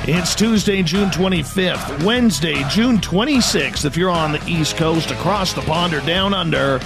It's Tuesday, June 25th, Wednesday, June 26th, if you're on the East Coast, across the pond or down under.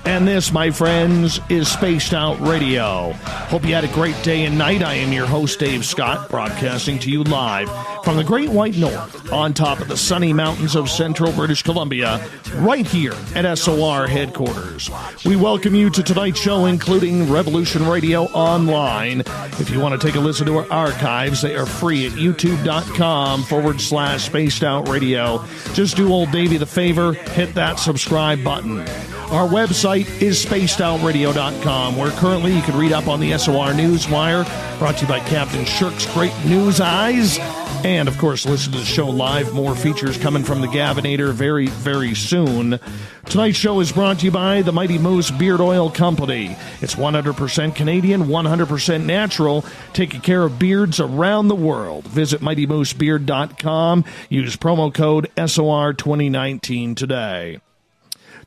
And this, my friends, is Spaced Out Radio. Hope you had a great day and night. I am your host, Dave Scott, broadcasting to you live from the Great White North, on top of the sunny mountains of central British Columbia, right here at SOR headquarters. We welcome you to tonight's show, including Revolution Radio Online. If you want to take a listen to our archives, they are free at youtube.com/Spaced Out Radio. Just do old Davey the favor, hit that subscribe button. Our website is spacedoutradio.com, where currently you can read up on the SOR Newswire, brought to you by Captain Shirk's Great News Eyes. And, of course, listen to the show live. More features coming from the Gavinator very, very soon. Tonight's show is brought to you by the Mighty Moose Beard Oil Company. It's 100% Canadian, 100% natural, taking care of beards around the world. Visit MightyMooseBeard.com. Use promo code SOR2019 today.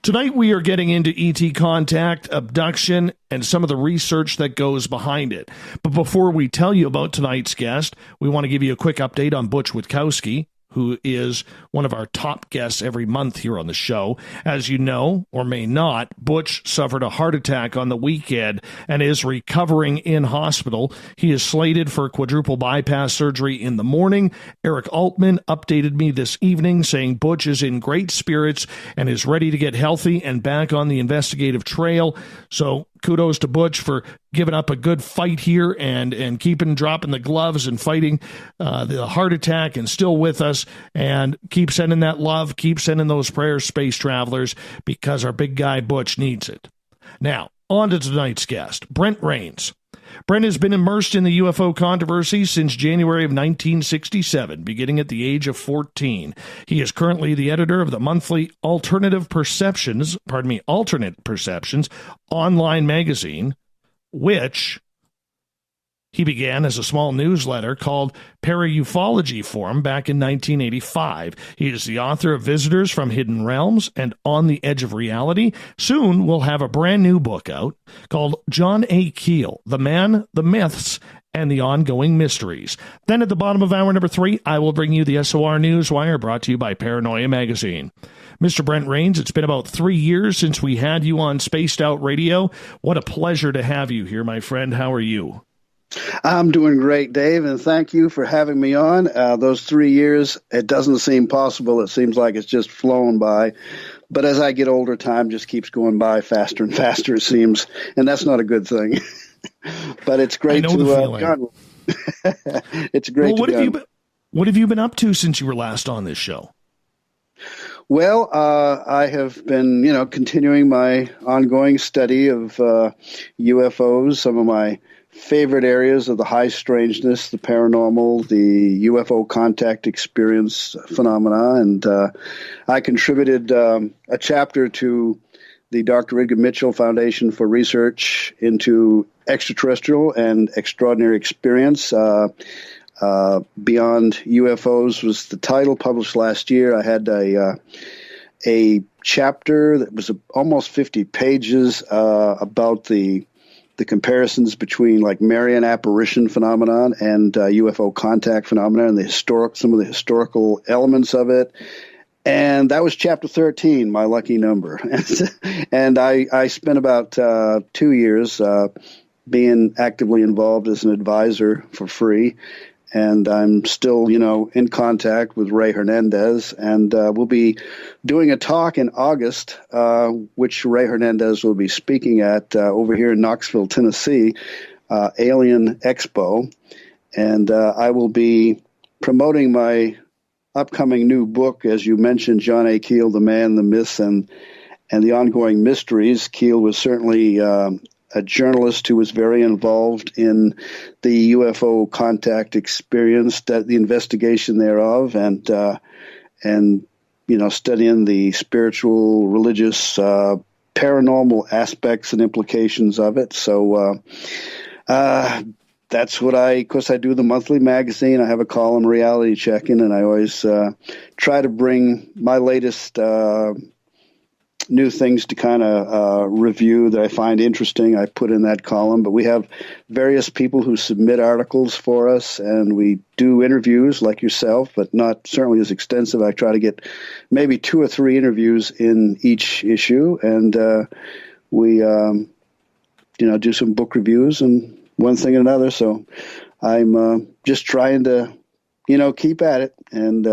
Tonight we are getting into ET contact, abduction, and some of the research that goes behind it. But before we tell you about tonight's guest, we want to give you a quick update on Butch Witkowski, who is one of our top guests every month here on the show. As you know, or may not, Butch suffered a heart attack on the weekend and is recovering in hospital. He is slated for quadruple bypass surgery in the morning. Eric Altman updated me this evening saying Butch is in great spirits and is ready to get healthy and back on the investigative trail. So kudos to Butch for giving up a good fight here and dropping the gloves and fighting the heart attack and still with us. And keep sending that love, keep sending those prayers, space travelers, because our big guy Butch needs it. Now, on to tonight's guest, Brent Raynes. Brent has been immersed in the UFO controversy since January of 1967, beginning at the age of 14. He is currently the editor of the monthly Alternate Perceptions online magazine, which he began as a small newsletter called Ufology Forum back in 1985. He is the author of Visitors from Hidden Realms and On the Edge of Reality. Soon we'll have a brand new book out called John Keel, The Man, the Myths, and the Ongoing Mysteries. Then at the bottom of hour number 3, I will bring you the SOR Newswire, brought to you by Paranoia Magazine. Mr. Brent Raynes, it's been about 3 years since we had you on Spaced Out Radio. What a pleasure to have you here, my friend. How are you? I'm doing great, Dave, and thank you for having me on. Those 3 years, it doesn't seem possible. It seems like it's just flown by. But as I get older, time just keeps going by faster and faster, it seems. And that's not a good thing. But it's great to it's great to be on. What have you been up to since you were last on this show? Well, I have been, continuing my ongoing study of UFOs, some of my favorite areas of the high strangeness, the paranormal, the UFO contact experience phenomena. And I contributed a chapter to the Dr. Edgar Mitchell Foundation for Research into Extraterrestrial and Extraordinary Experience. Beyond UFOs was the title, published last year. I had a chapter that was almost 50 pages about the comparisons between like Marian apparition phenomenon and UFO contact phenomenon and some of the historical elements of it. And that was chapter 13, my lucky number. And I spent about 2 years being actively involved as an advisor for free. And I'm still, in contact with Ray Hernandez. And we'll be doing a talk in August, which Ray Hernandez will be speaking at over here in Knoxville, Tennessee, Alien Expo. And I will be promoting my upcoming new book, as you mentioned, John A. Keel, The Man, the Myths, and the Ongoing Mysteries. Keel was certainly a journalist who was very involved in the UFO contact experience, the investigation thereof, and studying the spiritual, religious, paranormal aspects and implications of it. So that's what of course I do the monthly magazine. I have a column, Reality Check-In, and I always try to bring my latest new things to kind of review that I find interesting, I put in that column. But we have various people who submit articles for us, and we do interviews like yourself, but not certainly as extensive. I try to get maybe 2 or 3 interviews in each issue, and we do some book reviews and one thing and another. So I'm just trying to keep at it and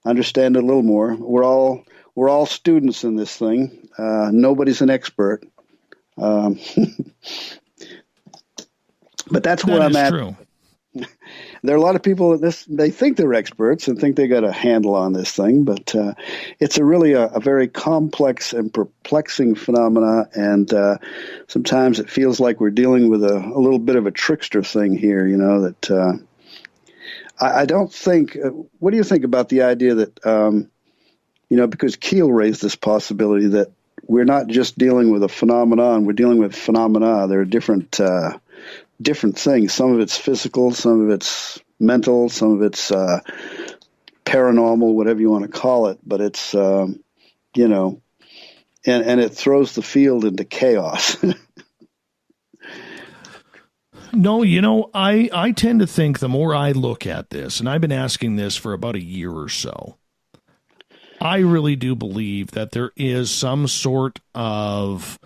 understand it a little more. We're all students in this thing. Nobody's an expert. But that's where I'm at. True. There are a lot of people they think they're experts and think they got a handle on this thing, but it's really a very complex and perplexing phenomena, and sometimes it feels like we're dealing with a little bit of a trickster thing here, that I don't think. What do you think about the idea that, because Keel raised this possibility that we're not just dealing with a phenomenon, we're dealing with phenomena. There are different things. Some of it's physical, some of it's mental, some of it's paranormal, whatever you want to call it. But it's, and it throws the field into chaos. No, I tend to think the more I look at this, and I've been asking this for about a year or so, I really do believe that there is some sort of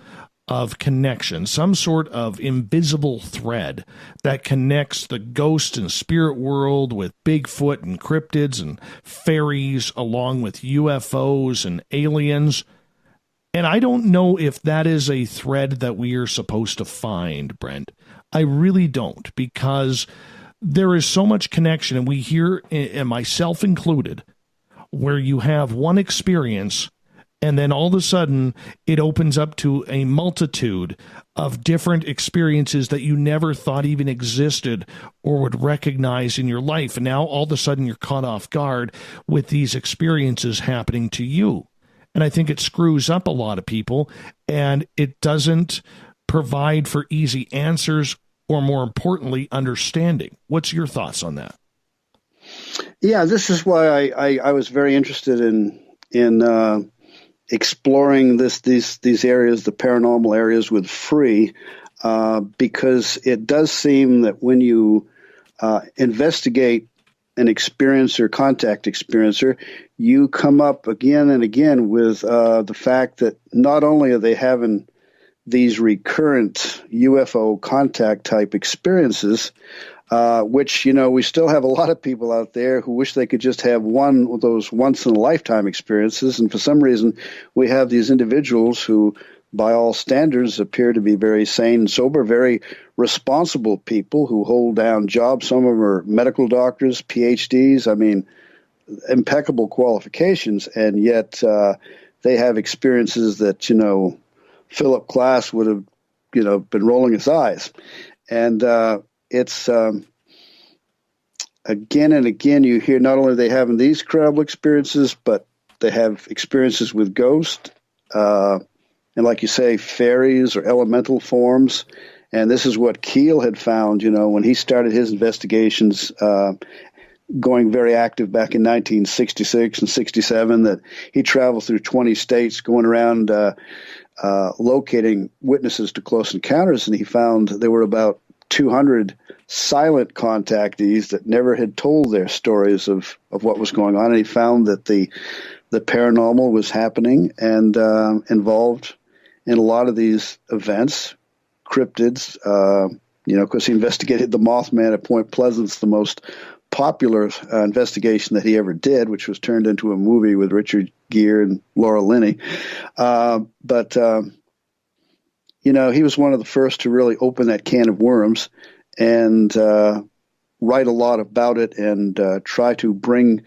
connection, some sort of invisible thread that connects the ghost and spirit world with Bigfoot and cryptids and fairies, along with UFOs and aliens. And I don't know if that is a thread that we are supposed to find, Brent. I really don't, because there is so much connection, and we hear, and myself included, where you have one experience and then all of a sudden it opens up to a multitude of different experiences that you never thought even existed or would recognize in your life. And now all of a sudden you're caught off guard with these experiences happening to you. And I think it screws up a lot of people, and it doesn't provide for easy answers or, more importantly, understanding. What's your thoughts on that? Yeah, this is why I was very interested in exploring these areas, the paranormal areas, with Free, because it does seem that when you investigate an experiencer, contact experiencer, you come up again and again with the fact that not only are they having these recurrent UFO contact type experiences, which, we still have a lot of people out there who wish they could just have one of those once-in-a-lifetime experiences. And for some reason, we have these individuals who, by all standards, appear to be very sane and sober, very responsible people who hold down jobs. Some of them are medical doctors, PhDs, impeccable qualifications, and yet they have experiences that, Philip Glass would have, been rolling his eyes. And it's again and again you hear not only are they having these credible experiences, but they have experiences with ghosts, and like you say, fairies or elemental forms. And this is what Keel had found, when he started his investigations, going very active back in 1966 and 67, that he traveled through 20 states going around locating witnesses to close encounters, and he found there were about 200 silent contactees that never had told their stories of what was going on. And he found that the paranormal was happening and involved in a lot of these events, cryptids, because he investigated the Mothman at Point Pleasant's the most popular investigation that he ever did, which was turned into a movie with Richard Gere and Laura Linney. But he was one of the first to really open that can of worms and write a lot about it and try to bring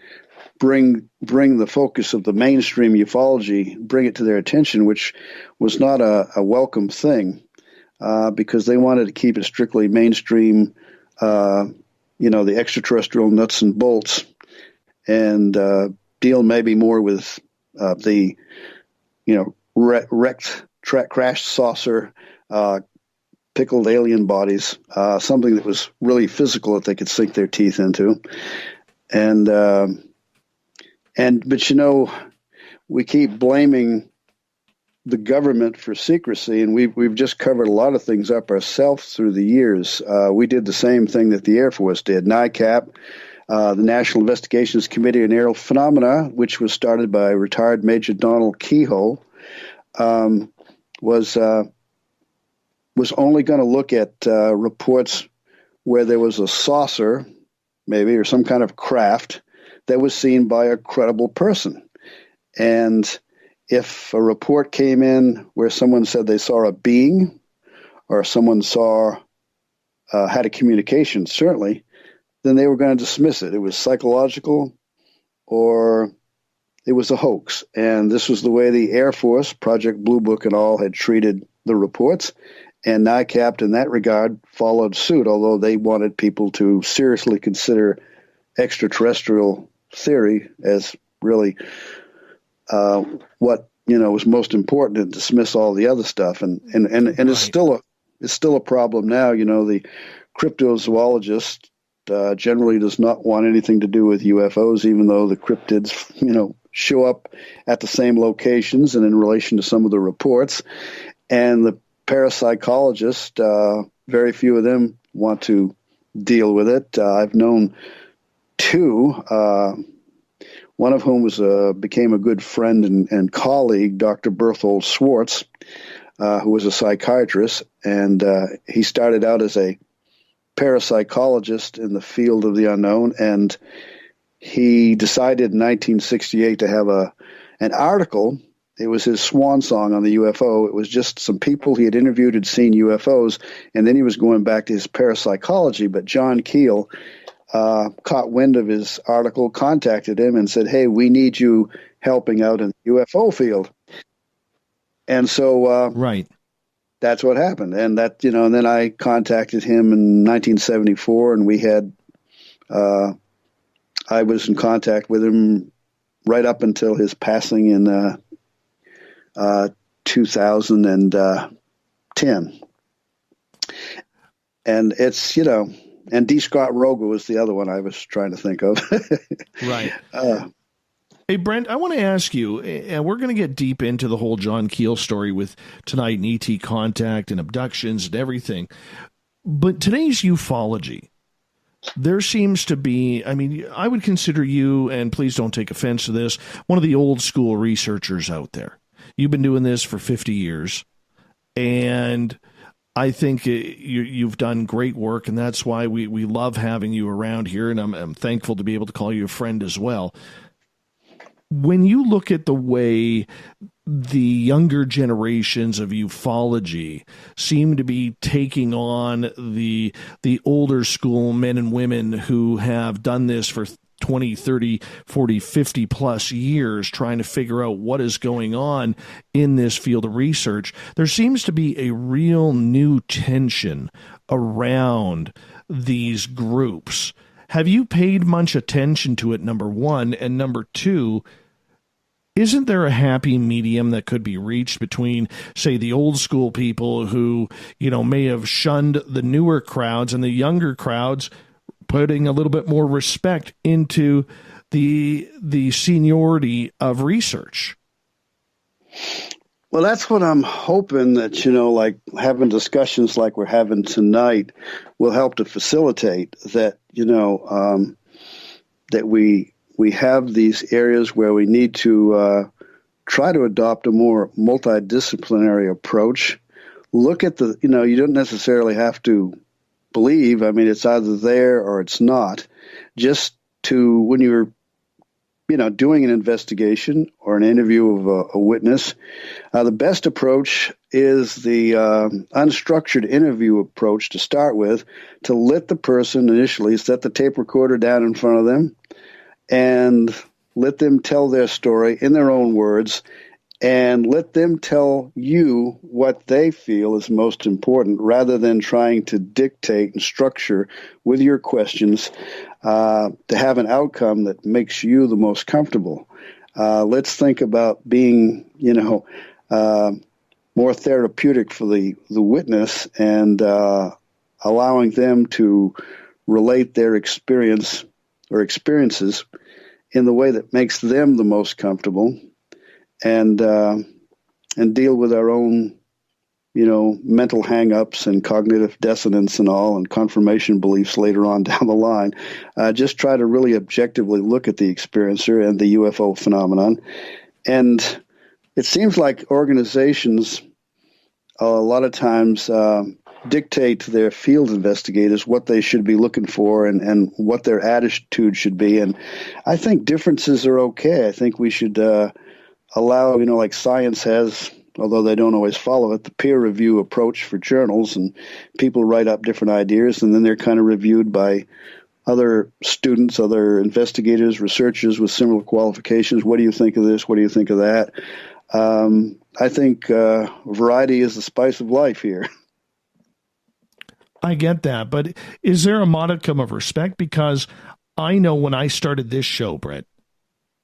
the focus of the mainstream ufology, bring it to their attention, which was not a welcome thing, because they wanted to keep it strictly mainstream, the extraterrestrial nuts and bolts, and deal maybe more with the wrecked crashed saucer, pickled alien bodies, something that was really physical that they could sink their teeth into. But we keep blaming the government for secrecy, and we've just covered a lot of things up ourselves through the years. We did the same thing that the Air Force did. NICAP, the National Investigations Committee on Aerial Phenomena, which was started by retired Major Donald Keel, was only going to look at reports where there was a saucer, maybe, or some kind of craft that was seen by a credible person. And if a report came in where someone said they saw a being, or someone had a communication, certainly, then they were going to dismiss it. It was psychological, or it was a hoax. And this was the way the Air Force, Project Blue Book and all, had treated the reports. And NICAP, in that regard, followed suit, although they wanted people to seriously consider extraterrestrial theory as really what was most important, and dismiss all the other stuff. And right. It's still a problem now. The cryptozoologist generally does not want anything to do with UFOs, even though the cryptids show up at the same locations and in relation to some of the reports. And the parapsychologists, very few of them want to deal with it. I've known two, one of whom became a good friend and colleague, Dr. Berthold Schwartz, who was a psychiatrist, and he started out as a parapsychologist in the field of the unknown, and he decided in 1968 to have an article. It was his swan song on the UFO. It was just some people he had interviewed had seen UFOs, and then he was going back to his parapsychology. But John Keel caught wind of his article, contacted him, and said, "Hey, we need you helping out in the UFO field." And so, right, that's what happened. And that, and then I contacted him in 1974, and we had, I was in contact with him right up until his passing in 2010. And it's, and D. Scott Rogo was the other one I was trying to think of. Right. Hey, Brent, I want to ask you, and we're going to get deep into the whole John Keel story with tonight and ET contact and abductions and everything. But today's ufology, there seems to be, I would consider you, and please don't take offense to this, one of the old school researchers out there. You've been doing this for 50 years, and I think you've done great work, and that's why we love having you around here, and I'm thankful to be able to call you a friend as well. When you look at the way the younger generations of ufology seem to be taking on the older school men and women who have done this for 20, 30, 40, 50 plus years trying to figure out what is going on in this field of research, there seems to be a real new tension around these groups. Have you paid much attention to it, number one? And number two, isn't there a happy medium that could be reached between, say, the old school people who, may have shunned the newer crowds and the younger crowds, putting a little bit more respect into the seniority of research? Well, that's what I'm hoping that, like having discussions like we're having tonight will help to facilitate that, that we have these areas where we need to try to adopt a more multidisciplinary approach. Look at you don't necessarily have to believe. It's either there or it's not. Just to, when you're, doing an investigation or an interview of a witness, the best approach is the unstructured interview approach to start with, to let the person initially set the tape recorder down in front of them and let them tell their story in their own words, and let them tell you what they feel is most important, rather than trying to dictate and structure with your questions to have an outcome that makes you the most comfortable. Let's think about being, more therapeutic for the witness, and allowing them to relate their experience or experiences in the way that makes them the most comfortable. And deal with our own, mental hang-ups and cognitive dissonance and all, and confirmation beliefs later on down the line. Just try to really objectively look at the experiencer and the UFO phenomenon. And it seems like organizations a lot of times dictate to their field investigators what they should be looking for and what their attitude should be. And I think differences are okay. I think we should allow, like science has, although they don't always follow it, the peer review approach for journals, and people write up different ideas, and then they're kind of reviewed by other students, other investigators, researchers with similar qualifications. What do you think of this? What do you think of that? I think variety is the spice of life here. I get that, but is there a modicum of respect? Because I know when I started this show, Brent,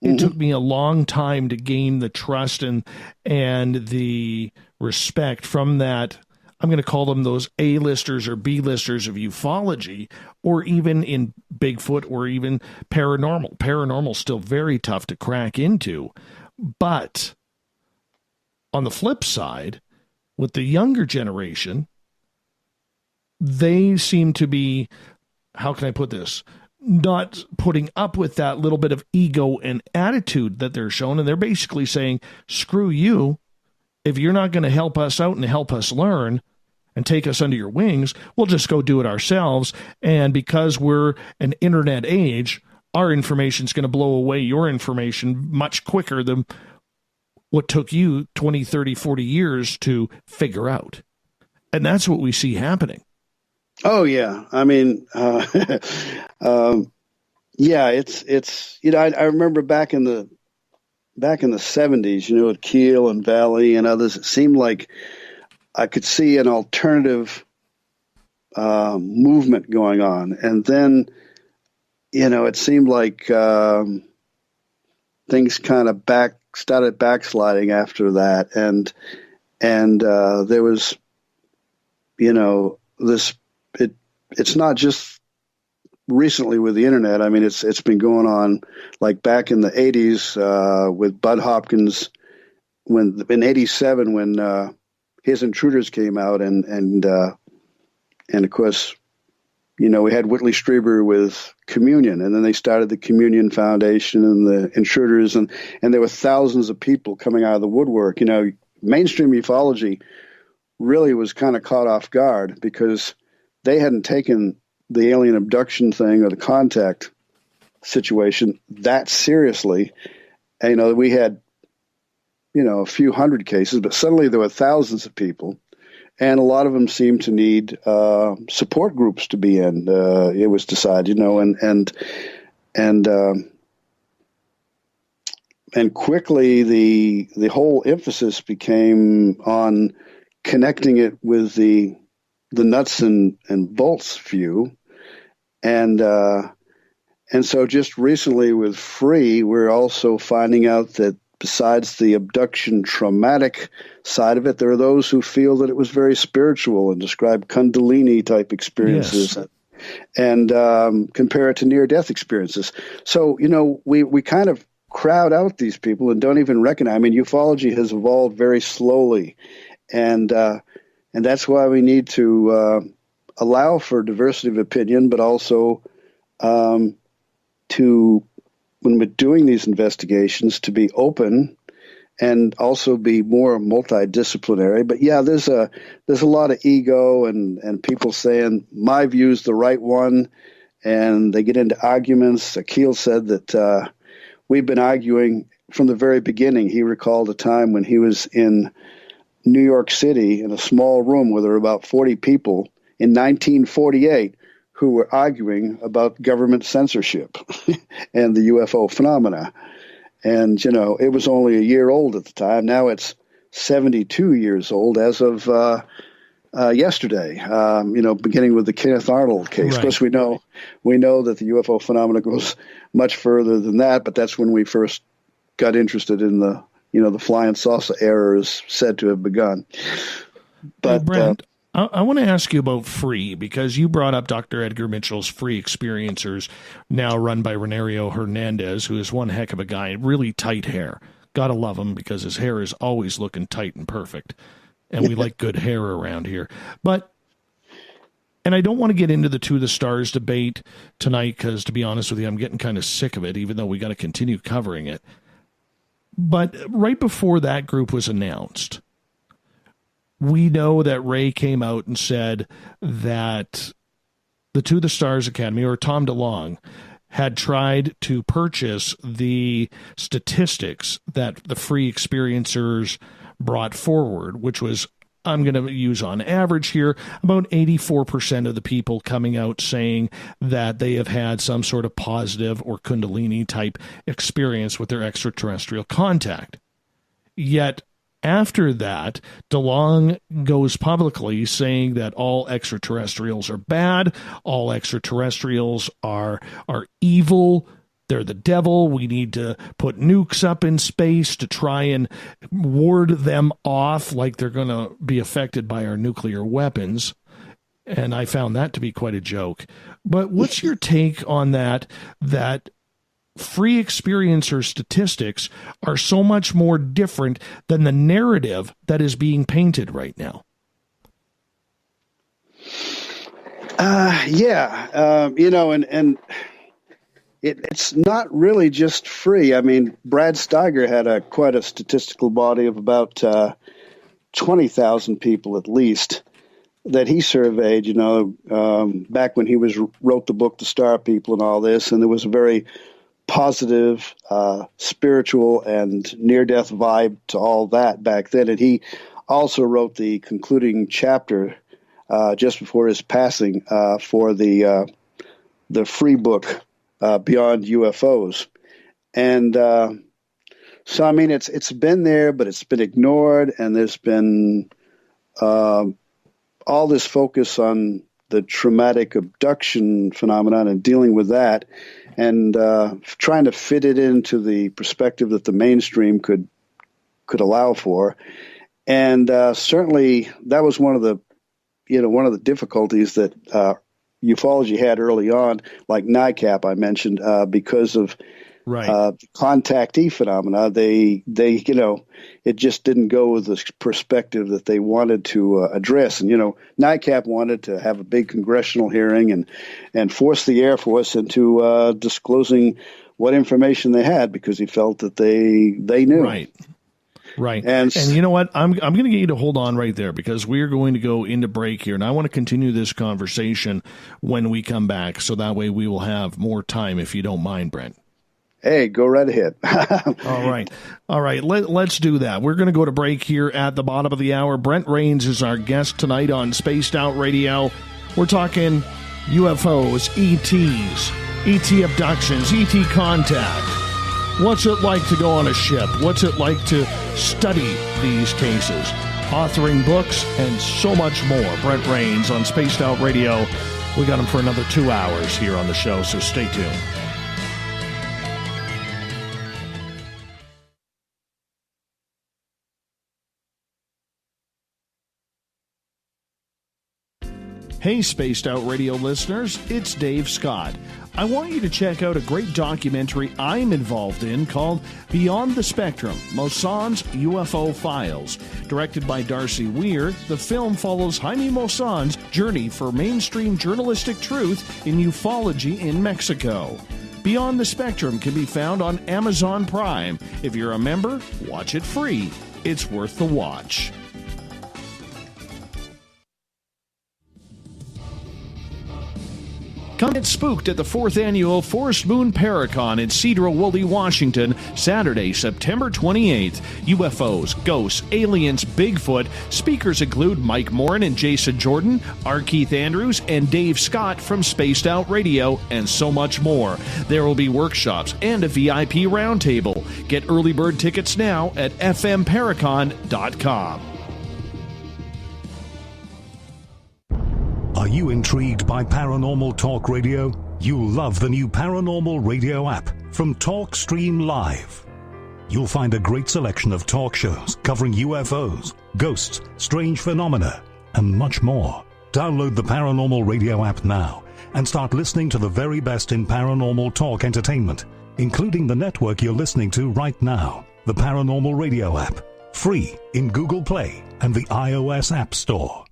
it took me a long time to gain the trust and the respect from that. I'm going to call them those A-listers or B-listers of ufology, or even in Bigfoot, or even paranormal. Paranormal's still very tough to crack into. But on the flip side, with the younger generation, they seem to be, how can I put this, not putting up with that little bit of ego and attitude that they're shown. And they're basically saying, screw you. If you're not going to help us out and help us learn and take us under your wings, we'll just go do it ourselves. And because we're an internet age, our information is going to blow away your information much quicker than what took you 20, 30, 40 years to figure out. And that's what we see happening. Oh yeah, I mean, yeah, it's I remember back in the 70s, at Keel and Valley and others, it seemed like I could see an alternative movement going on, and then it seemed like things kind of started backsliding after that, and there was this. It's not just recently with the internet. I mean, it's been going on like back in the 80s with Bud Hopkins, in 87 when his Intruders came out, and of course, we had Whitley Strieber with Communion, and then they started the Communion Foundation and the Intruders, and there were thousands of people coming out of the woodwork. Mainstream ufology really was kind of caught off guard because they hadn't taken the alien abduction thing or the contact situation that seriously. And, we had, a few hundred cases, but suddenly there were thousands of people, and a lot of them seemed to need support groups to be in. It was decided, and quickly the whole emphasis became on connecting it with the nuts and bolts view. And so just recently with Free, we're also finding out that besides the abduction traumatic side of it, there are those who feel that it was very spiritual and describe Kundalini type experiences. Yes. And compare it to near-death experiences. So, we kind of crowd out these people and don't even recognize. I mean, ufology has evolved very slowly. And that's why we need to allow for diversity of opinion, but also when we're doing these investigations, to be open and also be more multidisciplinary. But yeah, there's a lot of ego and people saying my view's the right one, and they get into arguments. Keel said that we've been arguing from the very beginning. He recalled a time when he was in New York City in a small room where there were about 40 people in 1948 who were arguing about government censorship and the UFO phenomena. And, it was only a year old at the time. Now it's 72 years old as of yesterday, beginning with the Kenneth Arnold case. Right. Of course, we know that the UFO phenomena goes much further than that, but that's when we first got interested in the flying saucer era is said to have begun. But Brent, I want to ask you about Free, because you brought up Dr. Edgar Mitchell's Free Experiencers, now run by Renario Hernandez, who is one heck of a guy, really tight hair, Gotta love him because his hair is always looking tight and perfect. And we like good hair around here. And I don't want to get into the To the Stars debate tonight because, to be honest with you, I'm getting kind of sick of it, even though we got to continue covering it. But right before that group was announced, we know that Ray came out and said that the To the Stars Academy, or Tom DeLonge, had tried to purchase the statistics that the free experiencers brought forward, which was, I'm going to use on average here, about 84% of the people coming out saying that they have had some sort of positive or Kundalini type experience with their extraterrestrial contact. Yet after that, DeLonge goes publicly saying that all extraterrestrials are bad, all extraterrestrials are evil, they're the devil. We need to put nukes up in space to try and ward them off like they're going to be affected by our nuclear weapons. And I found that to be quite a joke. But what's your take on that free experiencer statistics are so much more different than the narrative that is being painted right now? It's not really just free. I mean, Brad Steiger had quite a statistical body of about 20,000 people at least that he surveyed, back when he wrote the book, The Star People and all this. And there was a very positive, spiritual and near-death vibe to all that back then. And he also wrote the concluding chapter just before his passing for the free book, Beyond UFOs. And so, I mean, it's been there, but it's been ignored, and there's been all this focus on the traumatic abduction phenomenon and dealing with that, and trying to fit it into the perspective that the mainstream could allow for. And certainly that was one of the difficulties that ufology had early on, like NICAP I mentioned, because of contactee phenomena. They it just didn't go with the perspective that they wanted to address. And NICAP wanted to have a big congressional hearing and force the Air Force into disclosing what information they had, because he felt that they knew. Right. And you know what? I'm going to get you to hold on right there, because we are going to go into break here, and I want to continue this conversation when we come back, so that way we will have more time, if you don't mind, Brent. Hey, go right ahead. All right. Let's do that. We're going to go to break here at the bottom of the hour. Brent Raynes is our guest tonight on Spaced Out Radio. We're talking UFOs, ETs, ET abductions, ET contact. What's it like to go on a ship? What's it like to study these cases? Authoring books and so much more. Brent Raynes on Spaced Out Radio. We got him for another 2 hours here on the show, so stay tuned. Hey, Spaced Out Radio listeners, it's Dave Scott. I want you to check out a great documentary I'm involved in called Beyond the Spectrum, Mosson's UFO Files. Directed by Darcy Weir, the film follows Jaime Mosson's journey for mainstream journalistic truth in ufology in Mexico. Beyond the Spectrum can be found on Amazon Prime. If you're a member, watch it free. It's worth the watch. Come get spooked at the 4th Annual Forest Moon Paracon in Cedar-Woolley, Washington, Saturday, September 28th. UFOs, ghosts, aliens, Bigfoot. Speakers include Mike Morin and Jason Jordan, R. Keith Andrews, and Dave Scott from Spaced Out Radio, and so much more. There will be workshops and a VIP roundtable. Get early bird tickets now at fmparacon.com. Are you intrigued by Paranormal Talk Radio? You'll love the new Paranormal Radio app from TalkStream Live. You'll find a great selection of talk shows covering UFOs, ghosts, strange phenomena, and much more. Download the Paranormal Radio app now and start listening to the very best in paranormal talk entertainment, including the network you're listening to right now. The Paranormal Radio app, free in Google Play and the iOS App Store.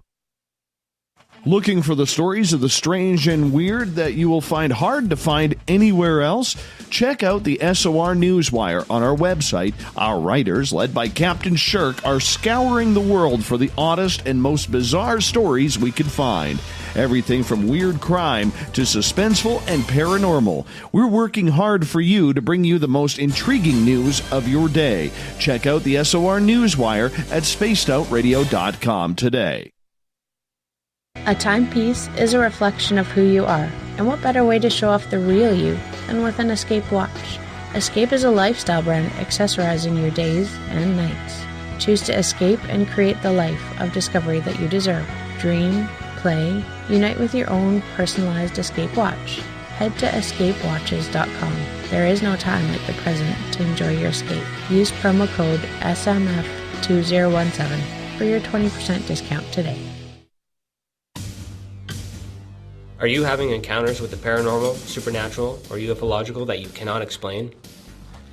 Looking for the stories of the strange and weird that you will find hard to find anywhere else? Check out the SOR Newswire on our website. Our writers, led by Captain Shirk, are scouring the world for the oddest and most bizarre stories we can find. Everything from weird crime to suspenseful and paranormal. We're working hard for you to bring you the most intriguing news of your day. Check out the SOR Newswire at spacedoutradio.com today. A timepiece is a reflection of who you are, and what better way to show off the real you than with an Escape watch? Escape is a lifestyle brand accessorizing your days and nights. Choose to escape and create the life of discovery that you deserve. Dream, play, unite with your own personalized Escape watch. Head to escapewatches.com. There is no time like the present to enjoy your escape. Use promo code SMF2017 for your 20% discount today. Are you having encounters with the paranormal, supernatural, or ufological that you cannot explain?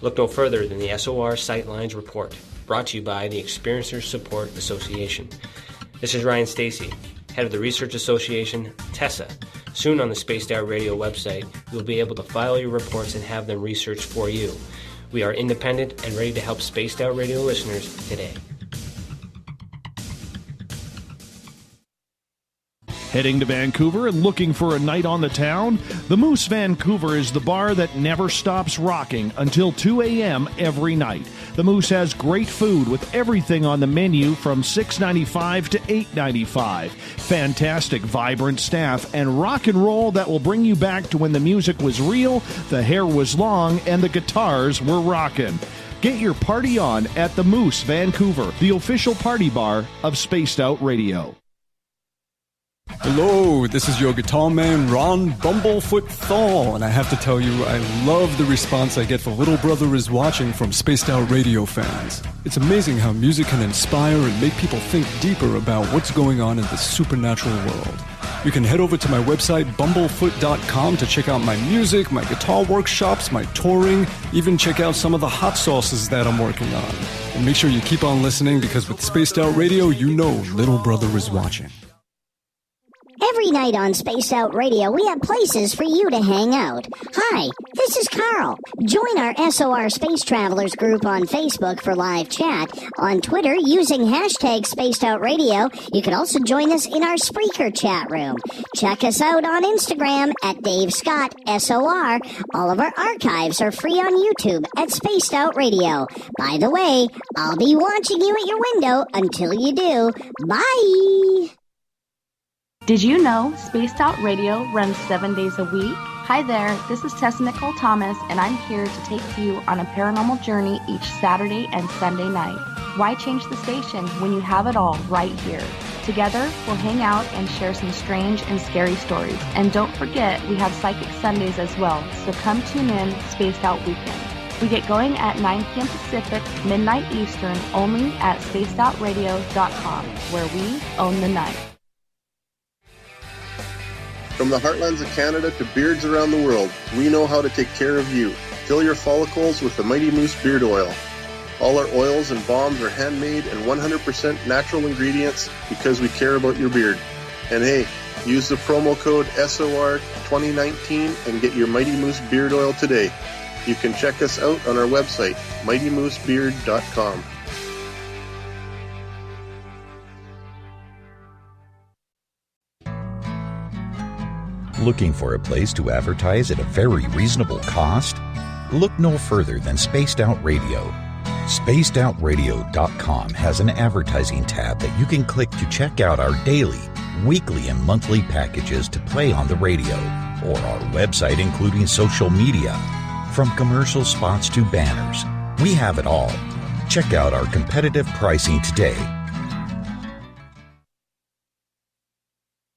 Look no further than the SOR Sightlines Report, brought to you by the Experiencers Support Association. This is Ryan Stacy, head of the Research Association, TESA. Soon on the Spaced Out Radio website, you'll be able to file your reports and have them researched for you. We are independent and ready to help Spaced Out Radio listeners today. Heading to Vancouver and looking for a night on the town? The Moose Vancouver is the bar that never stops rocking until 2 a.m. every night. The Moose has great food with everything on the menu from $6.95 to $8.95. Fantastic, vibrant staff and rock and roll that will bring you back to when the music was real, the hair was long, and the guitars were rocking. Get your party on at the Moose Vancouver, the official party bar of Spaced Out Radio. Hello, this is your guitar man, Ron Bumblefoot Thal, and I have to tell you, I love the response I get for Little Brother is Watching from Spaced Out Radio fans. It's amazing how music can inspire and make people think deeper about what's going on in the supernatural world. You can head over to my website, bumblefoot.com, to check out my music, my guitar workshops, my touring, even check out some of the hot sauces that I'm working on. And make sure you keep on listening, because with Spaced Out Radio, you know Little Brother is watching. Every night on Spaced Out Radio, we have places for you to hang out. Hi, this is Carl. Join our SOR Space Travelers group on Facebook for live chat. On Twitter, using hashtag Spaced Out Radio, you can also join us in our Spreaker chat room. Check us out on Instagram at Dave Scott SOR. All of our archives are free on YouTube at Spaced Out Radio. By the way, I'll be watching you at your window until you do. Bye! Did you know Spaced Out Radio runs 7 days a week? Hi there, this is Tessa Nicole Thomas, and I'm here to take you on a paranormal journey each Saturday and Sunday night. Why change the station when you have it all right here? Together, we'll hang out and share some strange and scary stories. And don't forget, we have Psychic Sundays as well, so come tune in Spaced Out Weekend. We get going at 9 p.m. Pacific, midnight Eastern, only at spacedoutradio.com, where we own the night. From the heartlands of Canada to beards around the world, we know how to take care of you. Fill your follicles with the Mighty Moose Beard Oil. All our oils and balms are handmade and 100% natural ingredients because we care about your beard. And hey, use the promo code SOR2019 and get your Mighty Moose Beard Oil today. You can check us out on our website, mightymoosebeard.com. Looking for a place to advertise at a very reasonable cost? Look no further than Spaced Out Radio. SpacedOutRadio.com has an advertising tab that you can click to check out our daily, weekly, and monthly packages to play on the radio, or our website including social media. From commercial spots to banners, we have it all. Check out our competitive pricing today.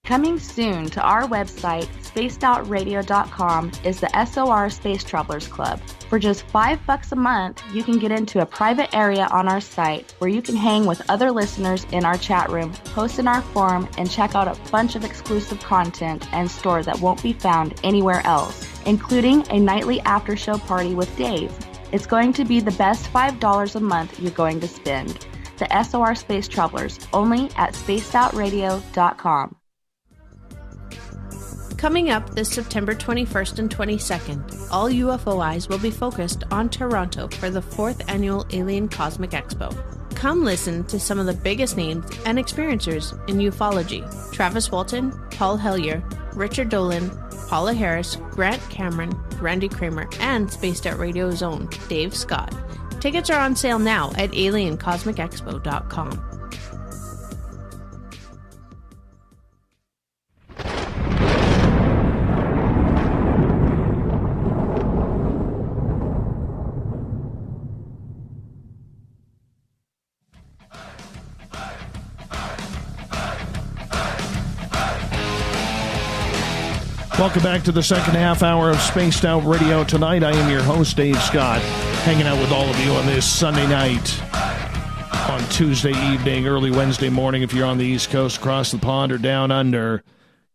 Coming soon to our website, spacedoutradio.com, is the SOR Space Travelers Club. For just $5 a month, you can get into a private area on our site where you can hang with other listeners in our chat room, post in our forum, and check out a bunch of exclusive content and store that won't be found anywhere else, including a nightly after-show party with Dave. It's going to be the best $5 a month you're going to spend. The SOR Space Travelers, only at spacedoutradio.com. Coming up this September 21st and 22nd, all UFO eyes will be focused on Toronto for the 4th Annual Alien Cosmic Expo. Come listen to some of the biggest names and experiencers in ufology. Travis Walton, Paul Hellyer, Richard Dolan, Paula Harris, Grant Cameron, Randy Kramer, and Spaced Out Radio's own Dave Scott. Tickets are on sale now at aliencosmicexpo.com. Welcome back to the second half hour of Spaced Out Radio. Tonight, I am your host, Dave Scott, hanging out with all of you on this Sunday night, on Tuesday evening, early Wednesday morning if you're on the East Coast, across the pond, or down under.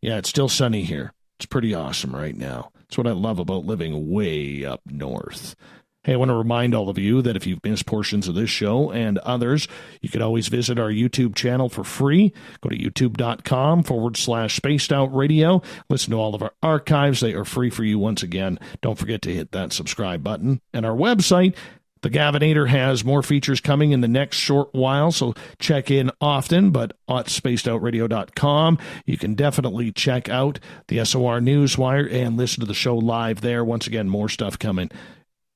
Yeah, it's still sunny here. It's pretty awesome right now. That's what I love about living way up north. Hey, I want to remind all of you that if you've missed portions of this show and others, you can always visit our YouTube channel for free. Go to youtube.com/Spaced Out Radio. Listen to all of our archives. They are free for you once again. Don't forget to hit that subscribe button. And our website, The Gavinator, has more features coming in the next short while, so check in often, but at spacedoutradio.com, you can definitely check out the SOR Newswire and listen to the show live there. Once again, more stuff coming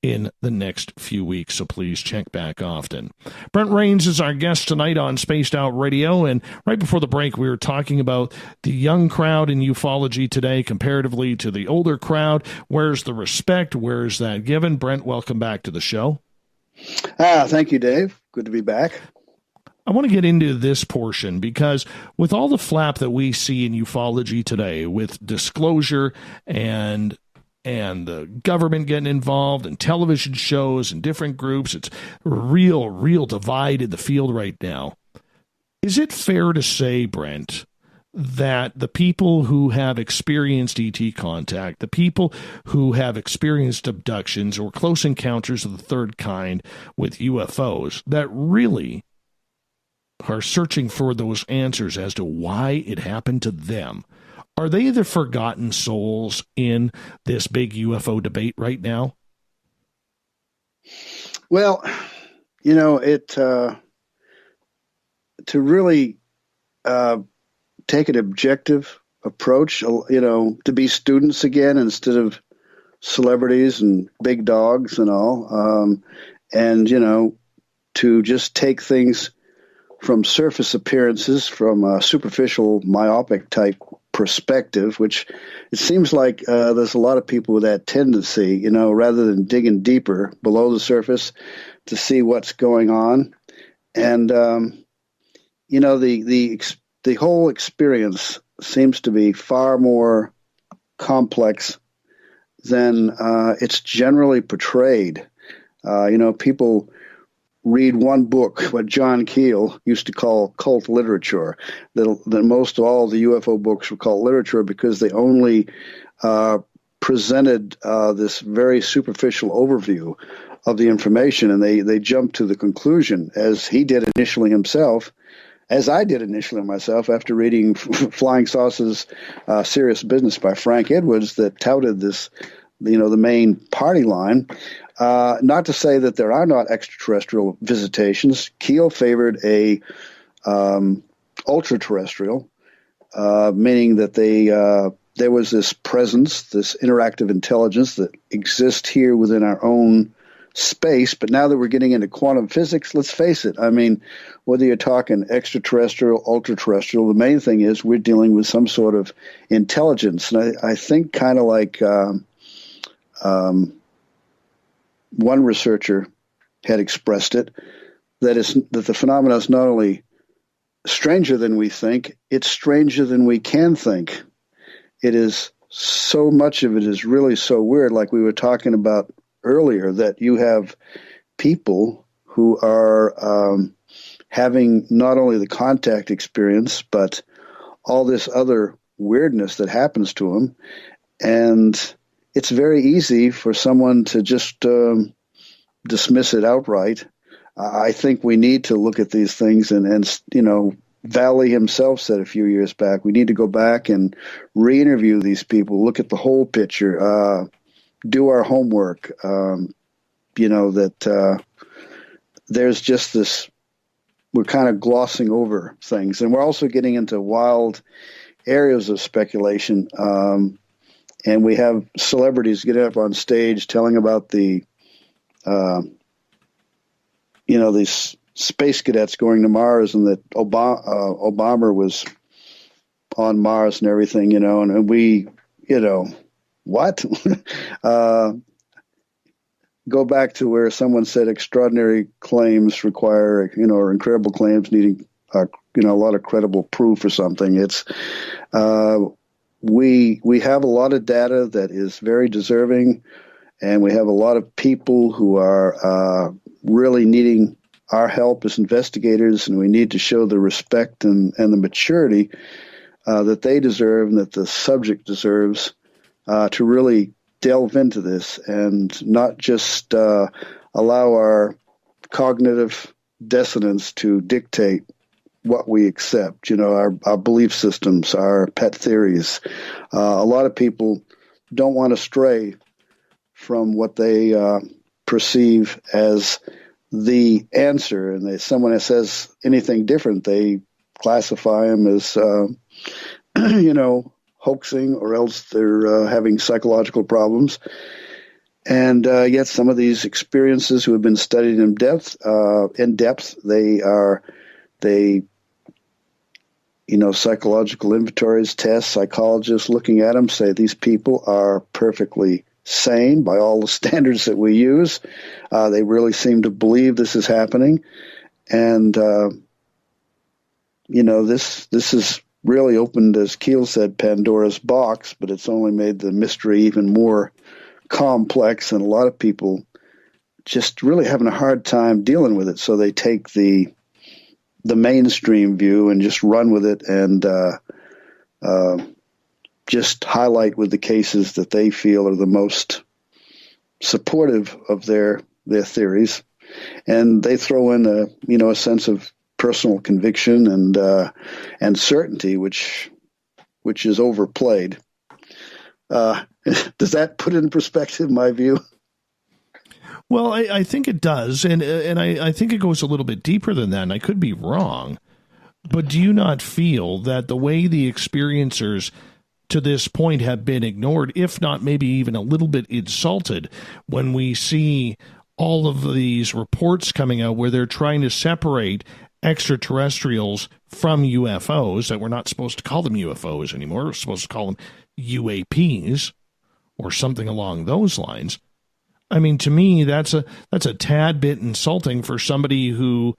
in the next few weeks, so please check back often. Brent Raynes is our guest tonight on Spaced Out Radio, and right before the break, we were talking about the young crowd in ufology today comparatively to the older crowd. Where's the respect? Where's that given? Brent, welcome back to the show. Thank you, Dave. Good to be back. I want to get into this portion because with all the flap that we see in ufology today, with disclosure and the government getting involved and television shows and different groups, it's real divide in the field right now. Is it fair to say, Brent, that the people who have experienced ET contact, the people who have experienced abductions or close encounters of the third kind with UFOs, that really are searching for those answers as to why it happened to them, are they the forgotten souls in this big UFO debate right now? Well, you know, to really take an objective approach, you know, to be students again instead of celebrities and big dogs and all, and, you know, to just take things from surface appearances, from a superficial, myopic type perspective, which it seems like there's a lot of people with that tendency, you know, rather than digging deeper below the surface to see what's going on. And, you know, the whole experience seems to be far more complex than it's generally portrayed. You know, people read one book, what John Keel used to call cult literature, that most of all the UFO books were cult literature because they only presented this very superficial overview of the information, and they jumped to the conclusion, as he did initially himself, as I did initially myself after reading Flying Saucers, Serious Business by Frank Edwards, that touted this, you know, the main party line. Not to say that there are not extraterrestrial visitations. Keel favored a ultra-terrestrial, meaning that there was this presence, this interactive intelligence that exists here within our own space. But now that we're getting into quantum physics, let's face it. I mean, whether you're talking extraterrestrial, ultra-terrestrial, the main thing is we're dealing with some sort of intelligence. And I think kind of like one researcher had expressed it, that the phenomena is not only stranger than we think, it's stranger than we can think. It is, so much of it is really so weird, like we were talking about earlier, that you have people who are having not only the contact experience, but all this other weirdness that happens to them. And it's very easy for someone to just dismiss it outright. I think we need to look at these things, and you know, Valley himself said a few years back, we need to go back and re-interview these people, look at the whole picture, do our homework. You know, that there's just this, we're kind of glossing over things. And we're also getting into wild areas of speculation. And we have celebrities getting up on stage telling about the, you know, these space cadets going to Mars, and that Obama was on Mars and everything, you know, and we, you know, what? Go back to where someone said extraordinary claims require, you know, or incredible claims needing, you know, a lot of credible proof or something. It's, we have a lot of data that is very deserving, and we have a lot of people who are really needing our help as investigators, and we need to show the respect and the maturity that they deserve and that the subject deserves to really delve into this, and not just allow our cognitive dissonance to dictate what we accept, you know, our belief systems, our pet theories. A lot of people don't want to stray from what they perceive as the answer, and someone that says anything different, they classify them as, you know, hoaxing, or else they're having psychological problems. And yet some of these experiences who have been studied in depth, they, you know, psychological inventories, tests, psychologists looking at them say these people are perfectly sane by all the standards that we use. They really seem to believe this is happening. And, you know, this is really opened, as Keel said, Pandora's box, but it's only made the mystery even more complex, and a lot of people just really having a hard time dealing with it. So they take the mainstream view and just run with it, and just highlight with the cases that they feel are the most supportive of their theories, and they throw in a sense of personal conviction and certainty, which is overplayed. Does that put in perspective my view? Well, I think it does, and I think it goes a little bit deeper than that, and I could be wrong. But do you not feel that the way the experiencers to this point have been ignored, if not maybe even a little bit insulted, when we see all of these reports coming out where they're trying to separate extraterrestrials from UFOs, that we're not supposed to call them UFOs anymore, we're supposed to call them UAPs or something along those lines? I mean, to me, that's a tad bit insulting for somebody who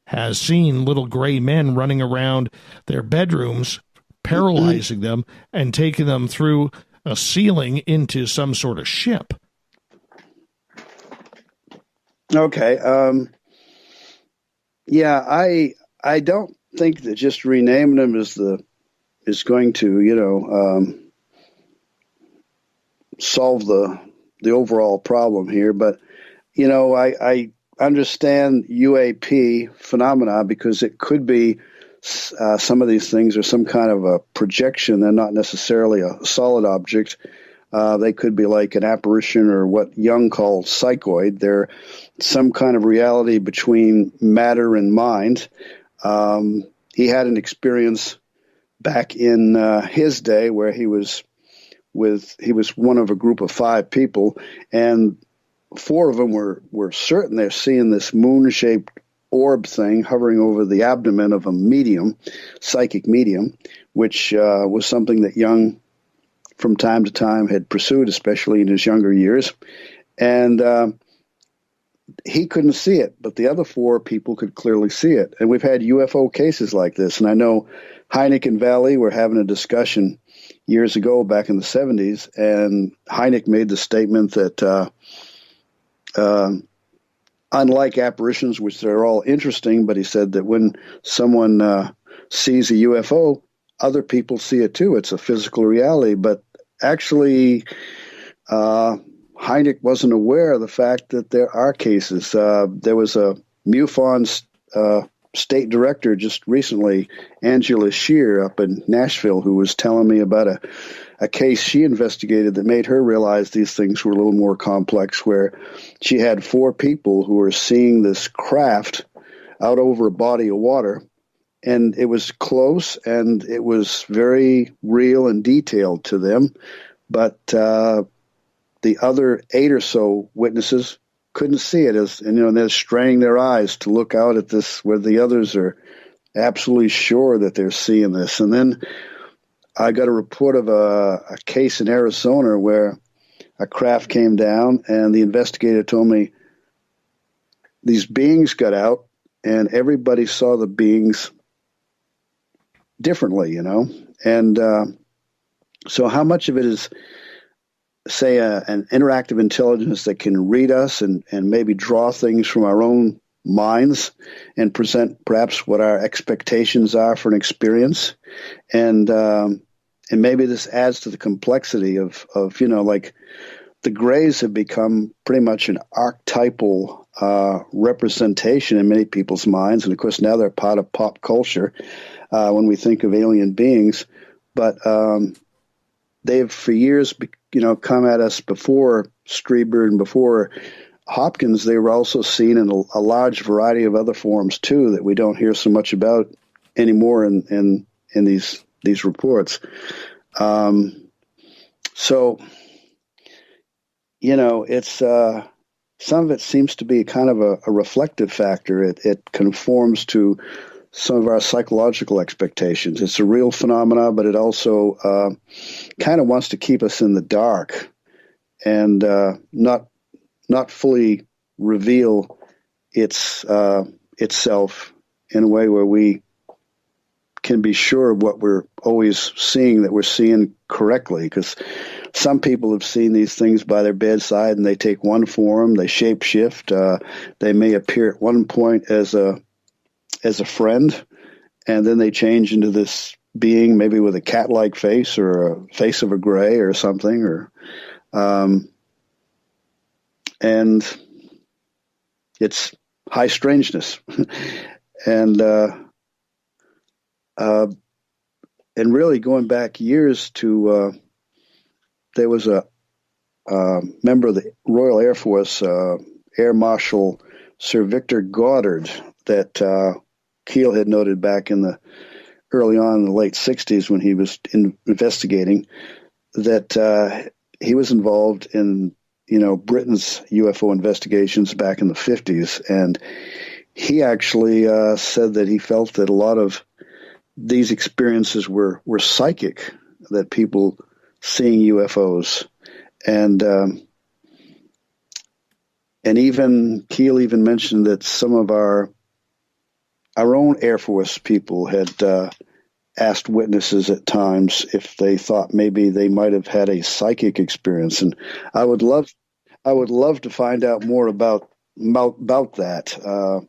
has seen little gray men running around their bedrooms, paralyzing them and taking them through a ceiling into some sort of ship. Okay. Yeah, I don't think that just renaming them is going to, solve the overall problem here. But, I understand UAP phenomena because it could be some of these things are some kind of a projection. They're not necessarily a solid object. They could be like an apparition, or what Jung called psychoid. They're some kind of reality between matter and mind. He had an experience back in his day where he was one of a group of 5 people, and 4 of them were certain they're seeing this moon-shaped orb thing hovering over the abdomen of a psychic medium, which was something that Jung from time to time had pursued, especially in his younger years. And he couldn't see it, but the other 4 people could clearly see it. And we've had UFO cases like this. And I know Hynek and Valley were having a discussion years ago, back in the 70s, and Hynek made the statement that unlike apparitions, which they're all interesting, but he said that when someone sees a UFO, other people see it too. It's a physical reality. But actually, Hynek wasn't aware of the fact that there are cases. There was a MUFON state director just recently, Angela Shear up in Nashville, who was telling me about a case she investigated that made her realize these things were a little more complex, where she had 4 people who were seeing this craft out over a body of water, and it was close and it was very real and detailed to them, but the other 8 or so witnesses couldn't see it, and they're straining their eyes to look out at this, where the others are absolutely sure that they're seeing this. And then I got a report of a case in Arizona where a craft came down, and the investigator told me these beings got out, and everybody saw the beings differently, And so how much of it is, say, an interactive intelligence that can read us and maybe draw things from our own minds and present perhaps what our expectations are for an experience, and maybe this adds to the complexity of like the Greys have become pretty much an archetypal representation in many people's minds, and of course now they're part of pop culture when we think of alien beings, but they've for years come at us before Strieber and before Hopkins. They were also seen in a large variety of other forms too that we don't hear so much about anymore in these reports. So it's some of it seems to be kind of a reflective factor. It conforms to some of our psychological expectations. It's a real phenomena, but it also kind of wants to keep us in the dark and not fully reveal itself in a way where we can be sure of what we're always seeing, that we're seeing correctly. Because some people have seen these things by their bedside, and they take one form, they shapeshift. They may appear at one point as a friend, and then they change into this being, maybe with a cat-like face or a face of a gray or something, or and it's high strangeness. And really going back years to there was a member of the Royal Air Force, Air Marshal Sir Victor Goddard, that Keel had noted back early on in the late 60s when he was investigating, that he was involved in Britain's UFO investigations back in the 50s, and he actually said that he felt that a lot of these experiences were psychic, that people seeing UFOs, and even Keel even mentioned that some of our own Air Force people had asked witnesses at times if they thought maybe they might have had a psychic experience, and I would love to find out more about that,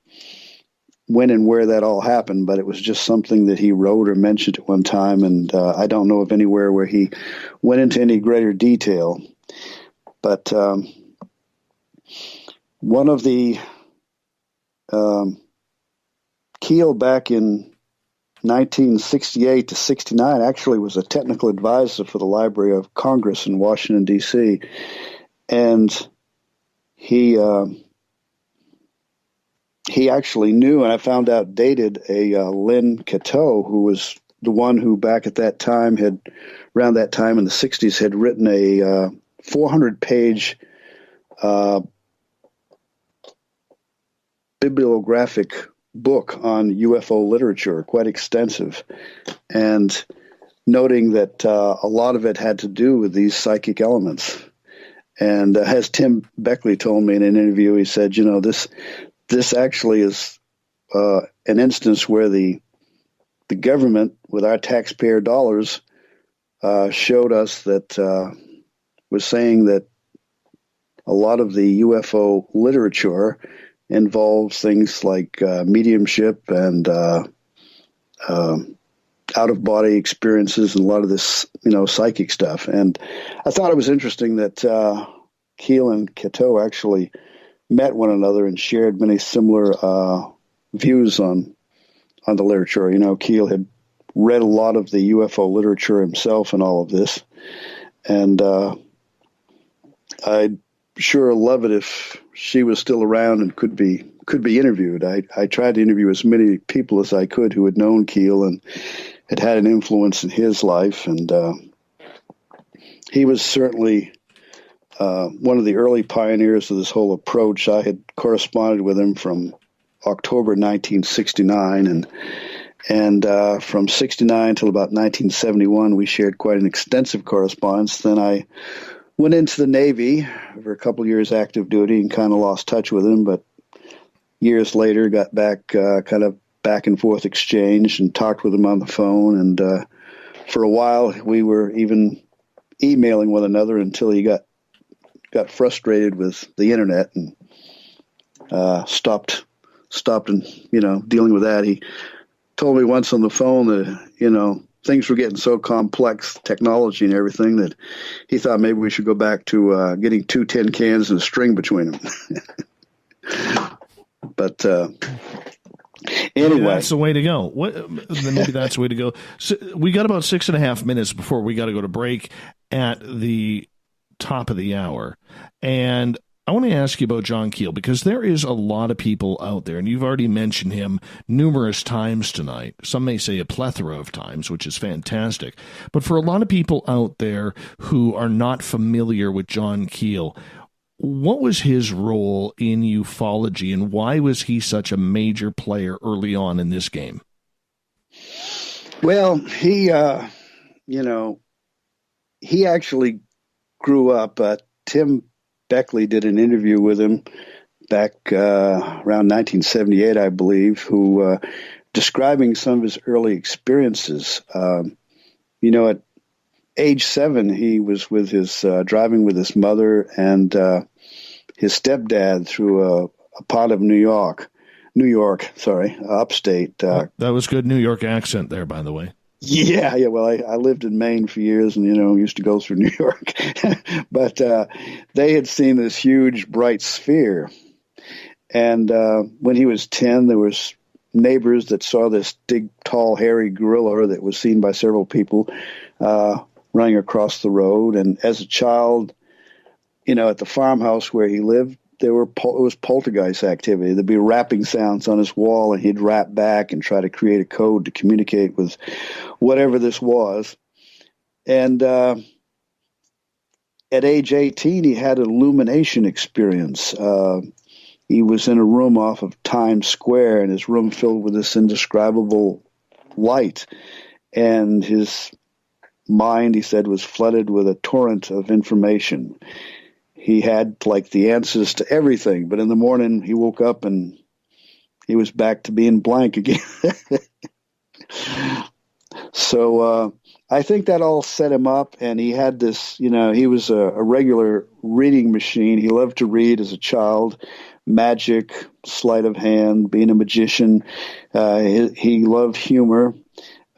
when and where that all happened. But it was just something that he wrote or mentioned at one time, and I don't know of anywhere where he went into any greater detail. But one of the Keel back in 1968 to 69 actually was a technical advisor for the Library of Congress in Washington, D.C., and he actually knew, and I found out dated, a Lynn Cateau, who was the one who back at that time around that time in the 60s, had written a 400-page bibliographic book on UFO literature, quite extensive, and noting that a lot of it had to do with these psychic elements. And as Tim Beckley told me in an interview, he said, this actually is an instance where the government, with our taxpayer dollars, showed us that, was saying that a lot of the UFO literature involves things like mediumship and out-of-body experiences and a lot of this, psychic stuff. And I thought it was interesting that Keel and Cateau actually met one another and shared many similar views on the literature. You know, Keel had read a lot of the UFO literature himself and all of this, and I'd sure love it if she was still around and could be interviewed. I tried to interview as many people as I could who had known Keel and had an influence in his life, and he was certainly one of the early pioneers of this whole approach. I had corresponded with him from October 1969, and from 69 till about 1971, we shared quite an extensive correspondence. Then I went into the Navy for a couple of years active duty and kind of lost touch with him, but years later got back, kind of back and forth exchange and talked with him on the phone. And for a while, we were even emailing one another until he got frustrated with the internet and stopped and, you know, dealing with that. He told me once on the phone that, you know, things were getting so complex, technology and everything, that he thought maybe we should go back to getting 2 tin cans and a string between them. But anyway, that's the way to go. Maybe that's the way to go. So we got about 6.5 minutes before we got to go to break at the top of the hour. And I want to ask you about John Keel, because there is a lot of people out there, and you've already mentioned him numerous times tonight. Some may say a plethora of times, which is fantastic. But for a lot of people out there who are not familiar with John Keel, what was his role in ufology, and why was he such a major player early on in this game? Well, he actually grew up. Tim Beckley did an interview with him back around 1978, I believe, who describing some of his early experiences. At age 7, he was with his driving with his mother and his stepdad through a part of New York, upstate. That was good New York accent there, by the way. Yeah. Well, I lived in Maine for years and, used to go through New York. But they had seen this huge, bright sphere. And when he was 10, there was neighbors that saw this big, tall, hairy gorilla that was seen by several people running across the road. And as a child, at the farmhouse where he lived, it was poltergeist activity. There'd be rapping sounds on his wall, and he'd rap back and try to create a code to communicate with whatever this was. And at age 18, he had an illumination experience. He was in a room off of Times Square, and his room filled with this indescribable light. And his mind, he said, was flooded with a torrent of information. He had the answers to everything, but in the morning he woke up and he was back to being blank again. So I think that all set him up, and he had this, he was a regular reading machine. He loved to read as a child, magic, sleight of hand, being a magician. He loved humor,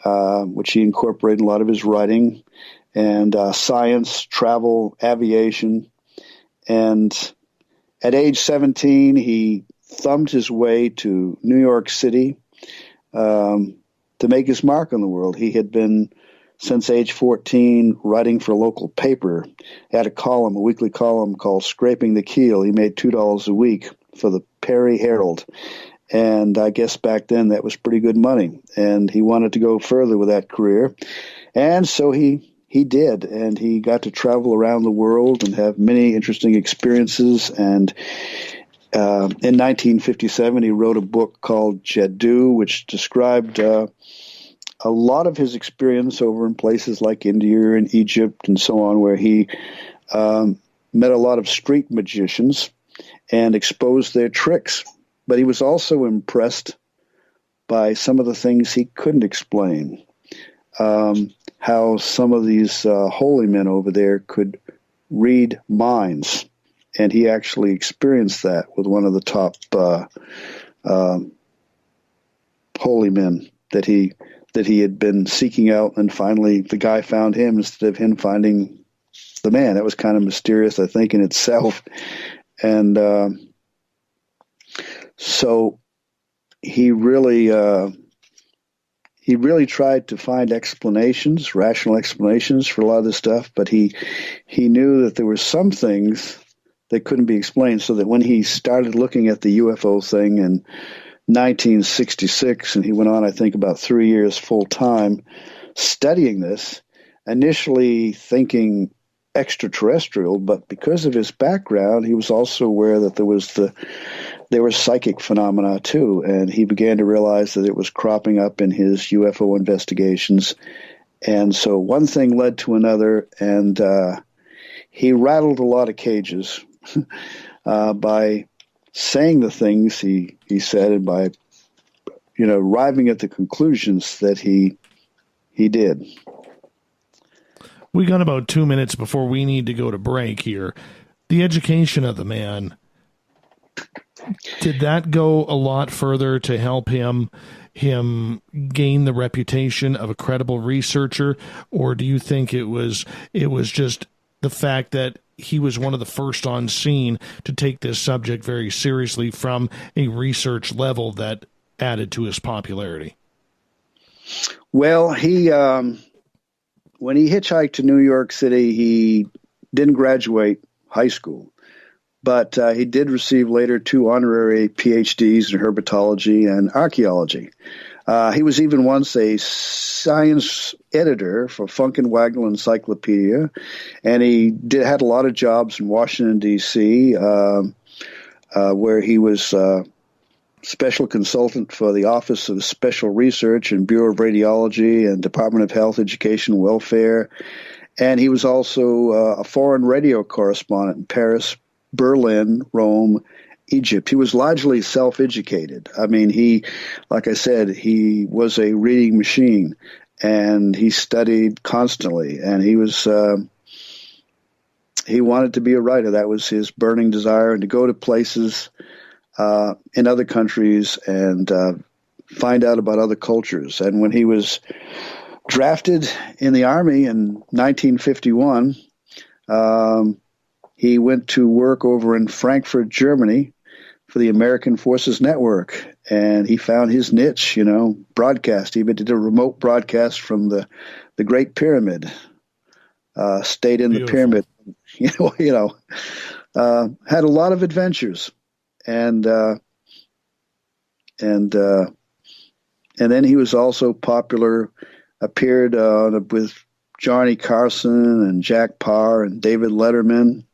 which he incorporated in a lot of his writing, and science, travel, aviation. And at age 17, he thumbed his way to New York City to make his mark on the world. He had been, since age 14, writing for a local paper. He had a weekly column called Scraping the Keel. He made $2 a week for the Perry Herald. And I guess back then that was pretty good money. And he wanted to go further with that career. And so he did, and he got to travel around the world and have many interesting experiences. And in 1957, he wrote a book called Jadoo, which described a lot of his experience over in places like India and Egypt and so on, where he met a lot of street magicians and exposed their tricks. But he was also impressed by some of the things he couldn't explain. How some of these holy men over there could read minds. And he actually experienced that with one of the top holy men that he had been seeking out. And finally, the guy found him instead of him finding the man. That was kind of mysterious, I think, in itself. And so he really tried to find explanations, rational explanations for a lot of this stuff, but he knew that there were some things that couldn't be explained, so that when he started looking at the UFO thing in 1966, and he went on, I think, about 3 years full-time studying this, initially thinking extraterrestrial, but because of his background, he was also aware that there were psychic phenomena too, and he began to realize that it was cropping up in his UFO investigations. And so one thing led to another, and he rattled a lot of cages by saying the things he said, and by arriving at the conclusions that he did. We got about 2 minutes before we need to go to break here. The education of the man, did that go a lot further to help him gain the reputation of a credible researcher, or do you think it was just the fact that he was one of the first on scene to take this subject very seriously from a research level that added to his popularity? Well, when he hitchhiked to New York City, he didn't graduate high school, but he did receive later 2 honorary PhDs in herpetology and archaeology. He was even once a science editor for Funk and Wagner Encyclopedia, and he had a lot of jobs in Washington, D.C., where he was special consultant for the Office of Special Research and Bureau of Radiology and Department of Health, Education, and Welfare. And he was also a foreign radio correspondent in Paris, Berlin, Rome, Egypt. He was largely self-educated. I mean, like I said, he was a reading machine, and he studied constantly, and he wanted to be a writer. That was his burning desire, and to go to places in other countries and find out about other cultures. And when he was drafted in the Army in 1951, he went to work over in Frankfurt, Germany for the American Forces Network, and he found his niche, broadcast. He did a remote broadcast from the Great Pyramid, stayed in the pyramid, had a lot of adventures. And then he was also popular, appeared with Johnny Carson and Jack Parr and David Letterman.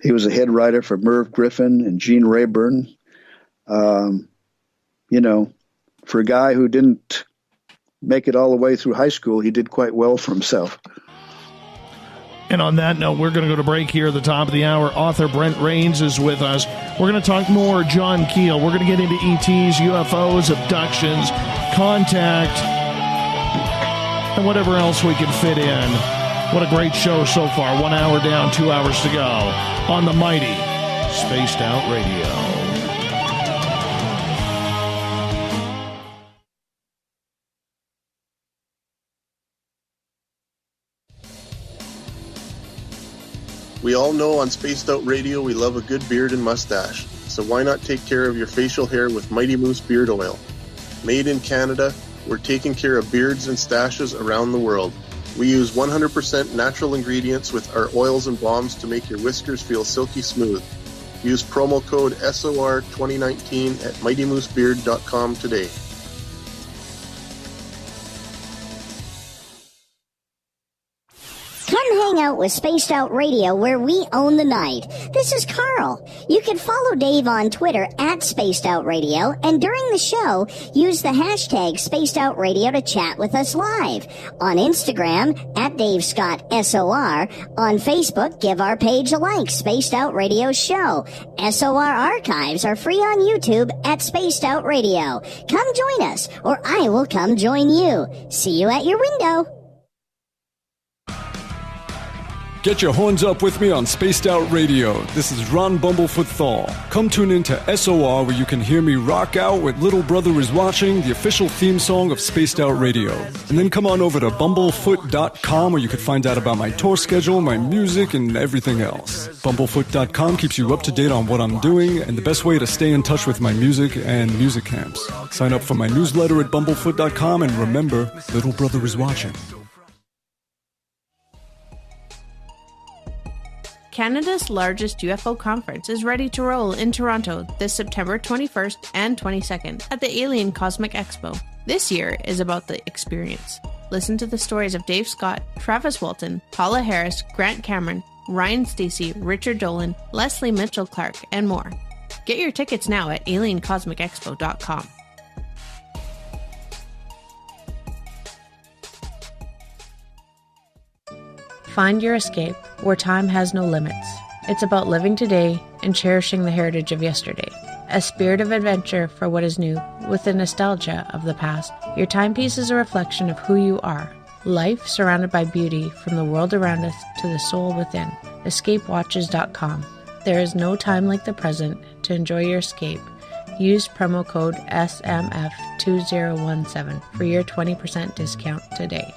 He was a head writer for Merv Griffin and Gene Rayburn. For a guy who didn't make it all the way through high school, he did quite well for himself. And on that note, we're going to go to break here at the top of the hour. Author Brent Raynes is with us. We're going to talk more John Keel. We're going to get into ETs, UFOs, abductions, contact, and whatever else we can fit in. What a great show so far. 1 hour down, 2 hours to go on the mighty Spaced Out Radio. We all know on Spaced Out Radio we love a good beard and mustache, so why not take care of your facial hair with Mighty Moose Beard Oil? Made in Canada, we're taking care of beards and stashes around the world. We use 100% natural ingredients with our oils and balms to make your whiskers feel silky smooth. Use promo code SOR2019 at MightyMooseBeard.com today. Come hang out with Spaced Out Radio, where we own the night. This is Carl. You can follow Dave on Twitter at Spaced Out Radio, and during the show, use the hashtag Spaced Out Radio to chat with us live. On Instagram, at Dave Scott SOR. On Facebook, give our page a like, Spaced Out Radio Show. SOR archives are free on YouTube at Spaced Out Radio. Come join us, or I will come join you. See you at your window. Get your horns up with me on Spaced Out Radio. This is Ron Bumblefoot Thal. Come tune in to SOR where you can hear me rock out with Little Brother Is Watching, the official theme song of Spaced Out Radio. And then come on over to bumblefoot.com where you can find out about my tour schedule, my music, and everything else. Bumblefoot.com keeps you up to date on what I'm doing and the best way to stay in touch with my music and music camps. Sign up for my newsletter at bumblefoot.com and remember, Little Brother Is Watching. Canada's largest UFO conference is ready to roll in Toronto this September 21st and 22nd at the Alien Cosmic Expo. This year is about the experience. Listen to the stories of Dave Scott, Travis Walton, Paula Harris, Grant Cameron, Ryan Stacey, Richard Dolan, Leslie Mitchell-Clark, and more. Get your tickets now at aliencosmicexpo.com. Find your escape where time has no limits. It's about living today and cherishing the heritage of yesterday. A spirit of adventure for what is new, with the nostalgia of the past. Your timepiece is a reflection of who you are. Life surrounded by beauty from the world around us to the soul within. EscapeWatches.com. There is no time like the present to enjoy your escape. Use promo code SMF2017 for your 20% discount today.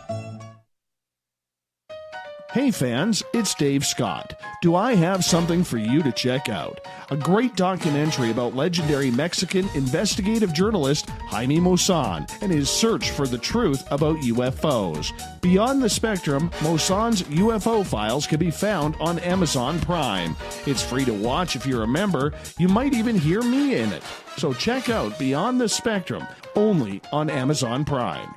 Hey fans, it's Dave Scott. Do I have something for you to check out? A great documentary about legendary Mexican investigative journalist Jaime Maussan and his search for the truth about UFOs. Beyond the Spectrum, Maussan's UFO files can be found on Amazon Prime. It's free to watch if you're a member. You might even hear me in it. So check out Beyond the Spectrum, only on Amazon Prime.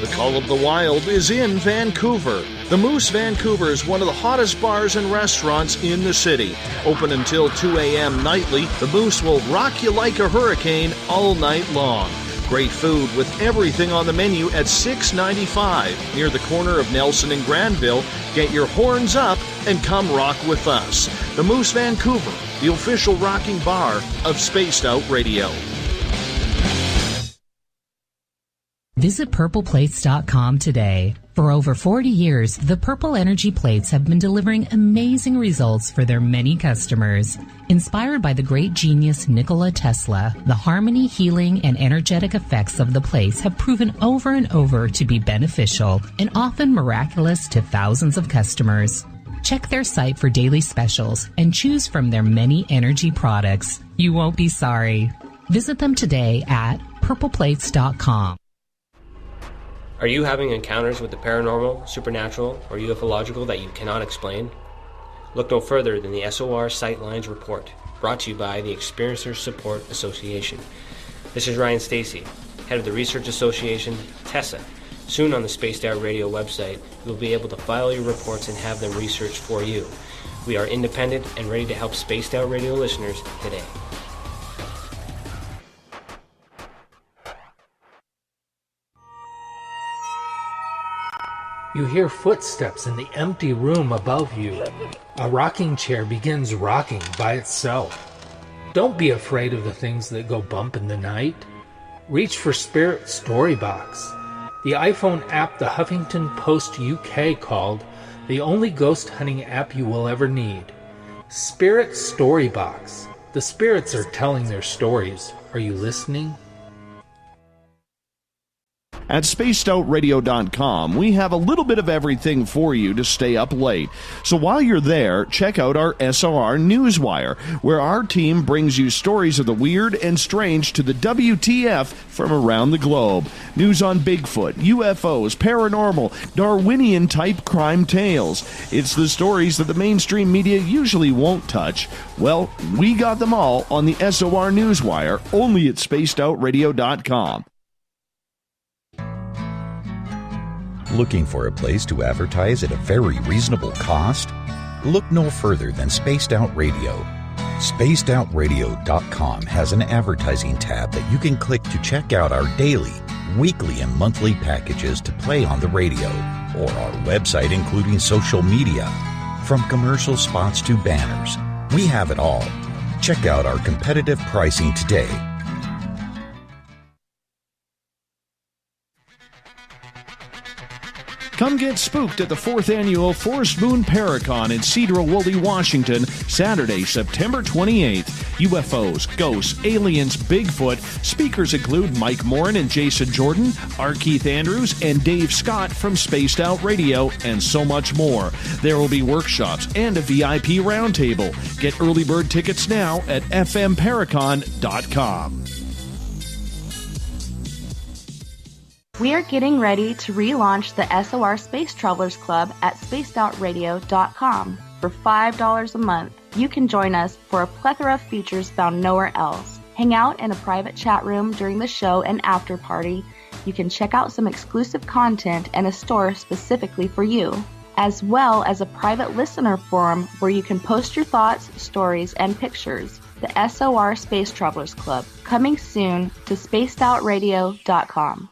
The Call of the Wild is in Vancouver. The Moose Vancouver is one of the hottest bars and restaurants in the city. Open until 2 a.m. nightly, the Moose will rock you like a hurricane all night long. Great food with everything on the menu at $6.95 near the corner of Nelson and Granville. Get your horns up and come rock with us. The Moose Vancouver, the official rocking bar of Spaced Out Radio. Visit purpleplates.com today. For over 40 years, the Purple Energy Plates have been delivering amazing results for their many customers. Inspired by the great genius Nikola Tesla, the harmony, healing, and energetic effects of the plates have proven over and over to be beneficial and often miraculous to thousands of customers. Check their site for daily specials and choose from their many energy products. You won't be sorry. Visit them today at purpleplates.com. Are you having encounters with the paranormal, supernatural, or ufological that you cannot explain? Look no further than the SOR Sightlines Report, brought to you by the Experiencers Support Association. This is Ryan Stacey, head of the Research Association, TESA. Soon on the Spaced Out Radio website, you'll be able to file your reports and have them researched for you. We are independent and ready to help Spaced Out Radio listeners today. You hear footsteps in the empty room above you. A rocking chair begins rocking by itself. Don't be afraid of the things that go bump in the night. Reach for Spirit Storybox, the iPhone app the Huffington Post UK called the only ghost hunting app you will ever need. Spirit Storybox. The spirits are telling their stories. Are you listening? At spacedoutradio.com, we have a little bit of everything for you to stay up late. So while you're there, check out our SOR Newswire, where our team brings you stories of the weird and strange to the WTF from around the globe. News on Bigfoot, UFOs, paranormal, Darwinian-type crime tales. It's the stories that the mainstream media usually won't touch. Well, we got them all on the SOR Newswire, only at spacedoutradio.com. Looking for a place to advertise at a very reasonable cost? Look no further than Spaced Out Radio. SpacedOutRadio.com has an advertising tab that you can click to check out our daily, weekly, and monthly packages to play on the radio, or our website including social media. From commercial spots to banners, we have it all. Check out our competitive pricing today. Come get spooked at the 4th Annual Forest Moon Paracon in Cedar-Woolley, Washington, Saturday, September 28th. UFOs, ghosts, aliens, Bigfoot. Speakers include Mike Morin and Jason Jordan, R. Keith Andrews, and Dave Scott from Spaced Out Radio, and so much more. There will be workshops and a VIP roundtable. Get early bird tickets now at fmparacon.com. We are getting ready to relaunch the SOR Space Travelers Club at spacedoutradio.com. For $5 a month, you can join us for a plethora of features found nowhere else. Hang out in a private chat room during the show and after party. You can check out some exclusive content and a store specifically for you, as well as a private listener forum where you can post your thoughts, stories, and pictures. The SOR Space Travelers Club, coming soon to spacedoutradio.com.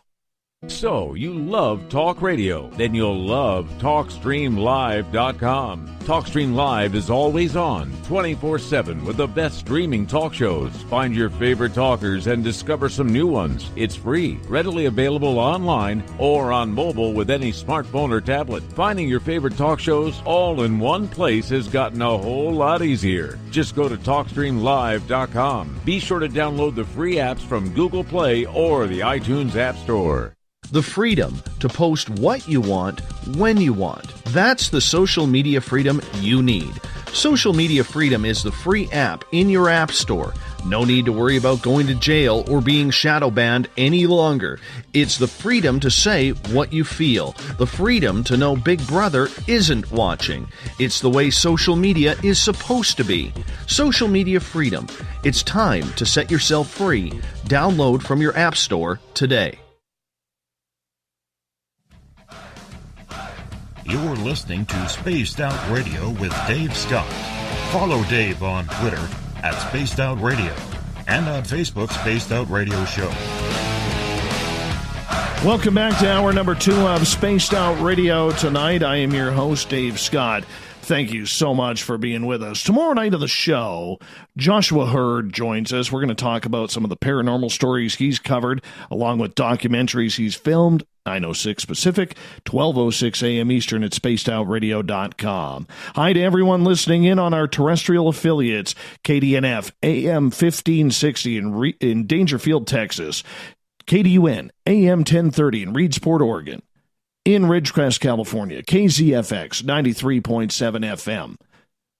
So, you love talk radio? Then you'll love TalkStreamLive.com. TalkStream Live is always on, 24/7, with the best streaming talk shows. Find your favorite talkers and discover some new ones. It's free, readily available online or on mobile with any smartphone or tablet. Finding your favorite talk shows all in one place has gotten a whole lot easier. Just go to TalkStreamLive.com. Be sure to download the free apps from Google Play or the iTunes App Store. The freedom to post what you want, when you want. That's the social media freedom you need. Social Media Freedom is the free app in your app store. No need to worry about going to jail or being shadow banned any longer. It's the freedom to say what you feel. The freedom to know Big Brother isn't watching. It's the way social media is supposed to be. Social Media Freedom. It's time to set yourself free. Download from your app store today. You're listening to Spaced Out Radio with Dave Scott. Follow Dave on Twitter at Spaced Out Radio and on Facebook, Spaced Out Radio Show. Welcome back to hour number 2 of Spaced Out Radio tonight. I am your host, Dave Scott. Thank you so much for being with us. Tomorrow night of the show, Joshua Hurd joins us. We're going to talk about some of the paranormal stories he's covered, along with documentaries he's filmed. 9:06 Pacific, 12:06 a.m. Eastern at spacedoutradio.com. Hi to everyone listening in on our terrestrial affiliates, KDNF AM 1560 in Dangerfield, Texas, KDUN AM 1030 in Reedsport, Oregon, in Ridgecrest, California, KZFX 93.7 FM.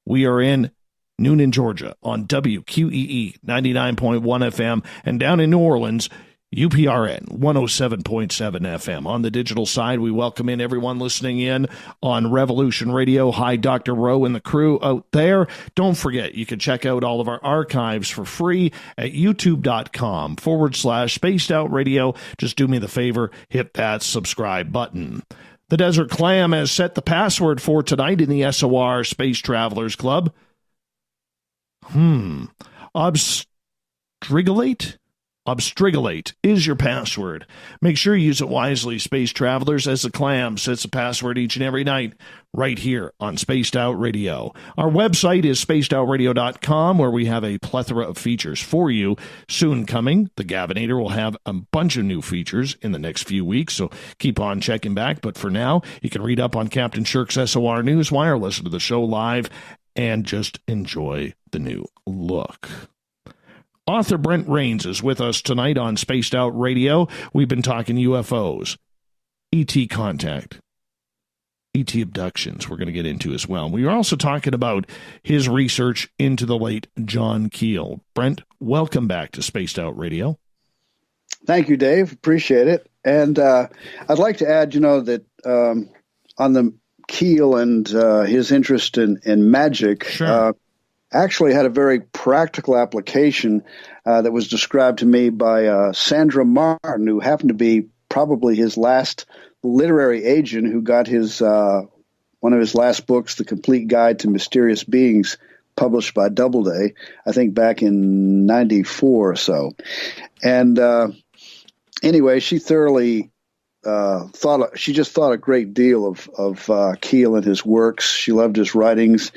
We are in Noonan, Georgia on WQEE 99.1 FM, and down in New Orleans, UPRN 107.7 FM. On the digital side, we welcome in everyone listening in on Revolution Radio. Hi, Dr. Rowe and the crew out there. Don't forget, you can check out all of our archives for free at youtube.com/Spaced Out Radio. Just do me the favor, hit that subscribe button. The Desert Clam has set the password for tonight in the SOR Space Travelers Club. Obstrigolate is your password. Make sure you use it wisely, Space Travelers, as the Clam sets a password each and every night right here on Spaced Out Radio. Our website is spacedoutradio.com, where we have a plethora of features for you. Soon coming, the Gavinator will have a bunch of new features in the next few weeks, so keep on checking back. But for now, you can read up on Captain Shirk's SOR Newswire, listen to the show live, and just enjoy the new look. Author Brent Raynes is with us tonight on Spaced Out Radio. We've been talking UFOs, ET contact, ET abductions we're going to get into as well. We are also talking about his research into the late John Keel. Brent, welcome back to Spaced Out Radio. Thank you, Dave. Appreciate it. And I'd like to add, that on the Keel and his interest in magic, sure. Actually had a very practical application that was described to me by Sandra Martin, who happened to be probably his last literary agent, who got his one of his last books, The Complete Guide to Mysterious Beings, published by Doubleday, I think back in 94 or so. And anyway, she thoroughly thought a great deal of Keel and his works. She loved his writings,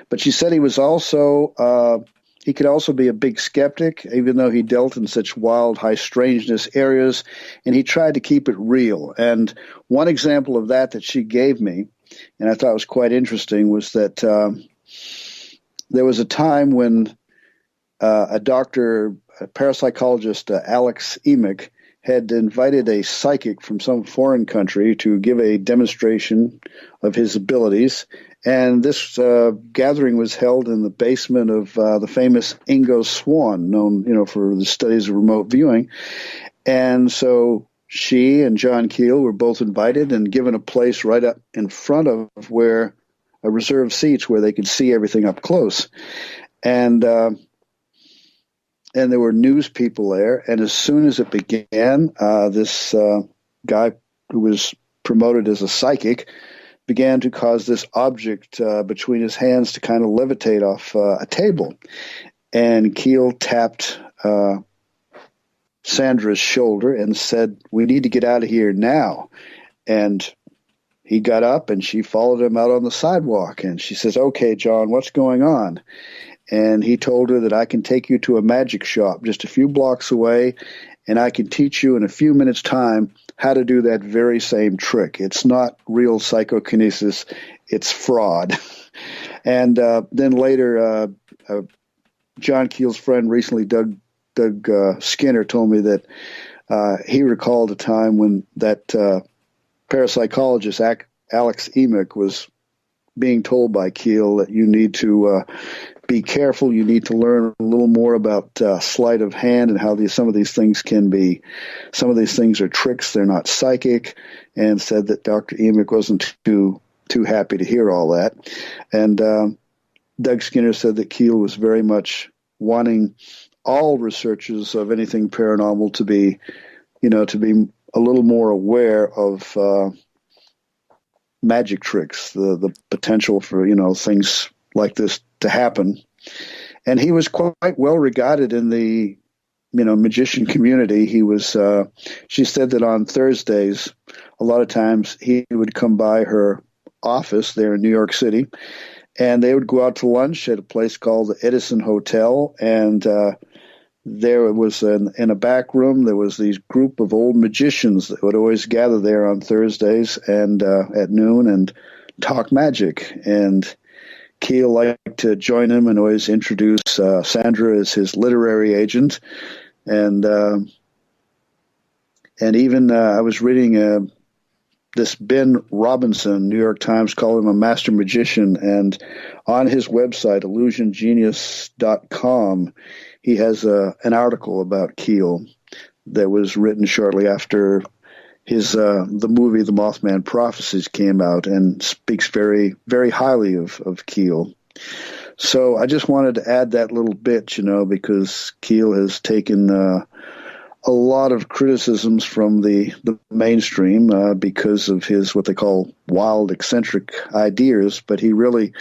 but she said he was also he could also be a big skeptic, even though he dealt in such wild, high strangeness areas, and he tried to keep it real. And one example of that she gave me, and I thought was quite interesting, was that there was a time when a parapsychologist, Alex Emick, had invited a psychic from some foreign country to give a demonstration of his abilities. And this gathering was held in the basement of the famous Ingo Swann, known, for the studies of remote viewing. And so she and John Keel were both invited and given a place right up in front of where reserved seats where they could see everything up close. And there were news people there. And as soon as it began, this guy who was promoted as a psychic began to cause this object between his hands to kind of levitate off a table. And Keel tapped Sandra's shoulder and said, "We need to get out of here now." And he got up and she followed him out on the sidewalk. And she says, "Okay, John, what's going on?" And he told her that I can take you to a magic shop just a few blocks away, and I can teach you in a few minutes' time how to do that very same trick. It's not real psychokinesis, it's fraud. And then later, John Keel's friend recently, Doug Skinner, told me that he recalled a time when that parapsychologist, Alex Emick, was being told by Keel that you need to be careful. You need to learn a little more about sleight of hand and how some of these things are tricks. They're not psychic, and said that Dr. Emick wasn't too happy to hear all that. And Doug Skinner said that Keel was very much wanting all researchers of anything paranormal to be a little more aware of magic tricks, the potential for, things like this to happen. And he was quite well regarded in the, magician community. He was, she said that on Thursdays, a lot of times he would come by her office there in New York City, and they would go out to lunch at a place called the Edison Hotel. And there it was in a back room, there was these group of old magicians that would always gather there on Thursdays and at noon and talk magic. And Keel liked to join him and always introduce Sandra as his literary agent. And even I was reading this Ben Robinson, New York Times, called him a master magician. And on his website, illusiongenius.com, he has an article about Keel that was written shortly after his the movie The Mothman Prophecies came out, and speaks very, very highly of Keel. So I just wanted to add that little bit, because Keel has taken a lot of criticisms from the mainstream because of his what they call wild, eccentric ideas, but he really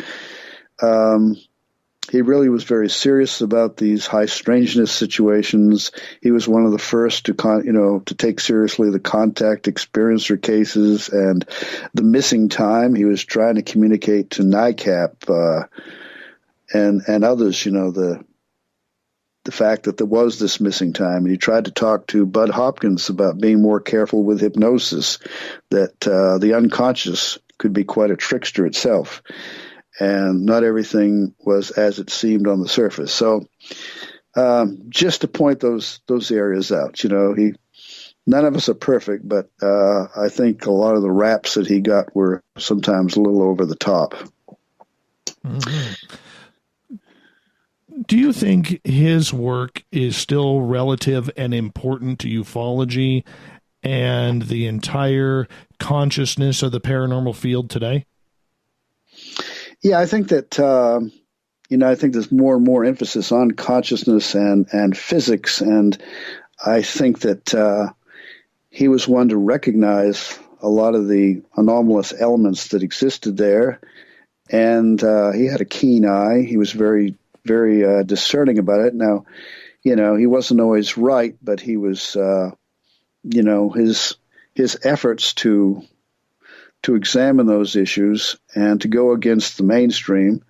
was very serious about these high strangeness situations. He was one of the first to take seriously the contact experiencer cases and the missing time. He was trying to communicate to NICAP and others, the fact that there was this missing time. And he tried to talk to Bud Hopkins about being more careful with hypnosis, that the unconscious could be quite a trickster itself. And not everything was as it seemed on the surface. So just to point those areas out, none of us are perfect, but I think a lot of the raps that he got were sometimes a little over the top. Mm-hmm. Do you think his work is still relative and important to ufology and the entire consciousness of the paranormal field today? Yeah, I think that, I think there's more and more emphasis on consciousness and physics. And I think that he was one to recognize a lot of the anomalous elements that existed there. And he had a keen eye. He was very, very discerning about it. Now, he wasn't always right, but he was, his efforts to examine those issues and to go against the mainstream,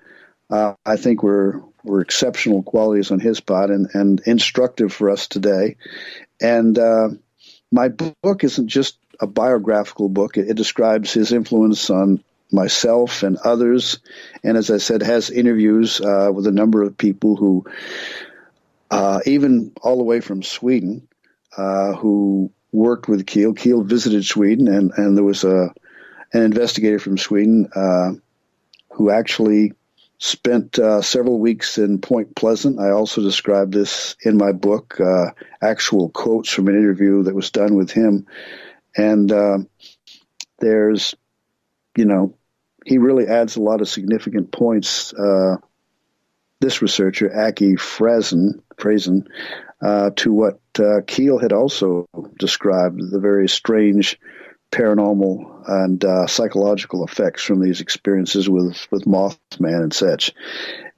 I think were were exceptional qualities on his part and instructive for us today. And my book isn't just a biographical book. It describes his influence on myself and others. And as I said, has interviews with a number of people who, even all the way from Sweden, who worked with Keel. Keel visited Sweden, and there was an investigator from Sweden who actually spent several weeks in Point Pleasant. I also described this in my book, actual quotes from an interview that was done with him. And there's, he really adds a lot of significant points, this researcher, Aki Frazen, to what Keel had also described, the very strange paranormal and psychological effects from these experiences with Mothman and such.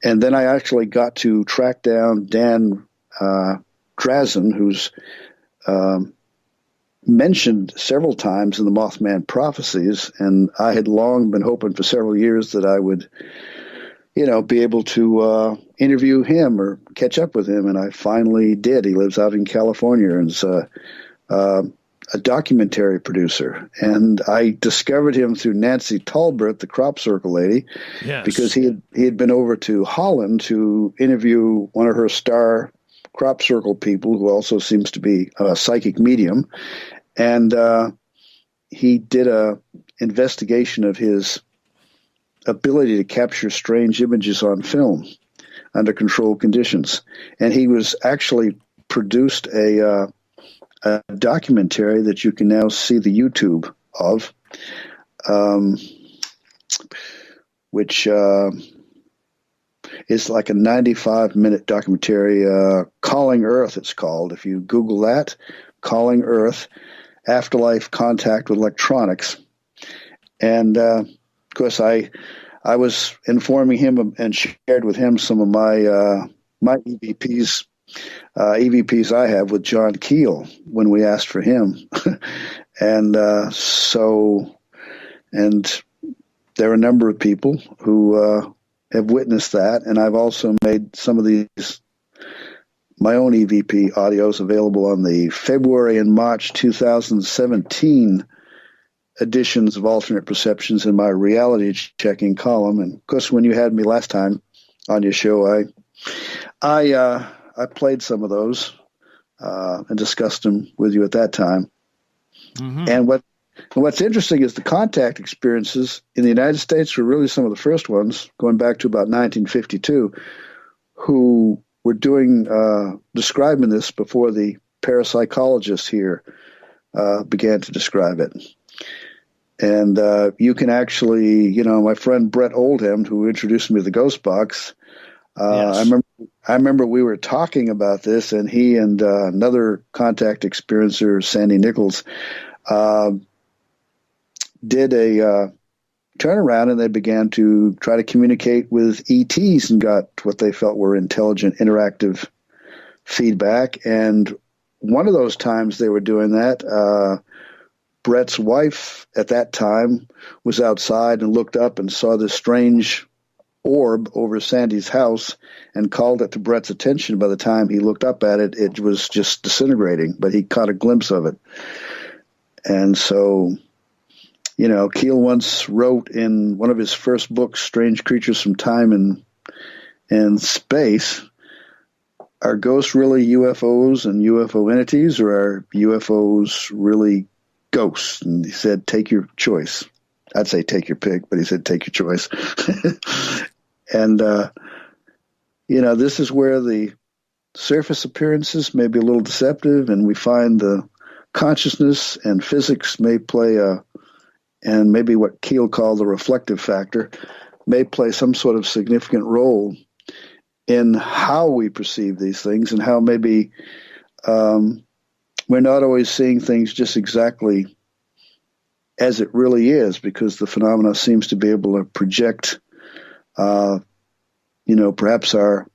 And then I actually got to track down Dan Drazen, who's mentioned several times in the Mothman prophecies, and I had long been hoping for several years that I would, be able to interview him or catch up with him, and I finally did. He lives out in California and is a documentary producer, and I discovered him through Nancy Talbert, the crop circle lady, because he had been over to Holland to interview one of her star crop circle people, who also seems to be a psychic medium, and he did a investigation of his ability to capture strange images on film under controlled conditions, and he was actually produced a documentary that you can now see the YouTube of, which is like a 95-minute documentary, Calling Earth, it's called. If you Google that, Calling Earth, Afterlife Contact with Electronics. And, of course, I was informing him and shared with him some of my my EVPs I have with John Keel when we asked for him. And and there are a number of people who have witnessed that, and I've also made some of my own EVP audios available on the February and March 2017 editions of Alternate Perceptions in my reality checking column. And of course, when you had me last time on your show, I played some of those and discussed them with you at that time. Mm-hmm. And what's interesting is the contact experiences in the United States were really some of the first ones, going back to about 1952, who were describing this before the parapsychologists here began to describe it. And you can actually, my friend Brett Oldham, who introduced me to the Ghost Box, yes. I remember we were talking about this, and he and another contact experiencer, Sandy Nichols, did a turnaround, and they began to try to communicate with ETs and got what they felt were intelligent, interactive feedback. And one of those times they were doing that, Brett's wife at that time was outside and looked up and saw this strange orb over Sandy's house and called it to Brett's attention. By the time he looked up at it, it was just disintegrating, but he caught a glimpse of it. And so, Keel once wrote in one of his first books, Strange Creatures from Time and Space, are ghosts really UFOs and UFO entities, or are UFOs really ghosts? And he said, take your choice. I'd say take your pick, but he said, take your choice. And, this is where the surface appearances may be a little deceptive, and we find the consciousness and physics may play and maybe what Keel called the reflective factor, may play some sort of significant role in how we perceive these things, and how maybe we're not always seeing things just exactly as it really is, because the phenomena seems to be able to project, perhaps our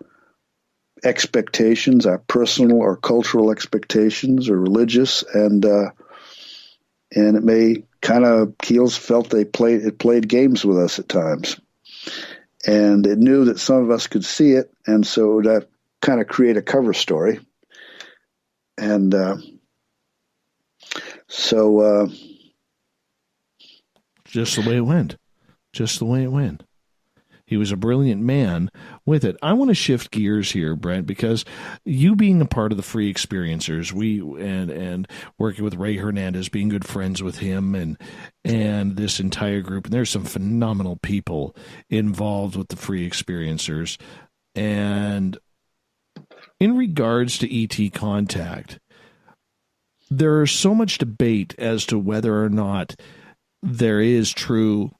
expectations, our personal or cultural expectations, or religious, and it may kind of, Keel's felt it played games with us at times. And it knew that some of us could see it, and so that kind of create a cover story. And so just the way it went. Just the way it went. He was a brilliant man with it. I want to shift gears here, Brent, because you being a part of the free experiencers, and working with Ray Hernandez, being good friends with him and this entire group, and there's some phenomenal people involved with the free experiencers. And in regards to ET contact, there's so much debate as to whether or not there is true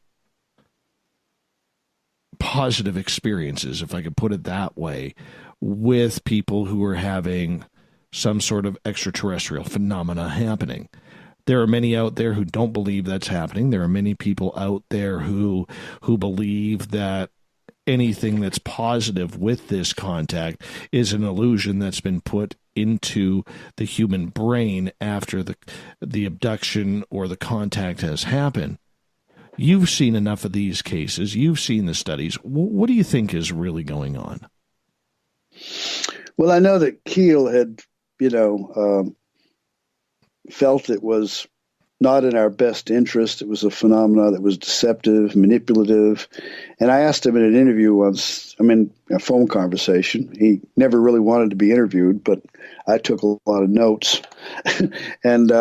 positive experiences, if I could put it that way, with people who are having some sort of extraterrestrial phenomena happening. There are many out there who don't believe that's happening. There are many people out there who believe that anything that's positive with this contact is an illusion that's been put into the human brain after the abduction or the contact has happened. You've seen enough of these cases. You've seen the studies. What do you think is really going on? Well, I know that Keel had, felt it was not in our best interest. It was a phenomenon that was deceptive, manipulative. And I asked him in an interview once, a phone conversation. He never really wanted to be interviewed, but I took a lot of notes. And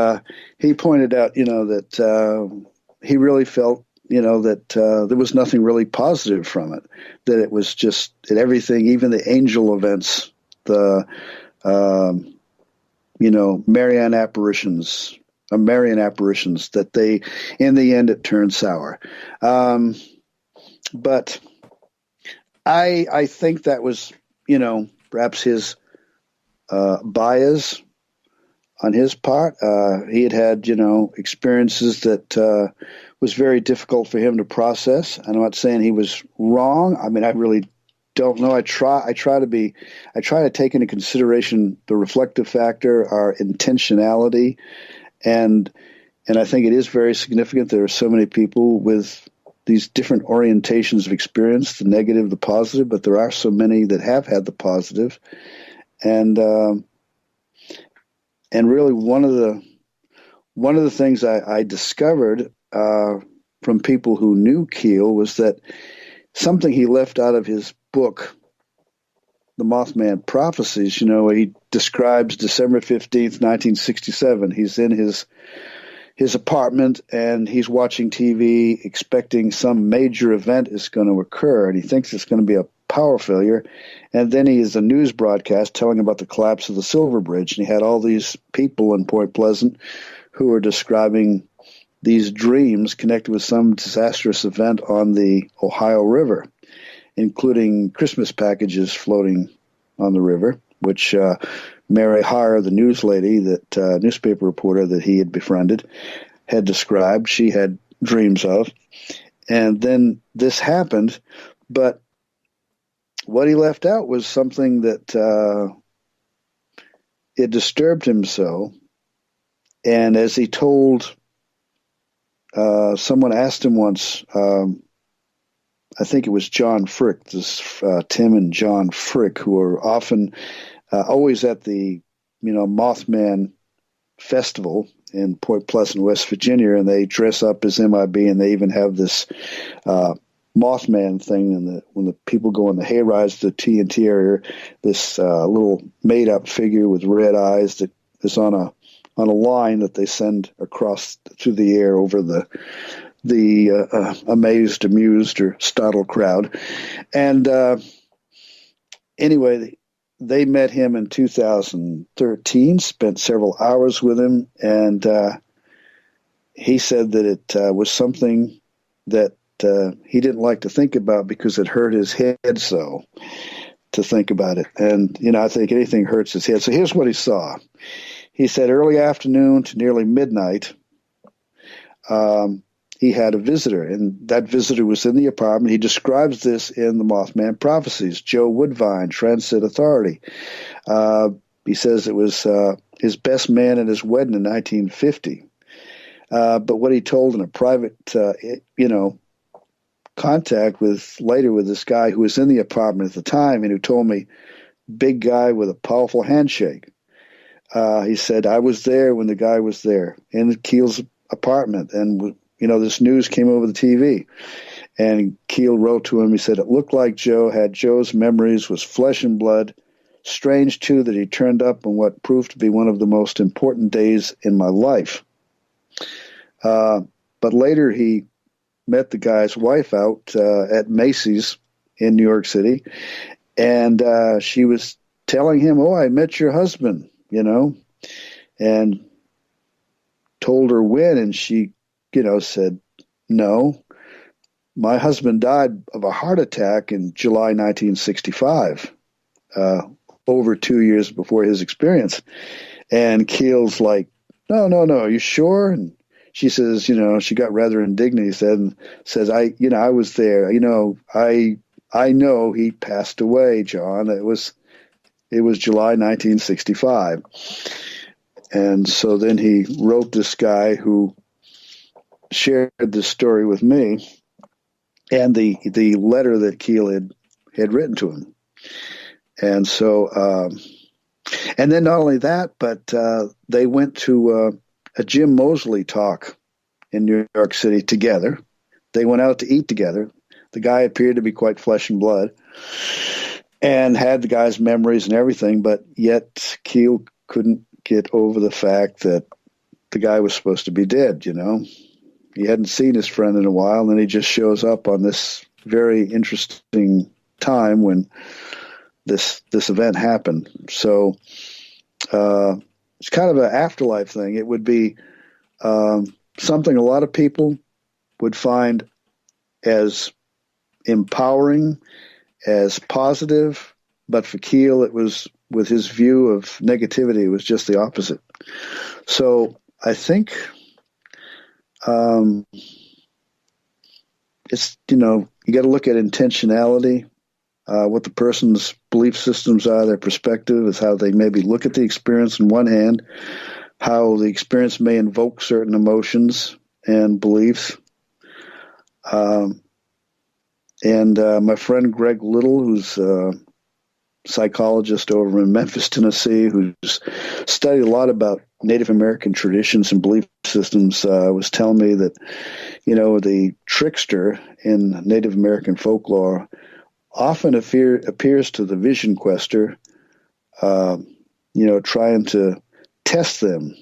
he pointed out, that he really felt, that there was nothing really positive from it, that it was just that everything, even the angel events, the, Marian apparitions, that they, in the end, it turned sour. But I think that was, perhaps his bias on his part. He had experiences that was very difficult for him to process. I'm not saying he was wrong. I really don't know. I try to take into consideration the reflective factor, our intentionality, and I think it is very significant. There are so many people with these different orientations of experience, the negative, the positive, but there are so many that have had the positive. And really one of the things I discovered from people who knew Keel was that something he left out of his book, The Mothman Prophecies, where he describes December 15th, 1967. He's in his apartment and he's watching TV expecting some major event is going to occur, and he thinks it's going to be a power failure. And then he is a news broadcast telling about the collapse of the Silver Bridge, and he had all these people in Point Pleasant who were describing these dreams connected with some disastrous event on the Ohio River, including Christmas packages floating on the river, which Mary Har, the news lady, that newspaper reporter that he had befriended, had described. She had dreams of. And then this happened, but what he left out was something that it disturbed him so. And as he told, someone asked him once, I think it was John Frick, Tim and John Frick, who are often always at the Mothman Festival in Point Pleasant, West Virginia, and they dress up as MIB, and they even have this Mothman thing. And when the people go on the hayrides to the TNT area, this little made-up figure with red eyes that is on a line that they send across through the air over the amazed, amused, or startled crowd. And anyway, they met him in 2013, spent several hours with him, and he said that it was something that he didn't like to think about because it hurt his head so to think about it. And, I think anything hurts his head. So here's what he saw. He said early afternoon to nearly midnight, he had a visitor, and that visitor was in the apartment. He describes this in the Mothman Prophecies. Joe Woodvine, Transit Authority. He says it was his best man at his wedding in 1950. But what he told in a private, contact later with this guy who was in the apartment at the time and who told me, big guy with a powerful handshake. He said, I was there when the guy was there in Keel's apartment, and this news came over the TV. And Keel wrote to him, he said, it looked like Joe had Joe's memories, was flesh and blood. Strange, too, that he turned up on what proved to be one of the most important days in my life. But later he met the guy's wife out at Macy's in New York City, and she was telling him, I met your husband, and told her when, and she, said, no, my husband died of a heart attack in July 1965, over 2 years before his experience. And Keel's like, no, are you sure? And she says, she got rather indignant. He says, I was there. I know he passed away, John. It was July 1965. And so then he wrote this guy who shared this story with me and the letter that Keel had written to him. And so, and then not only that, but they went to a Jim Moseley talk in New York City together. They went out to eat together. The guy appeared to be quite flesh and blood and had the guy's memories and everything, but yet Keel couldn't get over the fact that the guy was supposed to be dead, He hadn't seen his friend in a while, and then he just shows up on this very interesting time when this event happened. So it's kind of an afterlife thing. It would be something a lot of people would find as empowering, as positive, but for Keel, it was, with his view of negativity, it was just the opposite. So I think it's, you got to look at intentionality, what the person's belief systems are, their perspective is how they maybe look at the experience on one hand, how the experience may invoke certain emotions and beliefs. And my friend Greg Little, who's a psychologist over in Memphis, Tennessee, who's studied a lot about Native American traditions and belief systems, was telling me that, the trickster in Native American folklore often appears to the vision quester, trying to test them,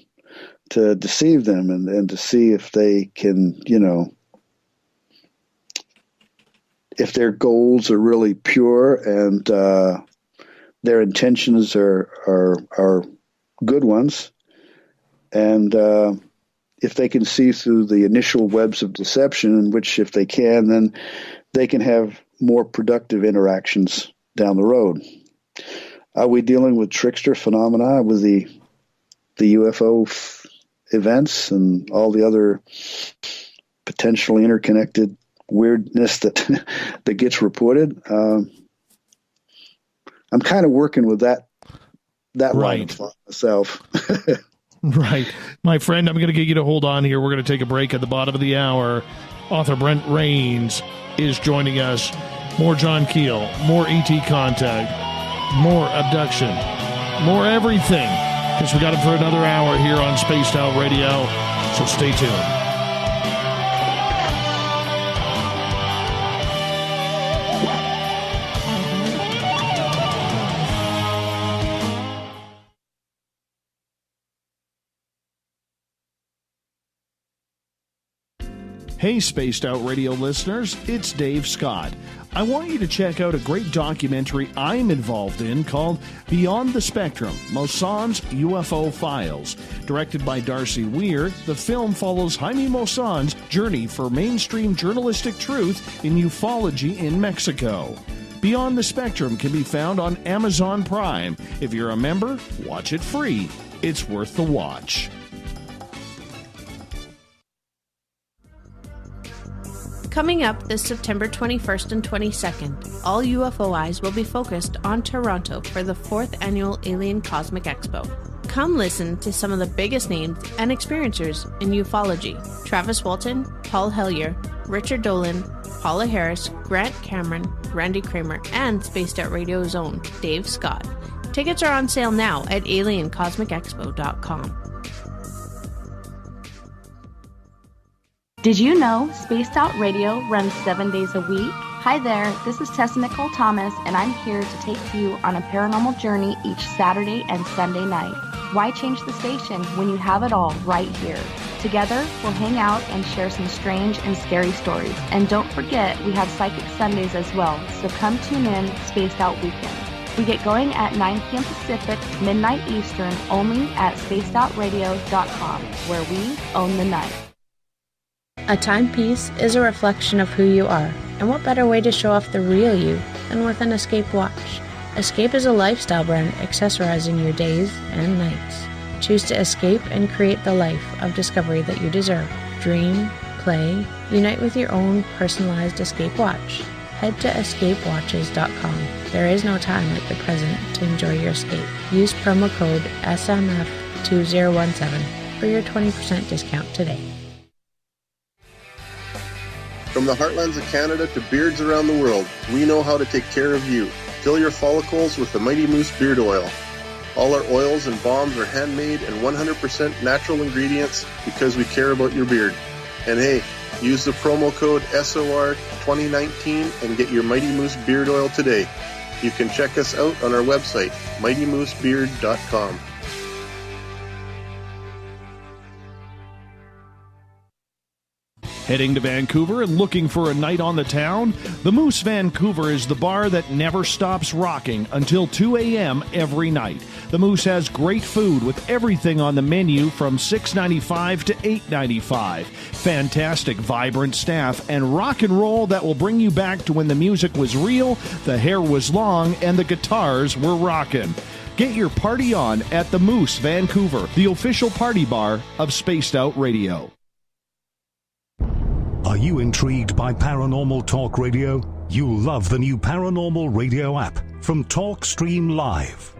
to deceive them, and to see if they can, if their goals are really pure and their intentions are good ones, and if they can see through the initial webs of deception, in which if they can, then they can have more productive interactions down the road. Are we dealing with trickster phenomena with the UFO events and all the other potentially interconnected weirdness that gets reported? I'm kind of working with that line of thought myself. Right. My friend, I'm going to get you to hold on here. We're going to take a break at the bottom of the hour. Author Brent Raynes is joining us. More John Keel, more ET contact, more abduction, more everything. Because we got him for another hour here on Spaced Out Radio. So stay tuned. Hey, Spaced Out Radio listeners, it's Dave Scott. I want you to check out a great documentary I'm involved in called Beyond the Spectrum, Mosson's UFO Files. Directed by Darcy Weir, the film follows Jaime Mosson's journey for mainstream journalistic truth in ufology in Mexico. Beyond the Spectrum can be found on Amazon Prime. If you're a member, watch it free. It's worth the watch. Coming up this September 21st and 22nd, all UFO eyes will be focused on Toronto for the 4th Annual Alien Cosmic Expo. Come listen to some of the biggest names and experiencers in ufology. Travis Walton, Paul Hellyer, Richard Dolan, Paula Harris, Grant Cameron, Randy Kramer, and Spaced Out Radio's own Dave Scott. Tickets are on sale now at aliencosmicexpo.com. Did you know Spaced Out Radio runs 7 days a week? Hi there, this is Tessa Nicole Thomas, and I'm here to take you on a paranormal journey each Saturday and Sunday night. Why change the station when you have it all right here? Together, we'll hang out and share some strange and scary stories. And don't forget, we have Psychic Sundays as well, so come tune in Spaced Out Weekends. We get going at 9 p.m. Pacific, midnight Eastern, only at spacedoutradio.com, where we own the night. A timepiece is a reflection of who you are, and what better way to show off the real you than with an Escape watch? Escape is a lifestyle brand accessorizing your days and nights. Choose to escape and create the life of discovery that you deserve. Dream, play, unite with your own personalized Escape watch. Head to escapewatches.com. There is no time like the present to enjoy your escape. Use promo code SMF2017 for your 20% discount today. From the heartlands of Canada to beards around the world, we know how to take care of you. Fill your follicles with the Mighty Moose Beard Oil. All our oils and balms are handmade and 100% natural ingredients because we care about your beard. And hey, use the promo code SOR2019 and get your Mighty Moose Beard Oil today. You can check us out on our website, mightymoosebeard.com. Heading to Vancouver and looking for a night on the town? The Moose Vancouver is the bar that never stops rocking until 2 a.m. every night. The Moose has great food with everything on the menu from $6.95 to $8.95. Fantastic, vibrant staff and rock and roll that will bring you back to when the music was real, the hair was long, and the guitars were rocking. Get your party on at the Moose Vancouver, the official party bar of Spaced Out Radio. Are you intrigued by Paranormal Talk Radio? You'll love the new Paranormal Radio app from TalkStream Live.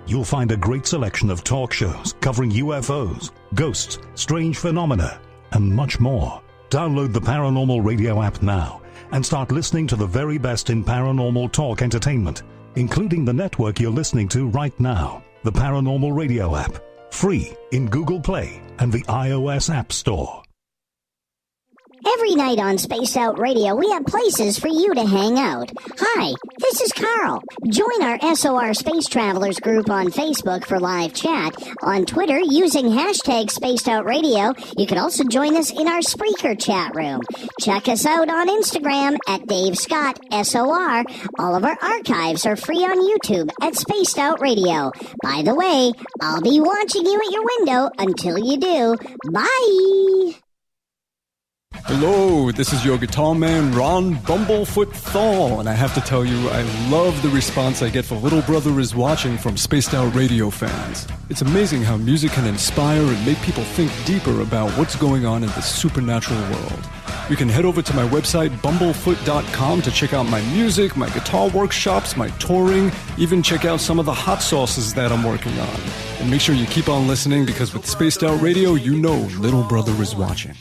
You'll find a great selection of talk shows covering UFOs, ghosts, strange phenomena, and much more. Download the Paranormal Radio app now and start listening to the very best in paranormal talk entertainment, including the network you're listening to right now, the Paranormal Radio app, free in Google Play and the iOS App Store. Every night on Spaced Out Radio, we have places for you to hang out. Hi, this is Carl. Join our SOR Space Travelers group on Facebook for live chat. On Twitter, using hashtag Spaced Out Radio. You can also join us in our Spreaker chat room. Check us out on Instagram at Dave Scott SOR. All of our archives are free on YouTube at Spaced Out Radio. By the way, I'll be watching you at your window until you do. Bye! Hello, this is your guitar man, Ron Bumblefoot Thal, and I have to tell you, I love the response I get for Little Brother is Watching from Spaced Out Radio fans. It's amazing how music can inspire and make people think deeper about what's going on in the supernatural world. You can head over to my website, bumblefoot.com, to check out my music, my guitar workshops, my touring, even check out some of the hot sauces that I'm working on. And make sure you keep on listening, because with Spaced Out Radio, you know Little Brother is watching.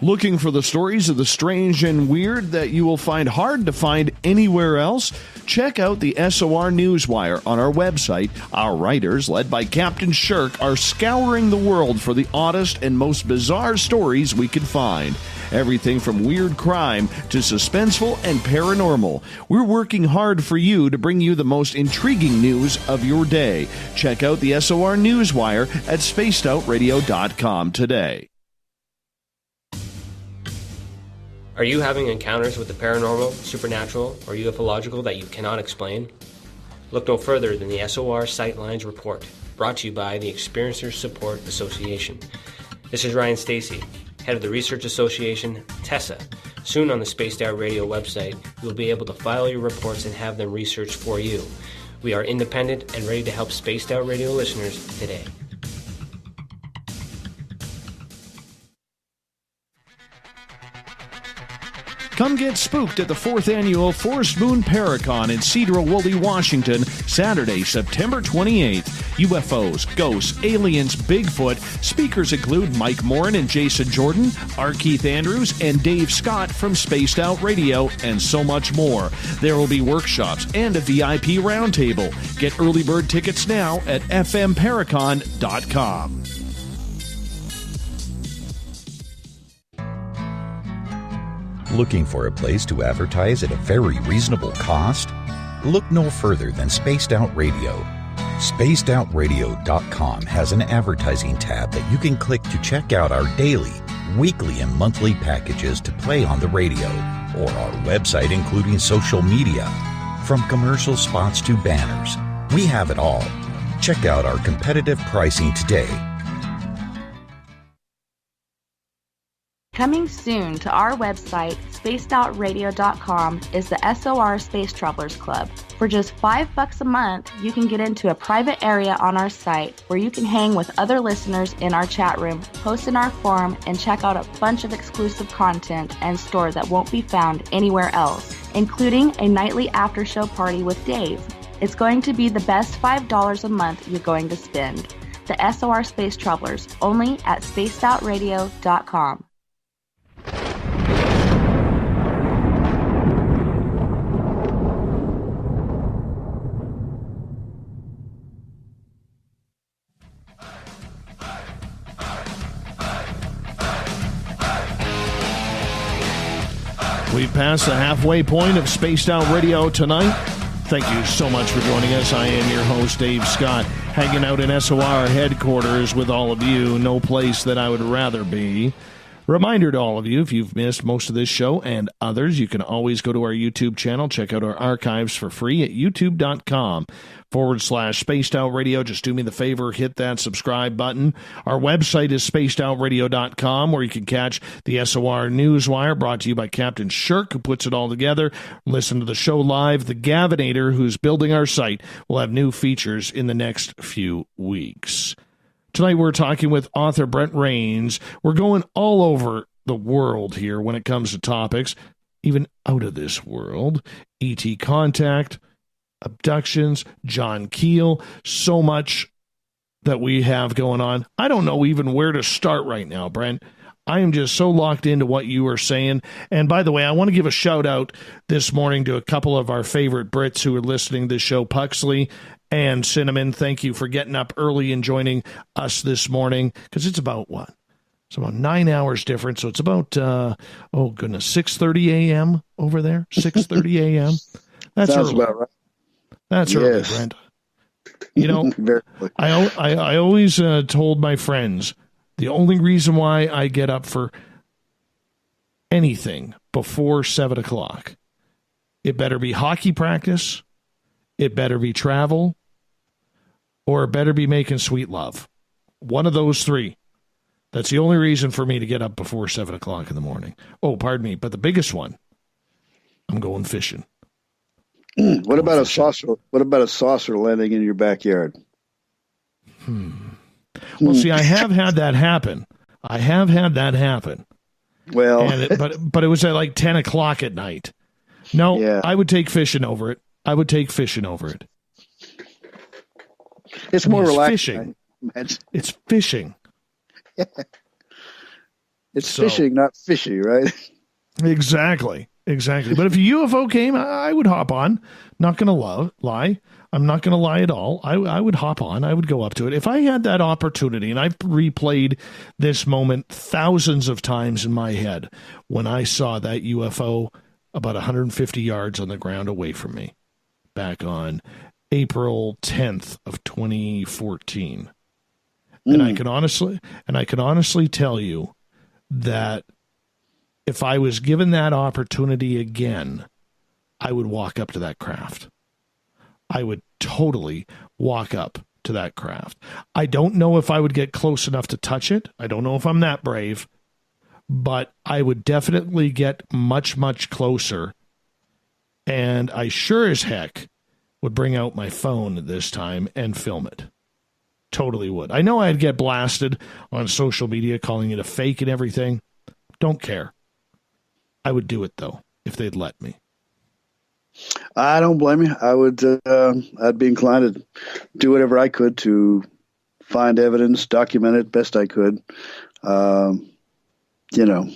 Looking for the stories of the strange and weird that you will find hard to find anywhere else? Check out the SOR Newswire on our website. Our writers, led by Captain Shirk, are scouring the world for the oddest and most bizarre stories we can find. Everything from weird crime to suspenseful and paranormal. We're working hard for you to bring you the most intriguing news of your day. Check out the SOR Newswire at spacedoutradio.com today. Are you having encounters with the paranormal, supernatural, or ufological that you cannot explain? Look no further than the SOR Sightlines Report, brought to you by the Experiencers Support Association. This is Ryan Stacy, head of the Research Association, TESSA. Soon on the Spaced Out Radio website, you'll be able to file your reports and have them researched for you. We are independent and ready to help Spaced Out Radio listeners today. Come get spooked at the 4th Annual Forest Moon Paracon in Cedar Woolley, Washington, Saturday, September 28th. UFOs, ghosts, aliens, Bigfoot. Speakers include Mike Morin and Jason Jordan, R. Keith Andrews, and Dave Scott from Spaced Out Radio, and so much more. There will be workshops and a VIP roundtable. Get early bird tickets now at fmparacon.com. Looking for a place to advertise at a very reasonable cost? Look no further than Spaced Out Radio. SpacedOutRadio.com has an advertising tab that you can click to check out our daily, weekly, and monthly packages to play on the radio, or our website including social media. From commercial spots to banners, we have it all. Check out our competitive pricing today. Coming soon to our website, spacedoutradio.com, is the SOR Space Travelers Club. For just $5 a month, you can get into a private area on our site where you can hang with other listeners in our chat room, post in our forum, and check out a bunch of exclusive content and store that won't be found anywhere else, including a nightly after-show party with Dave. It's going to be the best $5 a month you're going to spend. The SOR Space Travelers, only at spacedoutradio.com. We've passed the halfway point of Spaced Out Radio tonight. Thank you so much for joining us. I am your host, Dave Scott, hanging out in SOR headquarters with all of you. No place that I would rather be. Reminder to all of you, if you've missed most of this show and others, you can always go to our YouTube channel, check out our archives for free at youtube.com/Spaced Out Radio. Just do me the favor, hit that subscribe button. Our website is spacedoutradio.com, where you can catch the SOR Newswire, brought to you by Captain Shirk, who puts it all together. Listen to the show live. The Gavinator, who's building our site, will have new features in the next few weeks. Tonight we're talking with author Brent Raynes. We're going all over the world here when it comes to topics, even out of this world. E.T. contact, abductions, John Keel, so much that we have going on. I don't know even where to start right now, Brent. I am just so locked into what you are saying. And by the way, I want to give a shout out this morning to a couple of our favorite Brits who are listening to this show, Puxley and Cinnamon. Thank you for getting up early and joining us this morning, because it's about what? It's about 9 hours difference. So it's about, 6:30 a.m. over there, 6:30 a.m. That's sounds early. about right. That's early, Brent. You know, I always told my friends, the only reason why I get up for anything before 7 o'clock, it better be hockey practice, it better be travel, or it better be making sweet love. One of those three. That's the only reason for me to get up before 7 o'clock in the morning. Oh, pardon me, but the biggest one, I'm going fishing. What about a saucer? What about a saucer landing in your backyard? Well, see, I have had that happen. Well, and but it was at like 10 o'clock at night. No, yeah. I would take fishing over it. It's more Fishing. relaxing. It's fishing. Yeah. It's fishing, not fishy, right? Exactly. But if a UFO came, I would hop on. Not going to lie. I'm not going to lie at all. I would hop on. I would go up to it. If I had that opportunity, and I've replayed this moment thousands of times in my head, when I saw that UFO about 150 yards on the ground away from me back on April 10th of 2014. And I can honestly tell you that if I was given that opportunity again, I would walk up to that craft. I would totally walk up to that craft. I don't know if I would get close enough to touch it. I don't know if I'm that brave, but I would definitely get much, much closer. And I sure as heck would bring out my phone this time and film it. Totally would. I know I'd get blasted on social media calling it a fake and everything. Don't care. I would do it, though, if they'd let me. I don't blame you. I would. I'd be inclined to do whatever I could to find evidence, document it best I could. You know,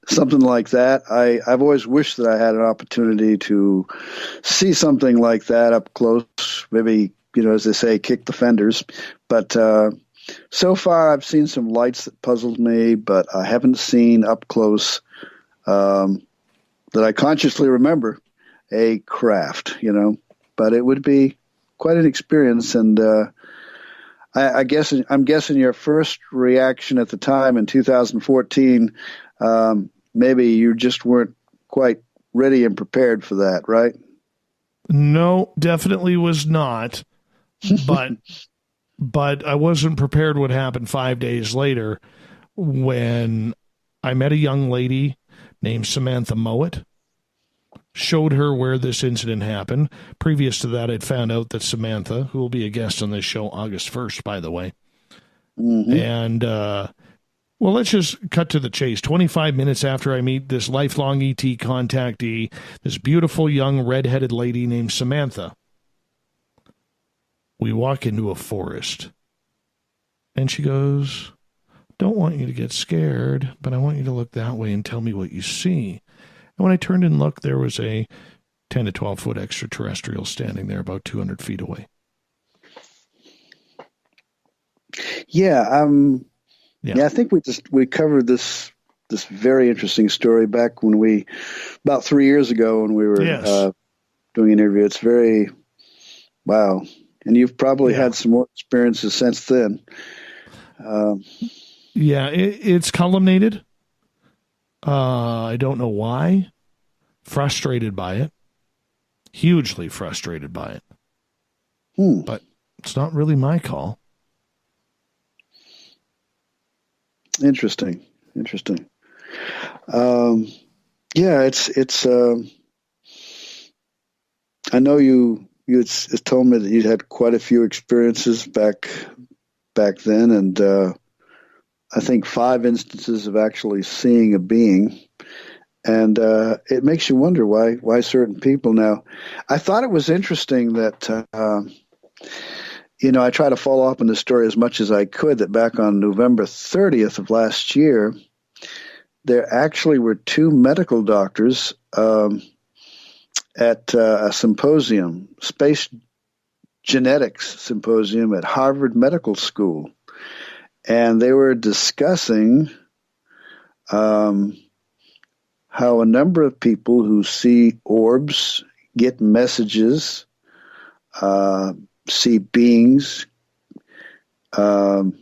something like that. I've always wished that I had an opportunity to see something like that up close. Maybe, as they say, kick the fenders. But so far, I've seen some lights that puzzled me, but I haven't seen up close that I consciously remember a craft. But it would be quite an experience, and I'm guessing your first reaction at the time in 2014, maybe you just weren't quite ready and prepared for that, right? No, definitely was not. But I wasn't prepared what happened 5 days later when I met a young lady named Samantha Mowat. Showed her where this incident happened. Previous to that, I'd found out that Samantha, who will be a guest on this show August 1st, by the way. Mm-hmm. And, well, let's just cut to the chase. 25 minutes after I meet this lifelong ET contactee, this beautiful young redheaded lady named Samantha, we walk into a forest. And she goes, "Don't want you to get scared, but I want you to look that way and tell me what you see." And when I turned and looked, there was a 10 to 12 foot extraterrestrial standing there about 200 feet away. Yeah. I think we covered this very interesting story back about 3 years ago when we were doing an interview. It's very, wow. And you've probably had some more experiences since then. It's culminated. I don't know why. Frustrated by it. Hugely frustrated by it. But it's not really my call. Interesting. It's I know you told me that you had quite a few experiences back then, and I think 5 instances of actually seeing a being, and it makes you wonder why certain people. Now, I thought it was interesting that I try to follow up on this story as much as I could. That back on November 30th of last year, there actually were 2 medical doctors at a symposium, Space Genetics Symposium at Harvard Medical School. And they were discussing how a number of people who see orbs, get messages, see beings, have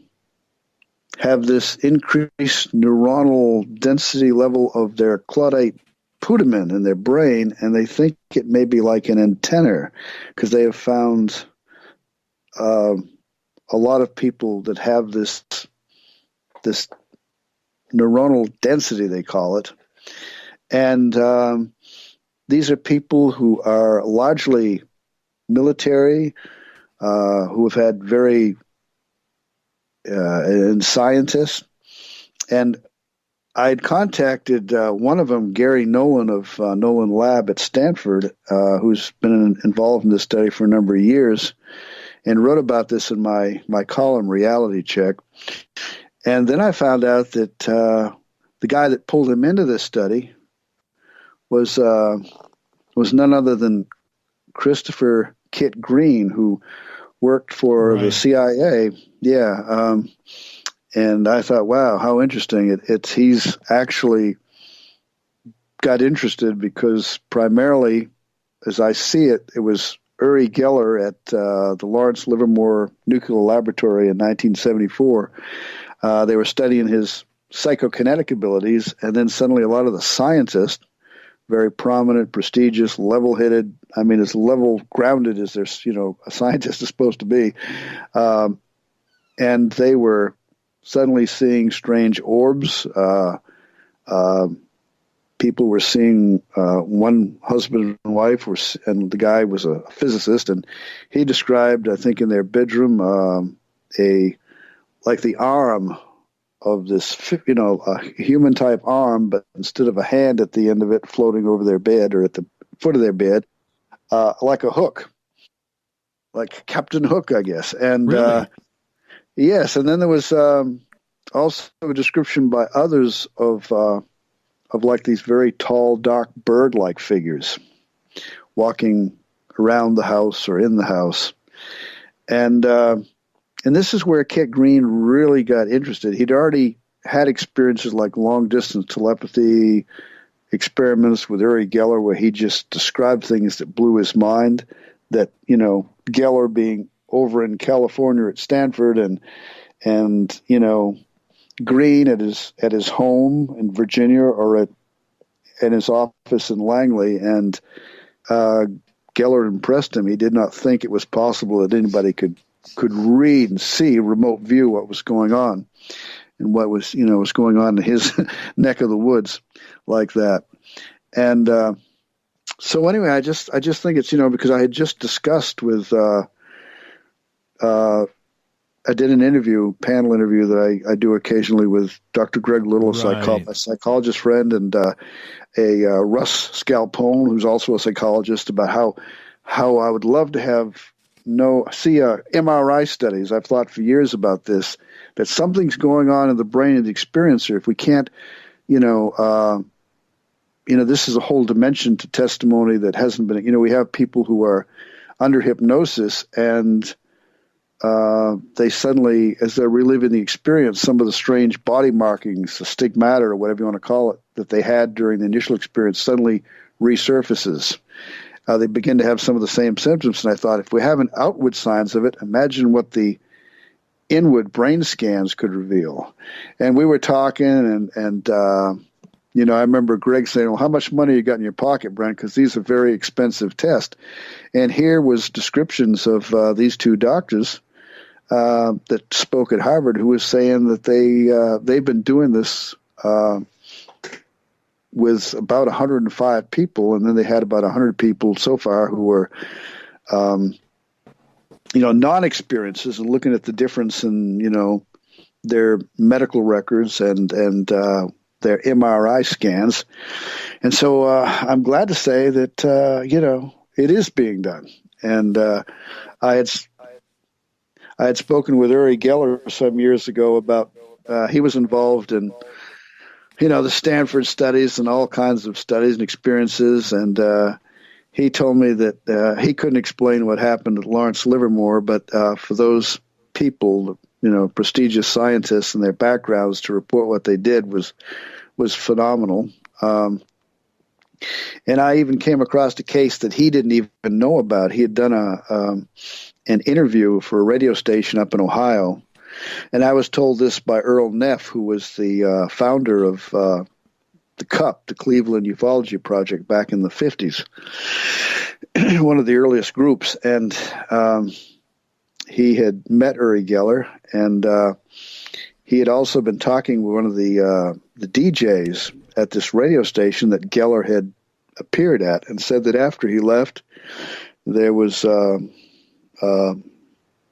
this increased neuronal density level of their claudate putamen in their brain, and they think it may be like an antenna, because they have found a lot of people that have this neuronal density, they call it. And these are people who are largely military, who have had and scientists. And I'd contacted one of them, Gary Nolan of Nolan Lab at Stanford, who's been involved in this study for a number of years, and wrote about this in my column, Reality Check. And then I found out that the guy that pulled him into this study was none other than Christopher Kit Green, who worked for the CIA. Yeah. And I thought, wow, how interesting. He's actually got interested because primarily, as I see it, it was Uri Geller at the Lawrence Livermore Nuclear Laboratory in 1974. They were studying his psychokinetic abilities, and then suddenly a lot of the scientists, very prominent, prestigious, level-headed, as level-grounded as a scientist is supposed to be, and they were suddenly seeing strange orbs. People were seeing one husband and wife, and the guy was a physicist, and he described, I think, in their bedroom, like the arm of this, a human type arm, but instead of a hand at the end of it floating over their bed or at the foot of their bed, like a hook, like Captain Hook, I guess. And Really? yes, and then there was also a description by others of like these very tall, dark bird-like figures walking around the house or in the house. And this is where Kit Green really got interested. He'd already had experiences like long-distance telepathy, experiments with Uri Geller, where he just described things that blew his mind, that, you know, Geller being over in California at Stanford and you know, Green at his home in Virginia or at his office in Langley, and Geller impressed him. He did not think it was possible that anybody could read and see, remote view, what was going on and what was, you know, was going on in his neck of the woods like that. And so anyway, I just think it's, you know, because I had just discussed with I did an interview, panel interview that I do occasionally with Dr. Greg Little, a psychologist friend, and a Russ Scalpone, who's also a psychologist, about how I would love to see MRI studies. I've thought for years about this, that something's going on in the brain of the experiencer. If we can't, this is a whole dimension to testimony that hasn't been, we have people who are under hypnosis and they suddenly, as they're reliving the experience, some of the strange body markings, the stigmata or whatever you want to call it, that they had during the initial experience suddenly resurfaces. They begin to have some of the same symptoms. And I thought, if we haven't outward signs of it, imagine what the inward brain scans could reveal. And we were talking, and I remember Greg saying, well, how much money you got in your pocket, Brent? Because these are very expensive tests. And here was descriptions of these two doctors that spoke at Harvard, who was saying that they've been doing this with about 105 people, and then they had about 100 people so far who were, non-experiences, and looking at the difference in, their medical records and their MRI scans. And so I'm glad to say that, it is being done. And I had spoken with Uri Geller some years ago about, he was involved in, the Stanford studies and all kinds of studies and experiences. And he told me that he couldn't explain what happened at Lawrence Livermore, but for those people, prestigious scientists and their backgrounds to report what they did was phenomenal. And I even came across a case that he didn't even know about. He had done an interview for a radio station up in Ohio. And I was told this by Earl Neff, who was the founder of the CUP, the Cleveland Ufology Project, back in the 50s, one of the earliest groups. And he had met Uri Geller, and he had also been talking with one of the DJs at this radio station that Geller had appeared at, and said that after he left, there was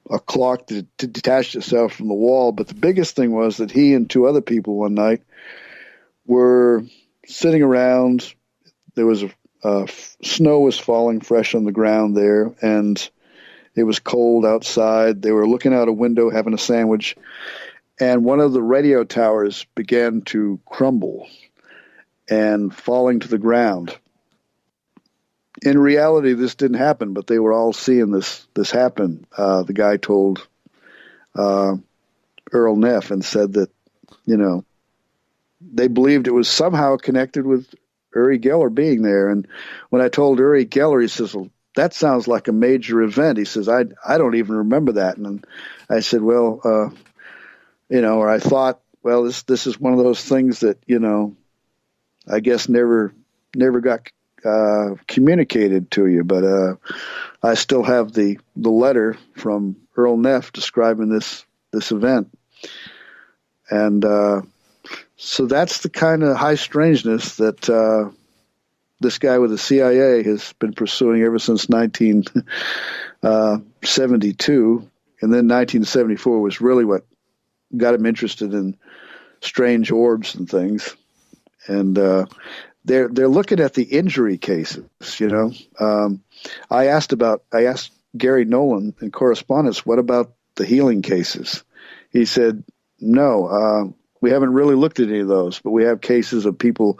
a clock that detached itself from the wall. But the biggest thing was that he and two other people one night were sitting around. There was snow was falling fresh on the ground there, and it was cold outside. They were looking out a window having a sandwich, and one of the radio towers began to crumble and falling to the ground. In reality, this didn't happen, but they were all seeing this happen. The guy told Earl Neff and said that, they believed it was somehow connected with Uri Geller being there. And when I told Uri Geller, he says, well, that sounds like a major event. He says, I don't even remember that. And I said, well, or I thought, well, this is one of those things that, I guess never got communicated to you, but I still have the letter from Earl Neff describing this event. And so that's the kind of high strangeness that this guy with the CIA has been pursuing ever since 1972. And then 1974 was really what got him interested in strange orbs and things. And they're looking at the injury cases. I asked Gary Nolan in correspondence, what about the healing cases? He said, no, we haven't really looked at any of those, but we have cases of people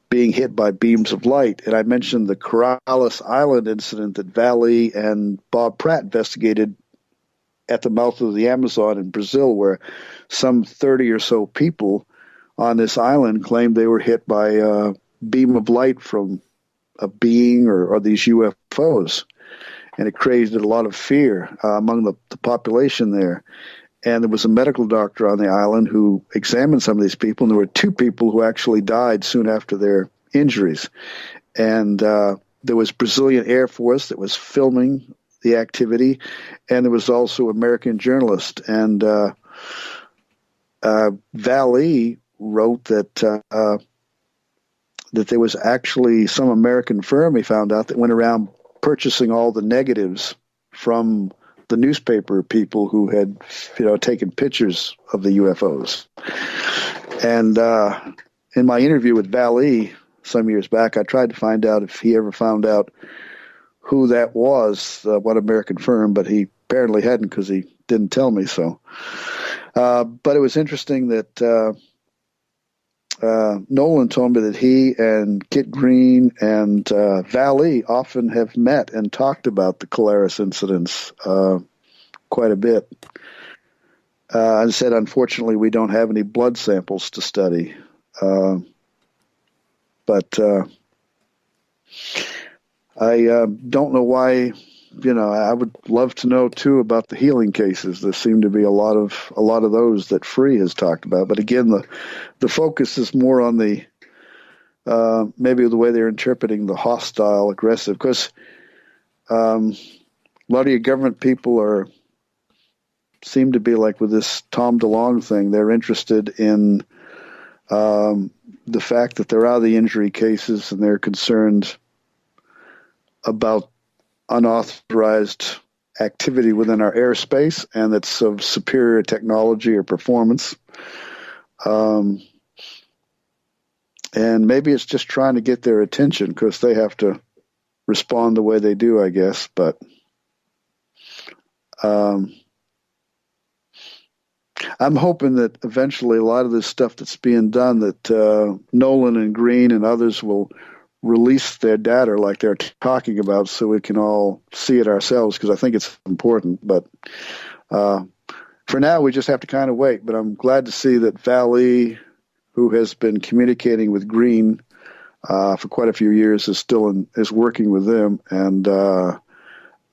being hit by beams of light. And I mentioned the Corrales Island incident that Valley and Bob Pratt investigated at the mouth of the Amazon in Brazil, where some 30 or so people on this island claimed they were hit by a beam of light from a being or these UFOs. And it created a lot of fear among the population there. And there was a medical doctor on the island who examined some of these people, and there were 2 people who actually died soon after their injuries. And there was Brazilian Air Force that was filming the activity, and there was also American journalist. And Valley wrote that there was actually some American firm, he found out, that went around purchasing all the negatives from the newspaper people who had, taken pictures of the UFOs. And in my interview with Valley some years back, I tried to find out if he ever found out who that was, what American firm, but he apparently hadn't, because he didn't tell me so. But it was interesting that Nolan told me that he and Kit Green and Valley often have met and talked about the Colaris incidents quite a bit. And said, unfortunately, we don't have any blood samples to study. But I don't know why. I would love to know too about the healing cases. There seem to be a lot of those that Free has talked about. But again, the focus is more on the maybe the way they're interpreting the hostile, aggressive. Because a lot of your government people seem to be like with this Tom DeLonge thing. They're interested in the fact that there are the injury cases, and they're concerned about unauthorized activity within our airspace, and that's of superior technology or performance. And maybe it's just trying to get their attention because they have to respond the way they do, I guess. But I'm hoping that eventually a lot of this stuff that's being done, that Nolan and Green and others will release their data like they're talking about, so we can all see it ourselves, because I think it's important. But for now, we just have to kind of wait. But I'm glad to see that Valley, who has been communicating with Green for quite a few years, is working with them, and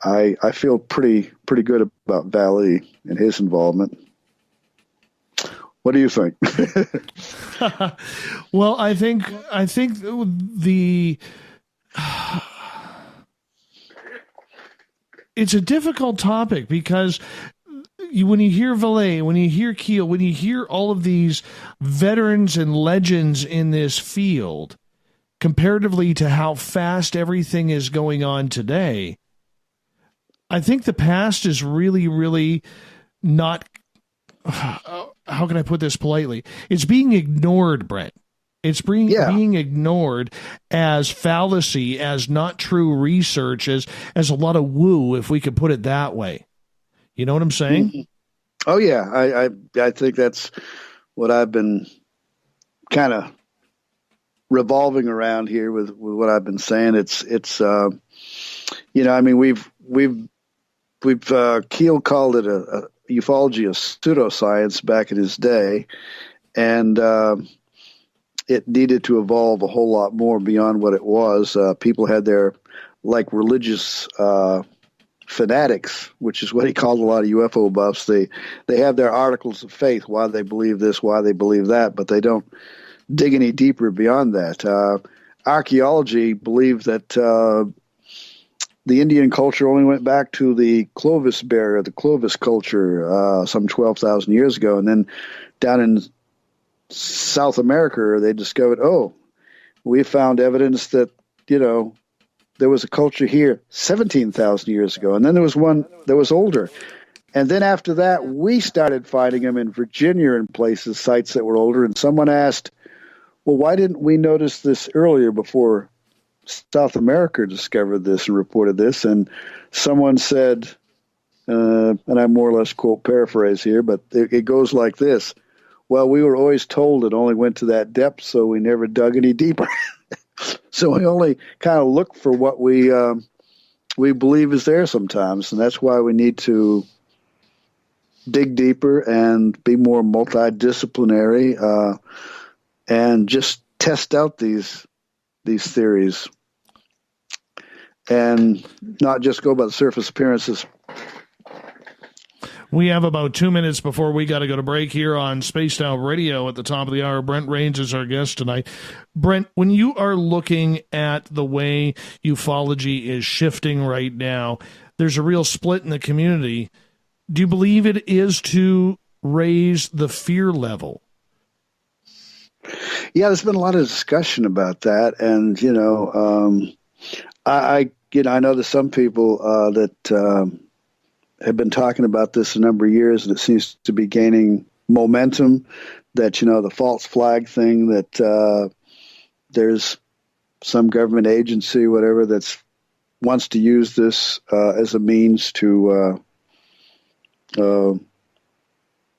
I feel pretty good about Valley and his involvement. What do you think? Well, I think it's a difficult topic, because when you hear Vallée, when you hear Keel, when you hear all of these veterans and legends in this field, comparatively to how fast everything is going on today, I think the past is really, really not... How can I put this politely? It's being ignored, Brent. It's being ignored as fallacy, as not true research, as a lot of woo, if we could put it that way. You know what I'm saying? Mm-hmm. Oh yeah, I think that's what I've been kind of revolving around here with what I've been saying. It's I mean, we've Keel called it a ufology, a pseudoscience back in his day, and it needed to evolve a whole lot more beyond what it was. People had their religious fanatics, which is what he called a lot of UFO buffs. They have their articles of faith, why they believe this, why they believe that, but they don't dig any deeper beyond that. Archaeology believed that the Indian culture only went back to the Clovis barrier, the Clovis culture, some 12,000 years ago. And then down in South America, they discovered, we found evidence that, there was a culture here 17,000 years ago. And then there was one that was older. And then after that, we started finding them in Virginia and places, sites that were older. And someone asked, well, why didn't we notice this earlier before South America discovered this and reported this? And someone said, and I more or less quote paraphrase here, but it goes like this. Well, we were always told it only went to that depth, so we never dug any deeper. So we only kind of look for what we believe is there sometimes, and that's why we need to dig deeper and be more multidisciplinary and just test out these theories and not just go by the surface appearances. We have about 2 minutes before we got to go to break here on Spaced Out Radio. At the top of the hour, Brent Raynes is our guest tonight. Brent, when you are looking at the way ufology is shifting right now, there's a real split in the community. Do you believe it is to raise the fear level? Yeah, there's been a lot of discussion about that, and I know there's some people that have been talking about this a number of years, and it seems to be gaining momentum. That the false flag thing, that there's some government agency, whatever, that's wants to use this as a means to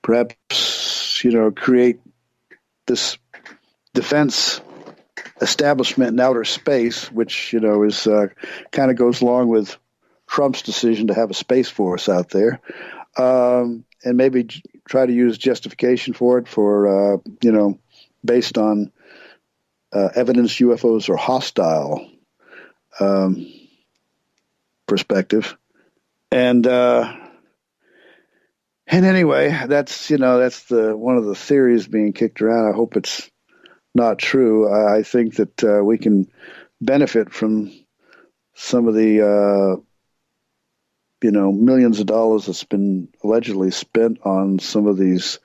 perhaps create this defense establishment in outer space, which is kind of goes along with Trump's decision to have a space force out there, and maybe try to use justification for it for based on evidence UFOs are hostile perspective, and anyway, that's the one of the theories being kicked around. I hope it's not true. I think that we can benefit from some of the millions of dollars that's been allegedly spent on some of these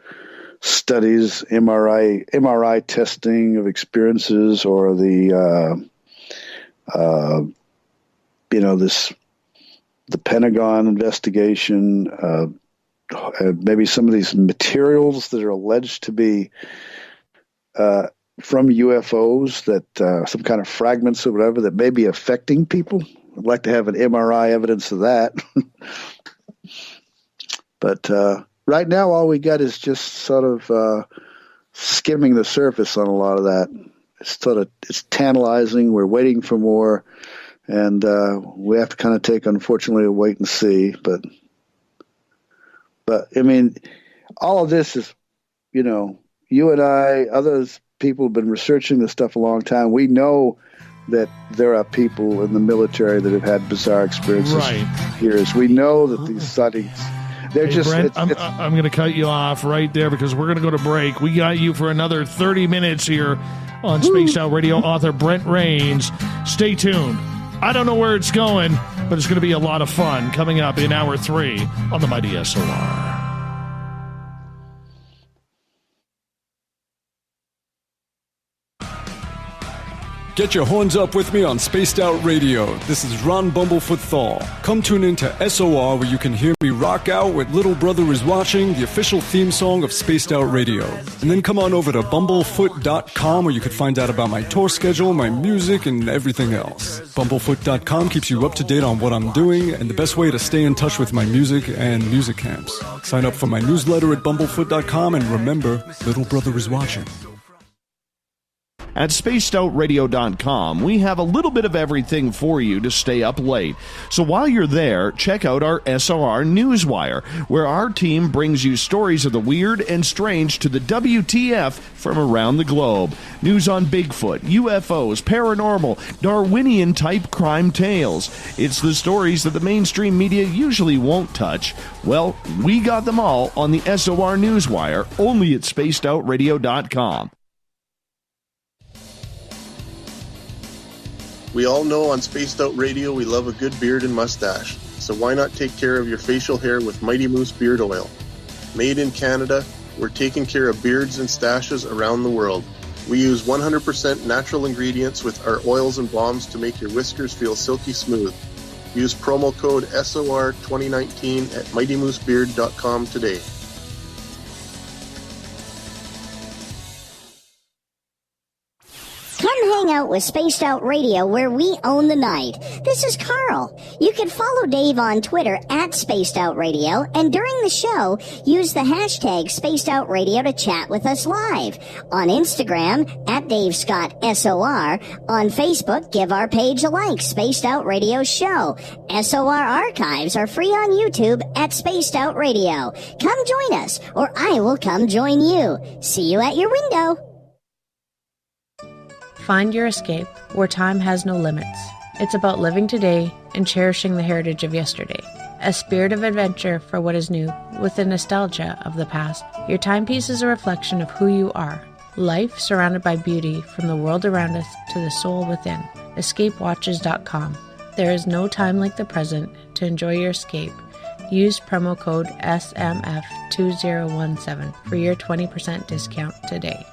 studies, MRI testing of experiences, or the Pentagon investigation, maybe some of these materials that are alleged to be from UFOs, that some kind of fragments or whatever that may be affecting people. I'd like to have an MRI evidence of that. But right now, all we got is just sort of skimming the surface on a lot of that. It's tantalizing. We're waiting for more, and we have to kind of take, unfortunately, a wait and see. But I mean, all of this is, you and I, others people have been researching this stuff a long time. We know that there are people in the military that have had bizarre experiences for years. We know that these sightings, they're just... Brent, I'm going to cut you off right there because we're going to go to break. We got you for another 30 minutes here on Spaced Out Radio. Author Brent Raynes. Stay tuned. I don't know where it's going, but it's going to be a lot of fun coming up in Hour 3 on the Mighty SOR. Get your horns up with me on Spaced Out Radio. This is Ron Bumblefoot THAL. Come tune in to SOR, where you can hear me rock out with Little Brother Is Watching, the official theme song of Spaced Out Radio. And then come on over to bumblefoot.com, where you can find out about my tour schedule, my music, and everything else. Bumblefoot.com keeps you up to date on what I'm doing and the best way to stay in touch with my music and music camps. Sign up for my newsletter at bumblefoot.com, and remember, Little Brother Is Watching. At spacedoutradio.com, we have a little bit of everything for you to stay up late. So while you're there, check out our SOR Newswire, where our team brings you stories of the weird and strange to the WTF from around the globe. News on Bigfoot, UFOs, paranormal, Darwinian-type crime tales. It's the stories that the mainstream media usually won't touch. Well, we got them all on the SOR Newswire, only at spacedoutradio.com. We all know on Spaced Out Radio we love a good beard and mustache, so why not take care of your facial hair with Mighty Moose Beard Oil? Made in Canada, we're taking care of beards and stashes around the world. We use 100% natural ingredients with our oils and balms to make your whiskers feel silky smooth. Use promo code SOR2019 at MightyMooseBeard.com today. out with Spaced Out Radio, where we own the night. This is Carl. You can follow Dave on Twitter at Spaced Out Radio, and during the show, use the hashtag Spaced Out Radio to chat with us live. On Instagram, at Dave Scott SOR. On Facebook, give our page a like, Spaced Out Radio Show. SOR archives are free on YouTube at Spaced Out Radio. Come join us, or I will come join you. See you at your window. Find your escape where time has no limits. It's about living today and cherishing the heritage of yesterday. A spirit of adventure for what is new, with the nostalgia of the past. Your timepiece is a reflection of who you are. Life surrounded by beauty from the world around us to the soul within. EscapeWatches.com. There is no time like the present to enjoy your escape. Use promo code SMF2017 for your 20% discount today.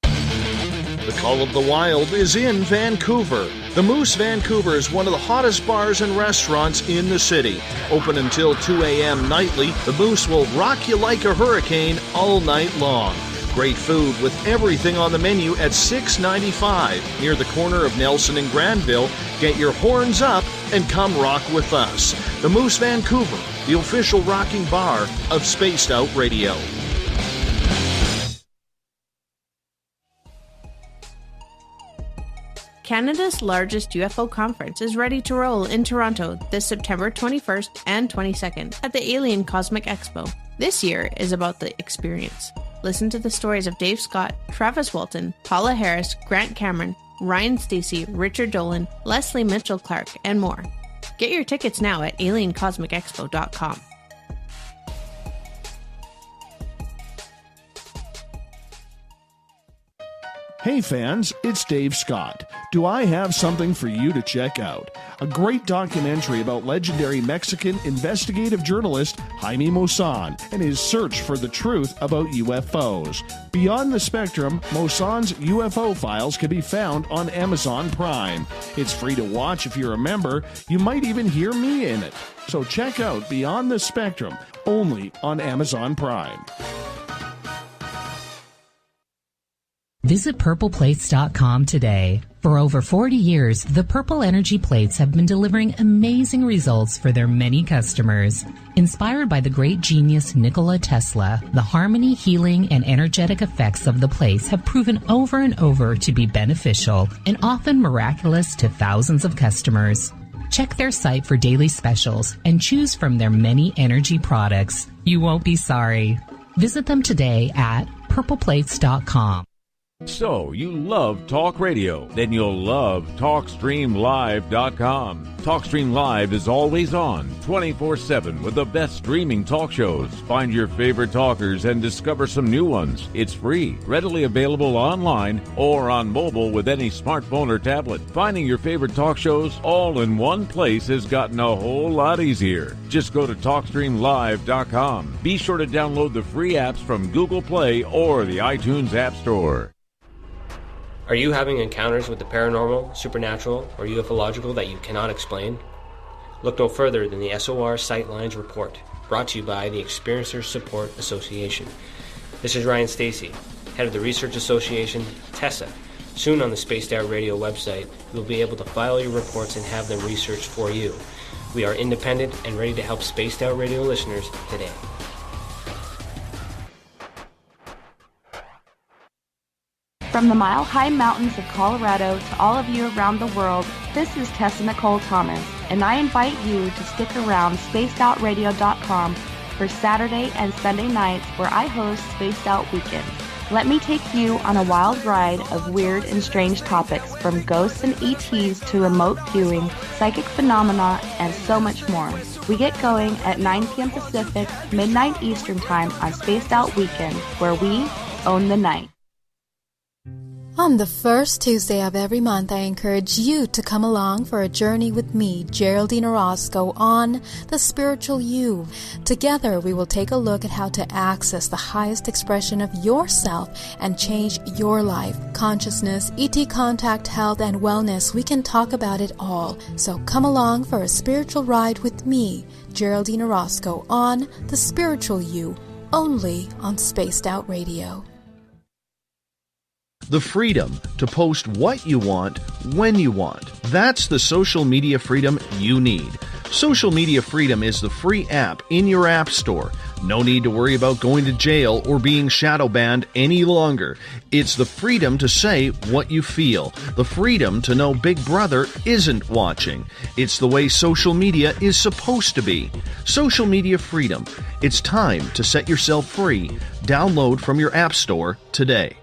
The Call of the Wild is in Vancouver. The Moose Vancouver is one of the hottest bars and restaurants in the city. Open until 2 a.m. nightly, the Moose will rock you like a hurricane all night long. Great food with everything on the menu at $6.95 near the corner of Nelson and Granville. Get your horns up and come rock with us. The Moose Vancouver, the official rocking bar of Spaced Out Radio. Canada's largest UFO conference is ready to roll in Toronto this September 21st and 22nd at the Alien Cosmic Expo. This year is about the experience. Listen to the stories of Dave Scott, Travis Walton, Paula Harris, Grant Cameron, Ryan Stacey, Richard Dolan, Leslie Mitchell-Clark, and more. Get your tickets now at aliencosmicexpo.com. Hey fans, it's Dave Scott. Do I have something for you to check out? A great documentary about legendary Mexican investigative journalist Jaime Maussan and his search for the truth about UFOs. Beyond the Spectrum, Maussan's UFO files can be found on Amazon Prime. It's free to watch if you're a member. You might even hear me in it. So check out Beyond the Spectrum, only on Amazon Prime. Visit purpleplates.com today. For over 40 years, the Purple Energy Plates have been delivering amazing results for their many customers. Inspired by the great genius Nikola Tesla, the harmony, healing, and energetic effects of the plates have proven over and over to be beneficial and often miraculous to thousands of customers. Check their site for daily specials and choose from their many energy products. You won't be sorry. Visit them today at purpleplates.com. So, you love talk radio? Then you'll love TalkStreamLive.com. TalkStream Live is always on, 24/7 with the best streaming talk shows. Find your favorite talkers and discover some new ones. It's free, readily available online or on mobile with any smartphone or tablet. Finding your favorite talk shows all in one place has gotten a whole lot easier. Just go to TalkStreamLive.com. Be sure to download the free apps from Google Play or the iTunes App Store. Are you having encounters with the paranormal, supernatural, or ufological that you cannot explain? Look no further than the SOR Sightlines Report, brought to you by the Experiencers Support Association. This is Ryan Stacey, head of the Research Association, TESA. Soon on the Spaced Out Radio website, you'll be able to file your reports and have them researched for you. We are independent and ready to help Spaced Out Radio listeners today. From the mile-high mountains of Colorado to all of you around the world, this is Tessa Nicole Thomas, and I invite you to stick around spacedoutradio.com for Saturday and Sunday nights where I host Spaced Out Weekend. Let me take you on a wild ride of weird and strange topics, from ghosts and ETs to remote viewing, psychic phenomena, and so much more. We get going at 9 p.m. Pacific, midnight Eastern Time on Spaced Out Weekend, where we own the night. On the first Tuesday of every month, I encourage you to come along for a journey with me, Geraldine Orozco, on The Spiritual You. Together, we will take a look at how to access the highest expression of yourself and change your life. Consciousness, ET contact, health, and wellness, we can talk about it all. So come along for a spiritual ride with me, Geraldine Orozco, on The Spiritual You, only on Spaced Out Radio. The freedom to post what you want, when you want. That's the social media freedom you need. Social Media Freedom is the free app in your app store. No need to worry about going to jail or being shadow banned any longer. It's the freedom to say what you feel. The freedom to know Big Brother isn't watching. It's the way social media is supposed to be. Social Media Freedom. It's time to set yourself free. Download from your app store today.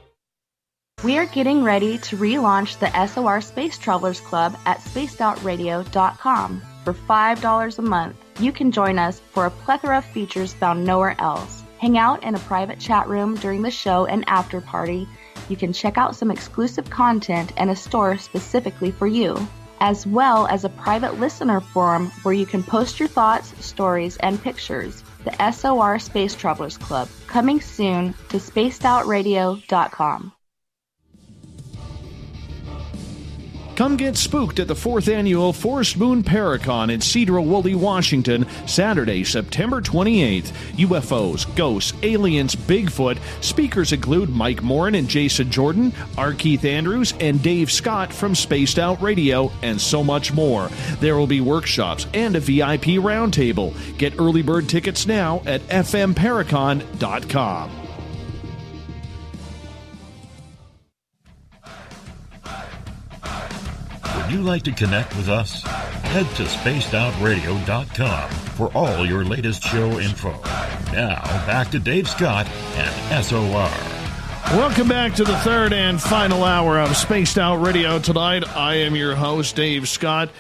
We are getting ready to relaunch the SOR Space Travelers Club at spacedoutradio.com. For $5 a month, you can join us for a plethora of features found nowhere else. Hang out in a private chat room during the show and after party. You can check out some exclusive content and a store specifically for you, as well as a private listener forum where you can post your thoughts, stories, and pictures. The SOR Space Travelers Club, coming soon to spacedoutradio.com. Come get spooked at the 4th Annual Forest Moon Paracon in Cedar-Woolley, Washington, Saturday, September 28th. UFOs, ghosts, aliens, Bigfoot. Speakers include Mike Morin and Jason Jordan, R. Keith Andrews, and Dave Scott from Spaced Out Radio, and so much more. There will be workshops and a VIP roundtable. Get early bird tickets now at fmparacon.com. Would you like to connect with us? Head to spacedoutradio.com for all your latest show info. Now, back to Dave Scott and SOR. Welcome back to the third and final hour of Spaced Out Radio tonight. I am your host, Dave Scott.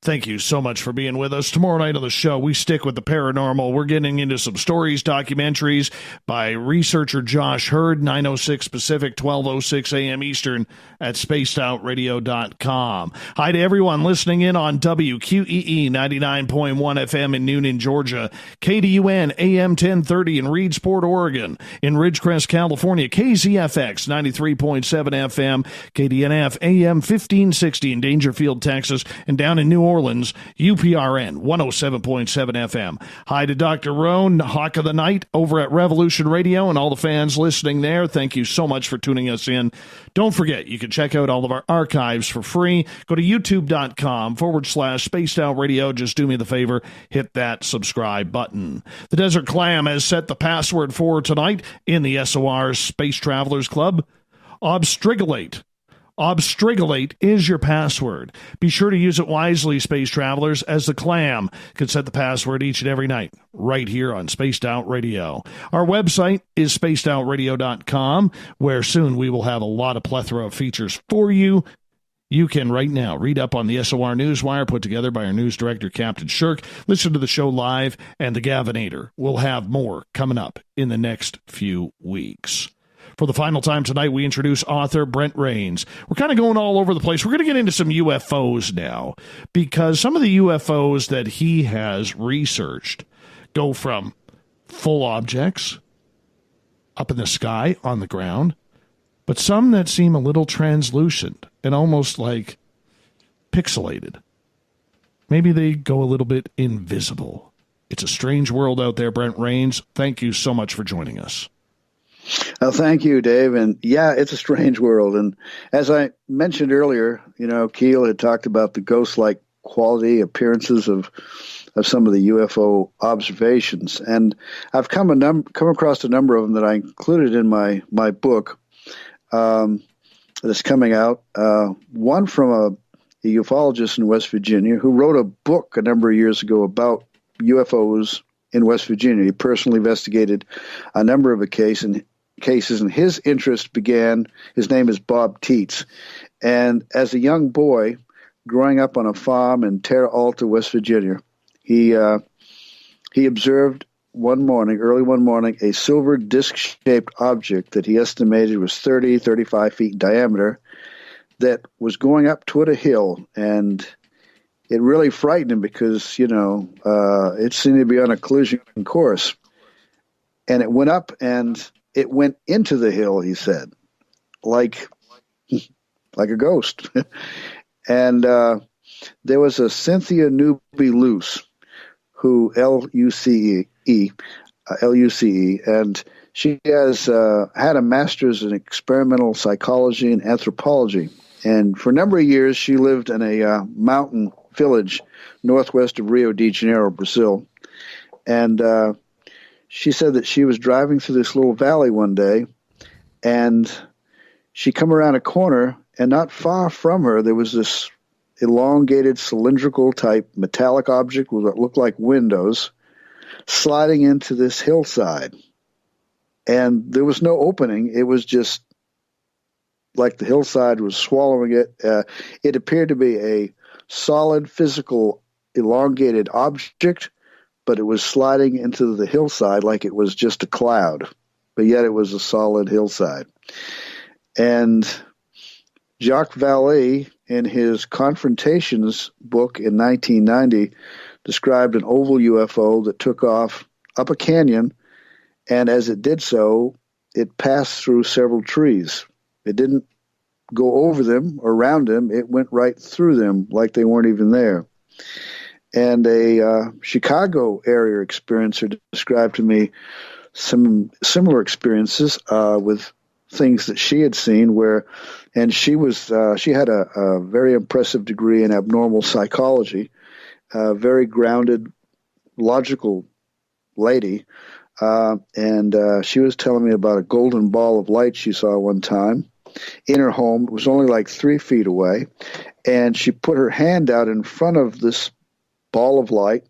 Thank you so much for being with us. Tomorrow night on the show, we stick with the paranormal. We're getting into some stories, documentaries by researcher Josh Hurd, 9:06 Pacific, 12:06 a.m. Eastern at spacedoutradio.com. Hi to everyone listening in on WQEE 99.1 FM in Noonan, Georgia, KDUN AM 1030 in Reedsport, Oregon, in Ridgecrest, California, KZFX 93.7 FM, KDNF AM 1560 in Dangerfield, Texas, and down in New Orleans, UPRN 107.7 FM. Hi to Dr. Roan, Hawk of the Night, over at Revolution Radio, and all the fans listening there. Thank you so much for tuning us in. Don't forget, you can check out all of our archives for free. Go to youtube.com/Spaced Out Radio. Just do me the favor, hit that subscribe button. The Desert Clam has set the password for tonight in the SOR Space Travelers Club. Obstrigulate. Obstrigulate is your password. Be sure to use it wisely, Space Travelers, as the Clam can set the password each and every night right here on Spaced Out Radio. Our website is spacedoutradio.com, where soon we will have a lot of plethora of features for you. You can right now read up on the SOR Newswire put together by our news director, Captain Shirk. Listen to the show live, and the Gavinator. We'll have more coming up in the next few weeks. For the final time tonight, we introduce author Brent Raynes. We're kind of going all over the place. We're going to get into some UFOs now, because some of the UFOs that he has researched go from full objects up in the sky, on the ground, but some that seem a little translucent and almost like pixelated. Maybe they go a little bit invisible. It's a strange world out there, Brent Raynes. Thank you so much for joining us. Oh, thank you, Dave. And yeah, it's a strange world. And as I mentioned earlier, Keel had talked about the ghost-like quality appearances of some of the UFO observations. And I've come across a number of them that I included in my book that's coming out. One from a ufologist in West Virginia who wrote a book a number of years ago about UFOs in West Virginia. He personally investigated a number of cases, and his interest began. His name is Bob Teets. And as a young boy, growing up on a farm in Terra Alta, West Virginia, he observed early one morning, a silver disc-shaped object that he estimated was 35 feet in diameter that was going up toward a hill. And it really frightened him because, it seemed to be on a collision course. And it went up and it went into the hill, he said, like a ghost. And there was a Cynthia Newby Luce, who Luce, and She has had a master's in experimental psychology and anthropology. And for a number of years, she lived in a mountain village northwest of Rio de Janeiro, Brazil. And she said that she was driving through this little valley one day, and she come around a corner, and not far from her, there was this elongated, cylindrical type metallic object with what looked like windows sliding into this hillside. And there was no opening. It was just like the hillside was swallowing it. It appeared to be a solid, physical, elongated object, but it was sliding into the hillside like it was just a cloud, but yet it was a solid hillside. And Jacques Vallée, in his Confrontations book in 1990, described an oval UFO that took off up a canyon, and as it did so, it passed through several trees. It didn't go over them or around them. It went right through them like they weren't even there. And a Chicago area experiencer described to me some similar experiences with things that she had seen and she had a very impressive degree in abnormal psychology, very grounded, logical lady. And she was telling me about a golden ball of light she saw one time in her home. It was only like 3 feet away. And she put her hand out in front of this ball of light.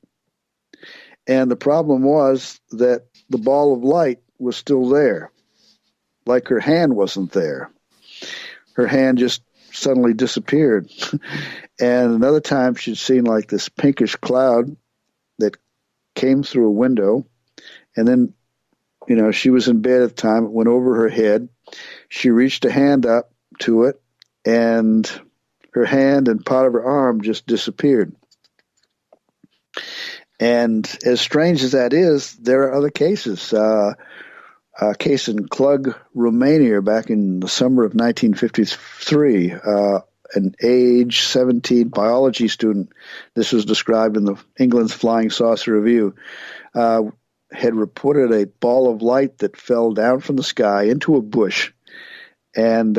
And the problem was that the ball of light was still there. Like her hand wasn't there. Her hand just suddenly disappeared. And another time she'd seen like this pinkish cloud that came through a window. And then, she was in bed at the time. It went over her head. She reached a hand up to it, and her hand and part of her arm just disappeared. And as strange as that is, there are other cases. A case in Cluj, Romania, back in the summer of 1953. An age 17 biology student, this was described in the England's Flying Saucer Review, had reported a ball of light that fell down from the sky into a bush. And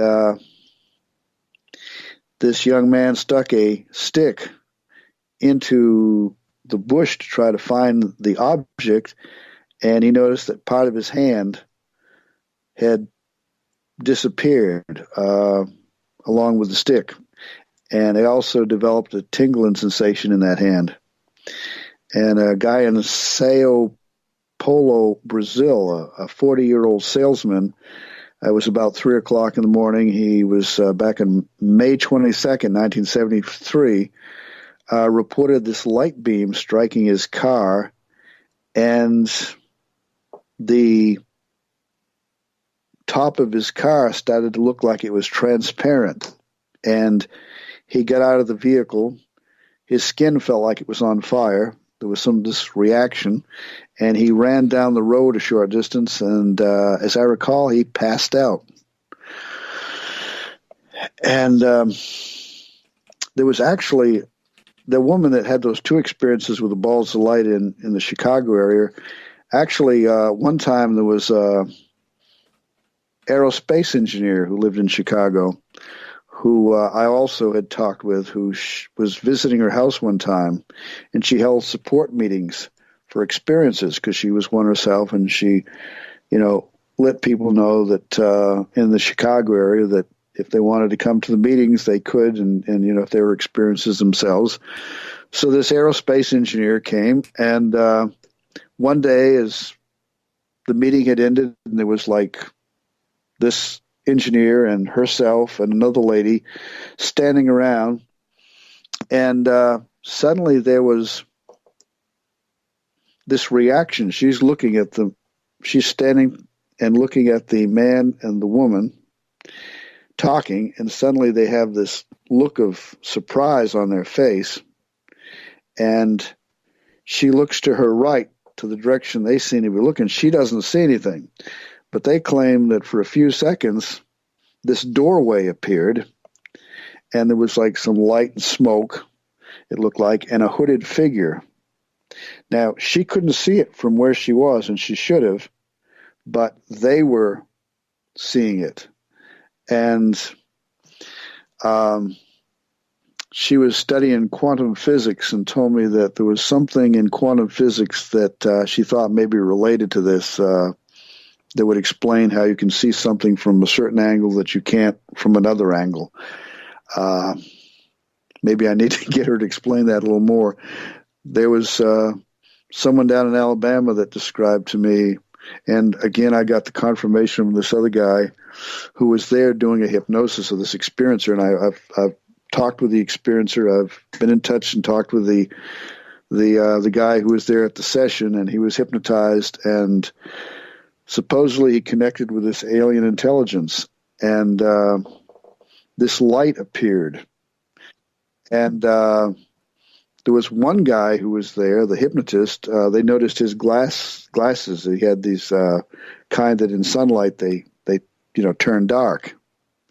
this young man stuck a stick into the bush to try to find the object, and he noticed that part of his hand had disappeared along with the stick. And he also developed a tingling sensation in that hand. And a guy in Sao Paulo, Brazil, a 40-year-old salesman, it was about 3 o'clock in the morning. He was back on May 22nd, 1973, reported this light beam striking his car, and the top of his car started to look like it was transparent. And he got out of the vehicle. His skin felt like it was on fire. There was this reaction, and he ran down the road a short distance, and as I recall, he passed out. And there was actually the woman that had those two experiences with the balls of light in the Chicago area. Actually, one time there was a aerospace engineer who lived in Chicago, who I also had talked with, who was visiting her house one time, and she held support meetings for experiences because she was one herself, and she, let people know that in the Chicago area that if they wanted to come to the meetings, they could, and if they were experiences themselves. So this aerospace engineer came, and one day as the meeting had ended, and there was like this engineer and herself and another lady standing around, and suddenly there was this reaction. She's standing and looking at the man and the woman talking, and suddenly they have this look of surprise on their face, and she looks to her right to the direction they seem to be looking. She doesn't see anything. But they claim that for a few seconds, this doorway appeared, and there was like some light and smoke, it looked like, and a hooded figure. Now, she couldn't see it from where she was, and she should have, but they were seeing it. And she was studying quantum physics and told me that there was something in quantum physics that she thought maybe related to this, that would explain how you can see something from a certain angle that you can't from another angle. Maybe I need to get her to explain that a little more. There was someone down in Alabama that described to me, and again, I got the confirmation from this other guy who was there doing a hypnosis of this experiencer, and I've talked with the experiencer. I've been in touch and talked with the guy who was there at the session, and he was hypnotized, and supposedly he connected with this alien intelligence, and this light appeared. And there was one guy who was there, the hypnotist. They noticed his glasses. He had these kind that in sunlight they turn dark,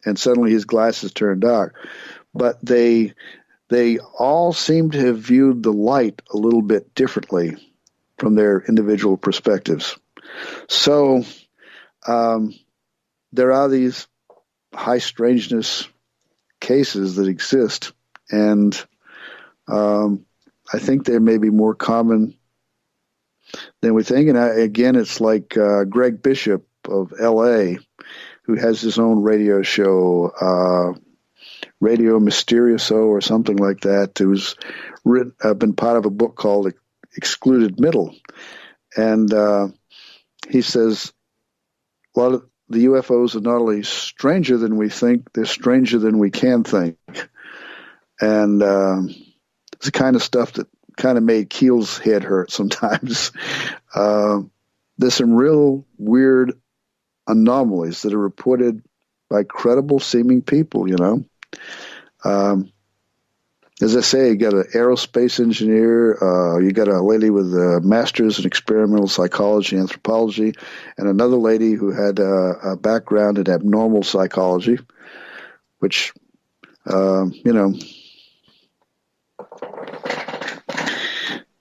and suddenly his glasses turned dark. But they all seem to have viewed the light a little bit differently from their individual perspectives. So there are these high strangeness cases that exist, and I think they may be more common than we think. And again, it's like Greg Bishop of L.A., who has his own radio show, Radio Mysterioso or something like that, who's been part of a book called Excluded Middle. And he says a lot of the UFOs are not only stranger than we think, they're stranger than we can think. And it's the kind of stuff that kind of made Keel's head hurt sometimes. There's some real weird anomalies that are reported by credible seeming people, As I say, you got an aerospace engineer, you got a lady with a master's in experimental psychology, anthropology, and another lady who had a background in abnormal psychology, which,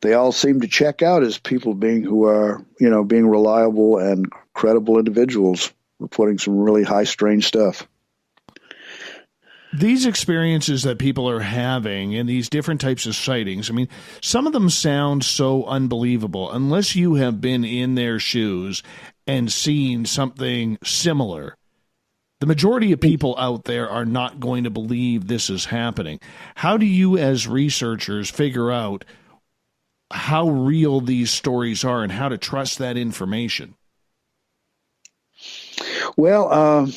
they all seem to check out as people being reliable and credible individuals, reporting some really high, strange stuff. These experiences that people are having and these different types of sightings, I mean, some of them sound so unbelievable unless you have been in their shoes and seen something similar. The majority of people out there are not going to believe this is happening. How do you as researchers figure out how real these stories are and how to trust that information? Well,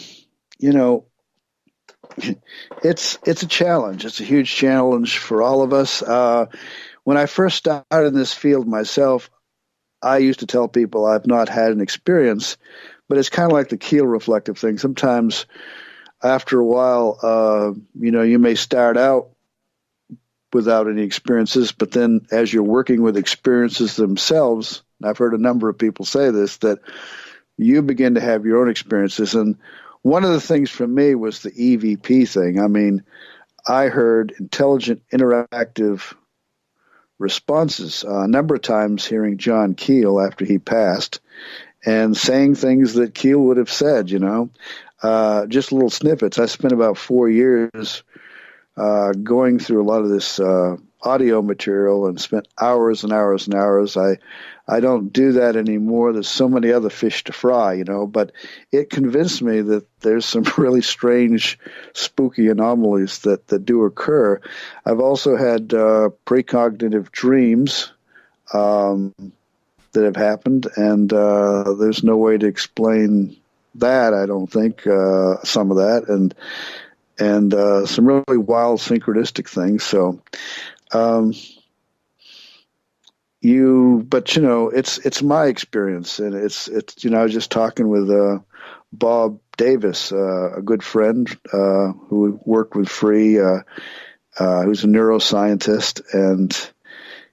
it's a challenge. It's a huge challenge for all of us. When I first started in this field myself, I used to tell people I've not had an experience, but it's kind of like the Keel reflective thing. Sometimes after a while, you may start out without any experiences, but then as you're working with experiences themselves, and I've heard a number of people say this, that you begin to have your own experiences. And one of the things for me was the EVP thing. I mean, I heard intelligent, interactive responses a number of times, hearing John Keel after he passed and saying things that Keel would have said, just little snippets. I spent about 4 years going through a lot of this audio material and spent hours and hours and hours. I don't do that anymore. There's so many other fish to fry, but it convinced me that there's some really strange, spooky anomalies that do occur. I've also had precognitive dreams that have happened, and there's no way to explain that, I don't think, some of that, and some really wild synchronistic things. So, it's my experience, and it's I was just talking with Bob Davis, a good friend who worked with Free, who's a neuroscientist, and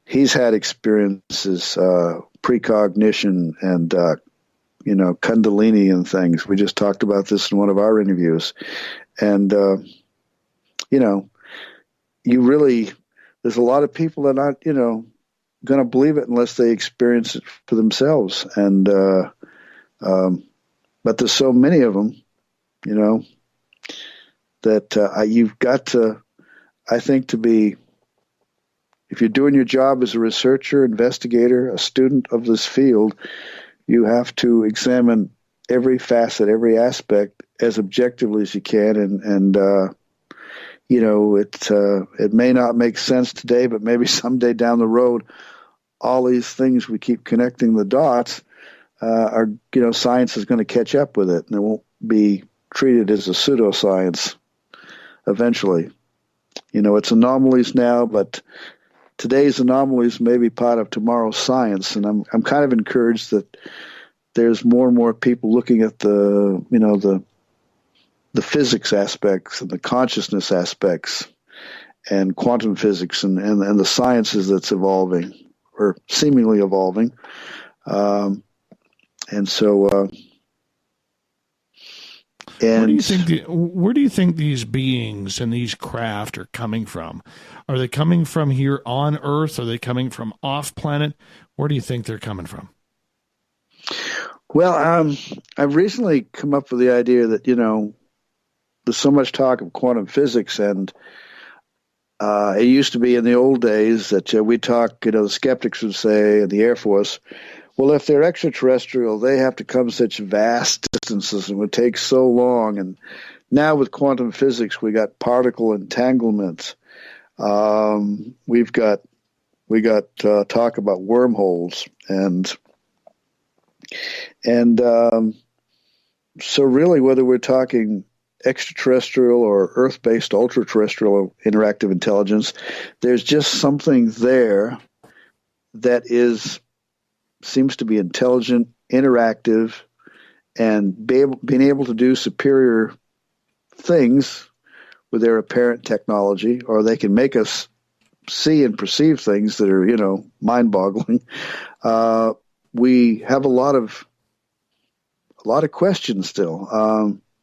he's had experiences, precognition and Kundalini and things. We just talked about this in one of our interviews, and there's a lot of people that aren't going to believe it unless they experience it for themselves. And But there's so many of them, you know, that you've got to, I think, to be, if you're doing your job as a researcher, investigator, a student of this field, you have to examine every facet, every aspect as objectively as you can. And you know, it may not make sense today, but maybe someday down the road, all these things we keep connecting the dots are, you know, science is going to catch up with it, and it won't be treated as a pseudoscience eventually. You know, it's anomalies now, but today's anomalies may be part of tomorrow's science, and I'm kind of encouraged that there's more and more people looking at the, you know, the physics aspects and the consciousness aspects and quantum physics and the sciences that's evolving or seemingly evolving. And so, where do you think these beings and these craft are coming from? Are they coming from here on Earth? Are they coming from off planet? Where do you think they're coming from? Well, I've recently come up with the idea that, you know, there's so much talk of quantum physics, and it used to be in the old days that we talk, you know, the skeptics would say in the Air Force, well, if they're extraterrestrial, they have to come such vast distances and would take so long. And now with quantum physics, we got particle entanglement. We got talk about wormholes, and so really, whether we're talking extraterrestrial or Earth-based ultra-terrestrial interactive intelligence, there's just something there that seems to be intelligent, interactive, and being able to do superior things with their apparent technology, or they can make us see and perceive things that are, you know, mind-boggling. We have a lot of questions still,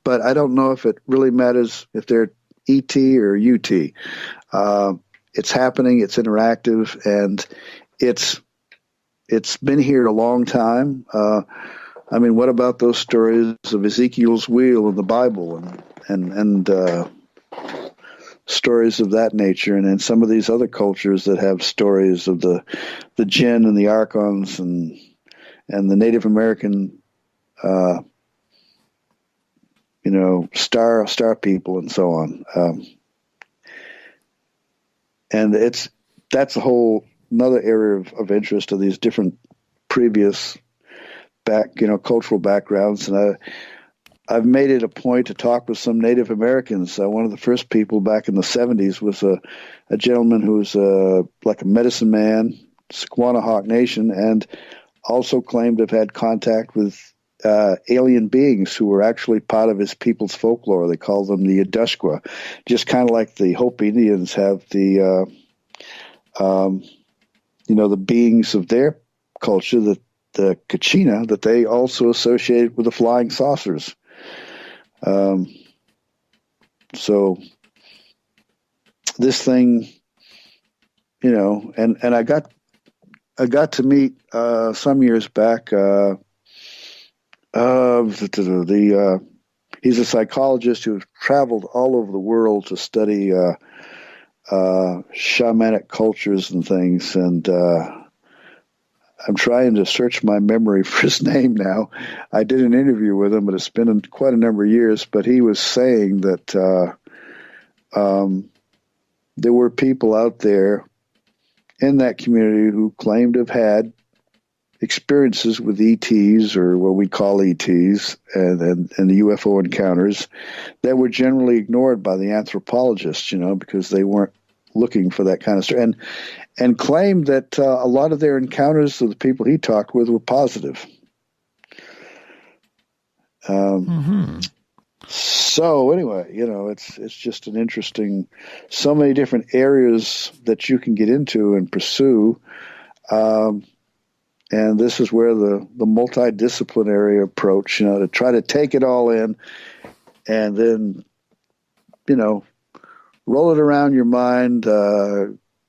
but I don't know if it really matters if they're ET or UT. It's happening. It's interactive, and it's been here a long time. I mean, what about those stories of Ezekiel's wheel in the Bible and stories of that nature, and some of these other cultures that have stories of the jinn and the archons and the Native American, you know, star people and so on. And that's a whole another area of interest of these different previous cultural backgrounds. And I've made it a point to talk with some Native Americans. One of the first people back in the 70s was a gentleman who was like a medicine man, Squanahawk Nation, and also claimed to have had contact with alien beings who were actually part of his people's folklore. They call them the Adushkwa, just kind of like the Hopi Indians have the, the beings of their culture, the Kachina, that they also associated with the flying saucers. So this thing, you know, and I got to meet some years back. He's a psychologist who's traveled all over the world to study shamanic cultures and things, and I'm trying to search my memory for his name now. I did an interview with him, but it's been quite a number of years. But he was saying that there were people out there in that community who claimed to have had experiences with ETs, or what we call ETs, and the UFO encounters that were generally ignored by the anthropologists, you know, because they weren't looking for that kind of stuff, and claimed that a lot of their encounters with the people he talked with were positive. So anyway, you know, it's just an interesting, so many different areas that you can get into and pursue. And this is where the multidisciplinary approach, you know, to try to take it all in and then, you know, roll it around your mind,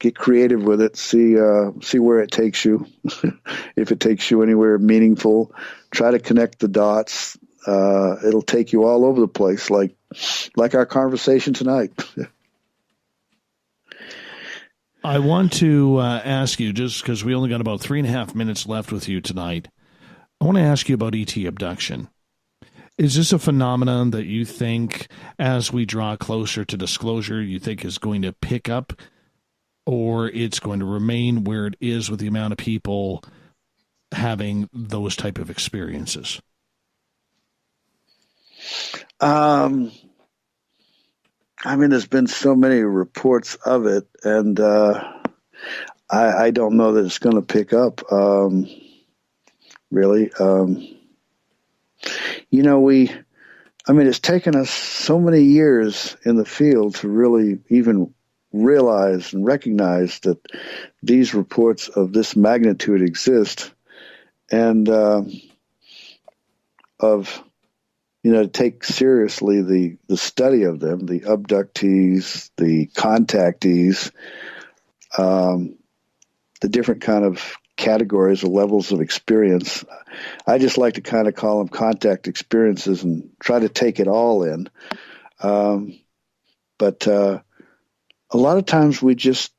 get creative with it. See where it takes you. If it takes you anywhere meaningful, try to connect the dots. It'll take you all over the place, like our conversation tonight. I want to ask you, just because we only got about 3.5 minutes left with you tonight, I want to ask you about ET abduction. Is this a phenomenon that you think, as we draw closer to disclosure, you think is going to pick up, or it's going to remain where it is with the amount of people having those type of experiences? I mean, there's been so many reports of it, and I don't know that it's going to pick up, really. It's taken us so many years in the field to really even realize and recognize that these reports of this magnitude exist, and to take seriously the study of them, the abductees, the contactees, the different kind of categories or levels of experience. I just like to kind of call them contact experiences and try to take it all in. But a lot of times we just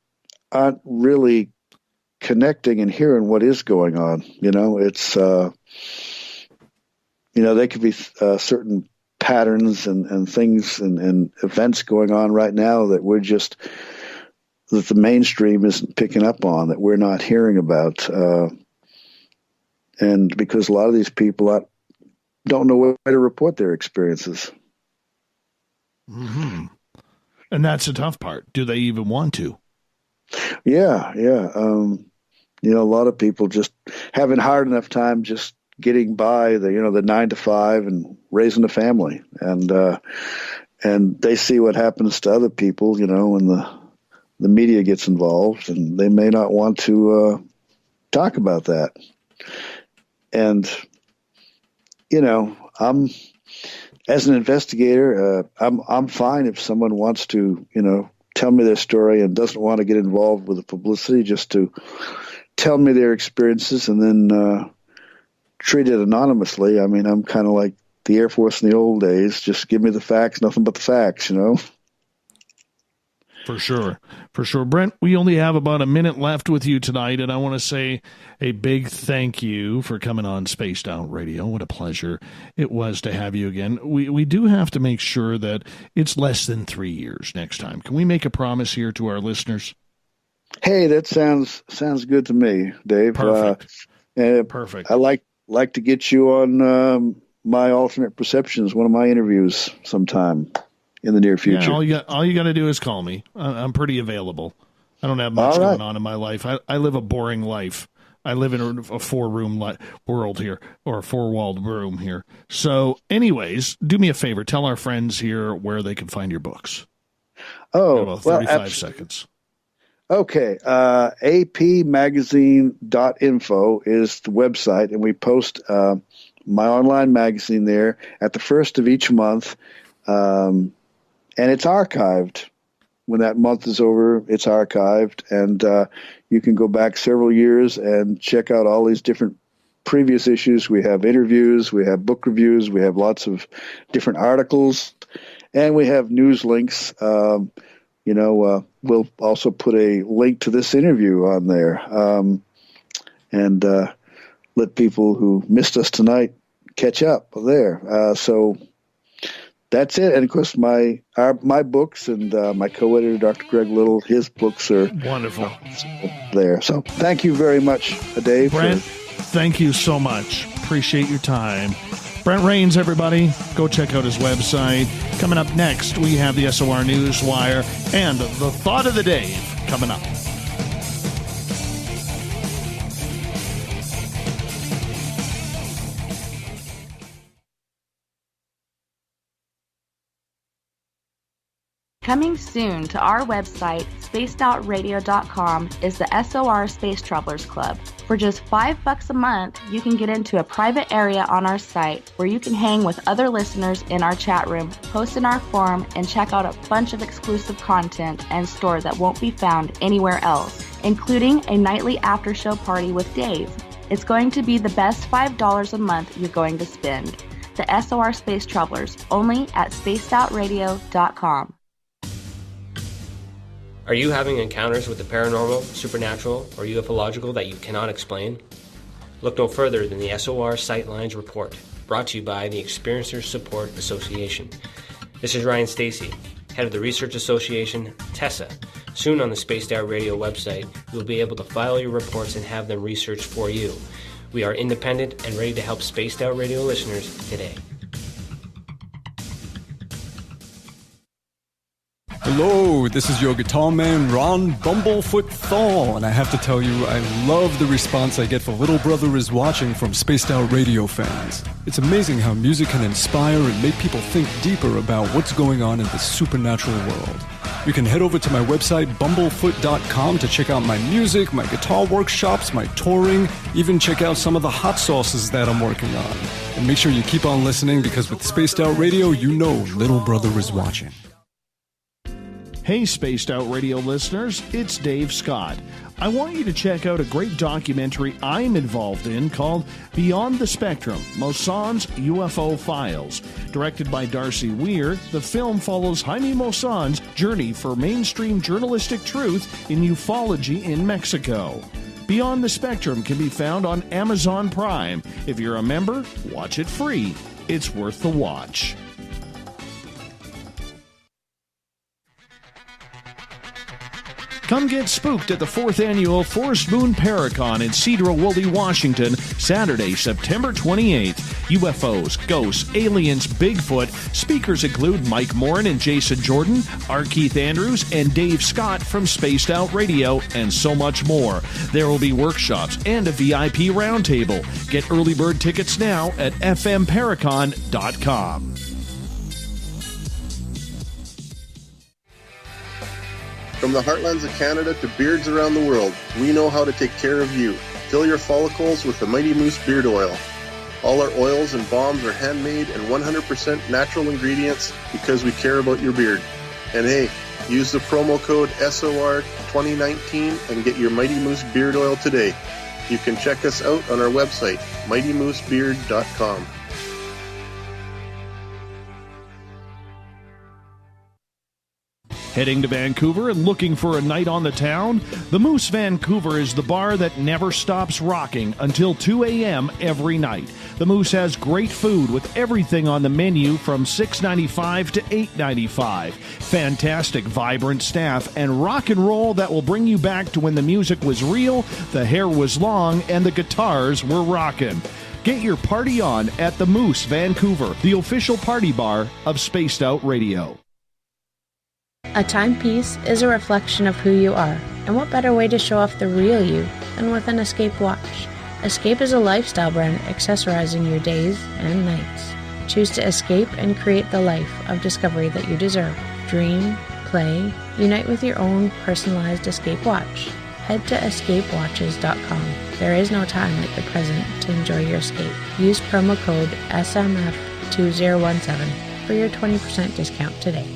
aren't really connecting and hearing what is going on. It's... there could be certain patterns and things and events going on right now that that the mainstream isn't picking up on, that we're not hearing about. And because a lot of these people don't know where to report their experiences. Mm-hmm. And that's the tough part. Do they even want to? Yeah. A lot of people just having hard enough time just getting by the 9 to 5 and raising a family, and they see what happens to other people, when the media gets involved, and they may not want to talk about that. And I'm, as an investigator, I'm fine if someone wants to tell me their story and doesn't want to get involved with the publicity, just to tell me their experiences and then treat it anonymously. I mean, I'm kind of like the Air Force in the old days. Just give me the facts, nothing but the facts, For sure. Brent, we only have about a minute left with you tonight, and I want to say a big thank you for coming on Spaced Out Radio. What a pleasure it was to have you again. We do have to make sure that it's less than 3 years next time. Can we make a promise here to our listeners? Hey, that sounds good to me, Dave. Perfect. Perfect. I like to get you on my alternate perceptions, one of my interviews sometime in the near future. Yeah, all you got to do is call me. I'm pretty available. I don't have much going on in my life. I live a boring life. I live in a 4-room world here, or a 4-walled room here. So anyways, do me a favor. Tell our friends here where they can find your books. Oh, about 35 seconds. Okay. apmagazine.info is the website, and we post my online magazine there at the first of each month. And it's archived. When that month is over, it's archived, and you can go back several years and check out all these different previous issues. We have interviews, we have book reviews, we have lots of different articles, and we have news links. We'll also put a link to this interview on there, and let people who missed us tonight catch up there. So that's it. And of course, my books and my co-editor, Dr. Greg Little, his books are wonderful there. So thank you very much, Dave. Brent, thank you so much. Appreciate your time. Brent Raynes, everybody. Go check out his website. Coming up next, we have the SOR Newswire and the Thought of the Day coming up. Coming soon to our website, spacedoutradio.com, is the SOR Space Travelers Club. For just $5 a month, you can get into a private area on our site where you can hang with other listeners in our chat room, post in our forum, and check out a bunch of exclusive content and store that won't be found anywhere else, including a nightly after-show party with Dave. It's going to be the best $5 a month you're going to spend. The SOR Space Travelers, only at spacedoutradio.com. Are you having encounters with the paranormal, supernatural, or ufological that you cannot explain? Look no further than the SOR Sightlines Report, brought to you by the Experiencers Support Association. This is Ryan Stacy, head of the Research Association, TESA. Soon on the Spaced Out Radio website, you'll be able to file your reports and have them researched for you. We are independent and ready to help Spaced Out Radio listeners today. Hello, this is your guitar man, Ron Bumblefoot THAL, and I have to tell you, I love the response I get for Little Brother is Watching from Spaced Out Radio fans. It's amazing how music can inspire and make people think deeper about what's going on in the supernatural world. You can head over to my website, bumblefoot.com, to check out my music, my guitar workshops, my touring, even check out some of the hot sauces that I'm working on. And make sure you keep on listening, because with Spaced Out Radio, you know Little Brother is watching. Hey, Spaced Out Radio listeners, it's Dave Scott. I want you to check out a great documentary I'm involved in called Beyond the Spectrum, Mosson's UFO Files. Directed by Darcy Weir, the film follows Jaime Mosson's journey for mainstream journalistic truth in ufology in Mexico. Beyond the Spectrum can be found on Amazon Prime. If you're a member, watch it free. It's worth the watch. Come get spooked at the 4th Annual Forest Moon Paracon in Cedar Woolley, Washington, Saturday, September 28th. UFOs, ghosts, aliens, Bigfoot. Speakers include Mike Morin and Jason Jordan, R. Keith Andrews, and Dave Scott from Spaced Out Radio, and so much more. There will be workshops and a VIP roundtable. Get early bird tickets now at fmparacon.com. From the heartlands of Canada to beards around the world, we know how to take care of you. Fill your follicles with the Mighty Moose Beard Oil. All our oils and balms are handmade and 100% natural ingredients because we care about your beard. And hey, use the promo code SOR2019 and get your Mighty Moose Beard Oil today. You can check us out on our website, mightymoosebeard.com. Heading to Vancouver and looking for a night on the town? The Moose Vancouver is the bar that never stops rocking until 2 a.m. every night. The Moose has great food with everything on the menu from $6.95 to $8.95. Fantastic, vibrant staff and rock and roll that will bring you back to when the music was real, the hair was long, and the guitars were rocking. Get your party on at the Moose Vancouver, the official party bar of Spaced Out Radio. A timepiece is a reflection of who you are, and what better way to show off the real you than with an Escape watch. Escape is a lifestyle brand accessorizing your days and nights. Choose to escape and create the life of discovery that you deserve. Dream, play, unite with your own personalized Escape watch. Head to escapewatches.com. There is no time like the present to enjoy your escape. Use promo code SMF2017 for your 20% discount today.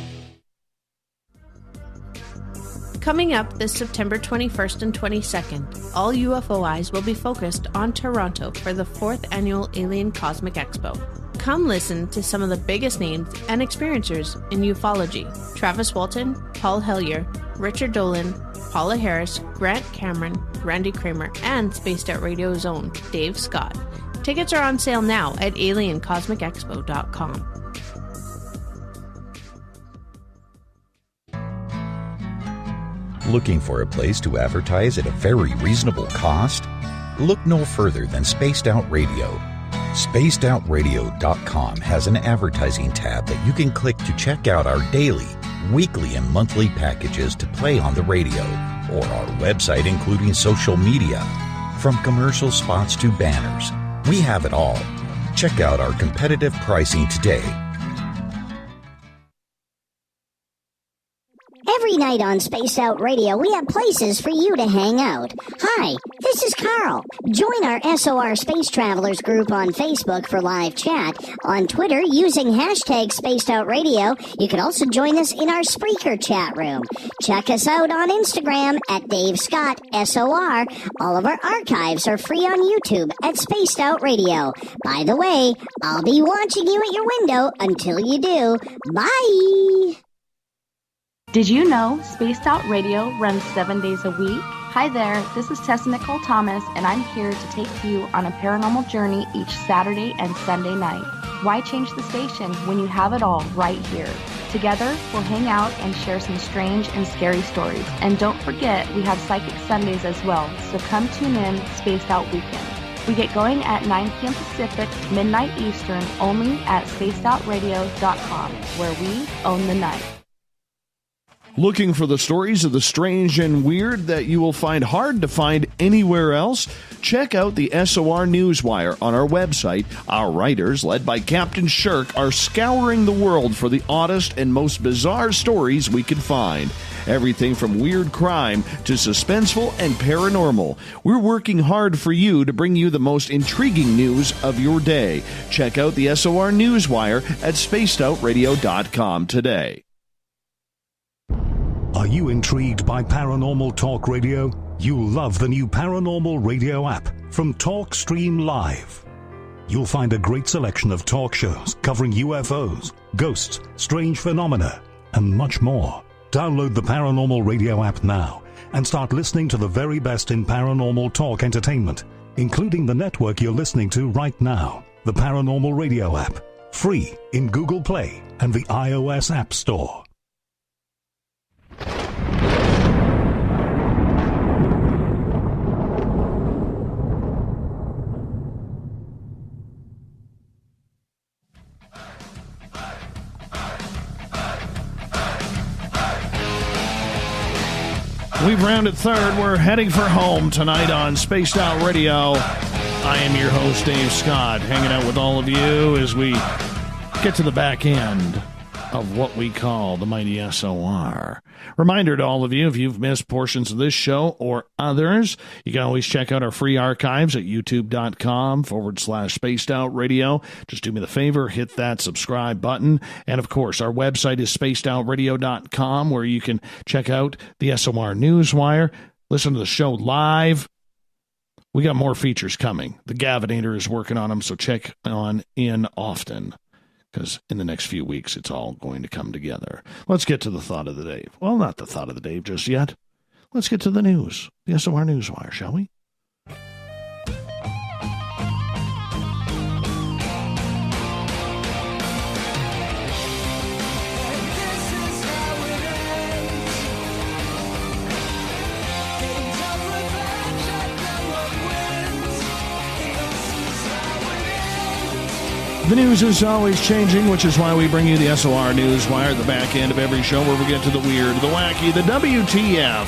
Coming up this September 21st and 22nd, all UFO eyes will be focused on Toronto for the 4th Annual Alien Cosmic Expo. Come listen to some of the biggest names and experiencers in ufology. Travis Walton, Paul Hellyer, Richard Dolan, Paula Harris, Grant Cameron, Randy Kramer, and Spaced Out Radio's own Dave Scott. Tickets are on sale now at aliencosmicexpo.com. Looking for a place to advertise at a very reasonable cost? Look no further than Spaced Out Radio. SpacedOutRadio.com has an advertising tab that you can click to check out our daily, weekly, and monthly packages to play on the radio, or our website including social media. From commercial spots to banners, we have it all. Check out our competitive pricing today. night on Spaced Out Radio, we have places for you to hang out. Hi, this is Carl. Join our SOR Space Travelers group on Facebook for live chat. On Twitter, using hashtag Spaced Out Radio, you can also join us in our Spreaker chat room. Check us out on Instagram at Dave Scott SOR. All of our archives are free on YouTube at Spaced Out Radio. By the way, I'll be watching you at your window until you do. Bye! Did you know Spaced Out Radio runs 7 days a week? Hi there, this is Tessa Nicole Thomas, and I'm here to take you on a paranormal journey each Saturday and Sunday night. Why change the station when you have it all right here? Together, we'll hang out and share some strange and scary stories. And don't forget, we have Psychic Sundays as well, so come tune in Spaced Out Weekend. We get going at 9 p.m. Pacific, midnight Eastern, only at spacedoutradio.com, where we own the night. Looking for the stories of the strange and weird that you will find hard to find anywhere else? Check out the SOR Newswire on our website. Our writers, led by Captain Shirk, are scouring the world for the oddest and most bizarre stories we can find. Everything from weird crime to suspenseful and paranormal. We're working hard for you to bring you the most intriguing news of your day. Check out the SOR Newswire at spacedoutradio.com today. Are you intrigued by Paranormal Talk Radio? You'll love the new Paranormal Radio app from TalkStream Live. You'll find a great selection of talk shows covering UFOs, ghosts, strange phenomena, and much more. Download the Paranormal Radio app now and start listening to the very best in paranormal talk entertainment, including the network you're listening to right now, the Paranormal Radio app, free in Google Play and the iOS App Store. We've rounded third. We're heading for home tonight on Spaced Out Radio. I am your host, Dave Scott, hanging out with all of you as we get to the back end of what we call the mighty SOR. Reminder to all of you, if you've missed portions of this show or others, you can always check out our free archives at youtube.com/Spaced Out Radio. Just do me the favor, hit that subscribe button. And of course, our website is spacedoutradio.com, where you can check out the SOR Newswire, listen to the show live. We got more features coming. The Gavinator is working on them, so check on in often, because in the next few weeks, it's all going to come together. Let's get to the thought of the day. Well, not the thought of the day just yet. Let's get to the news, the SOR Newswire, shall we? The news is always changing, which is why we bring you the SOR Newswire at the back end of every show, where we get to the weird, the wacky, the WTF.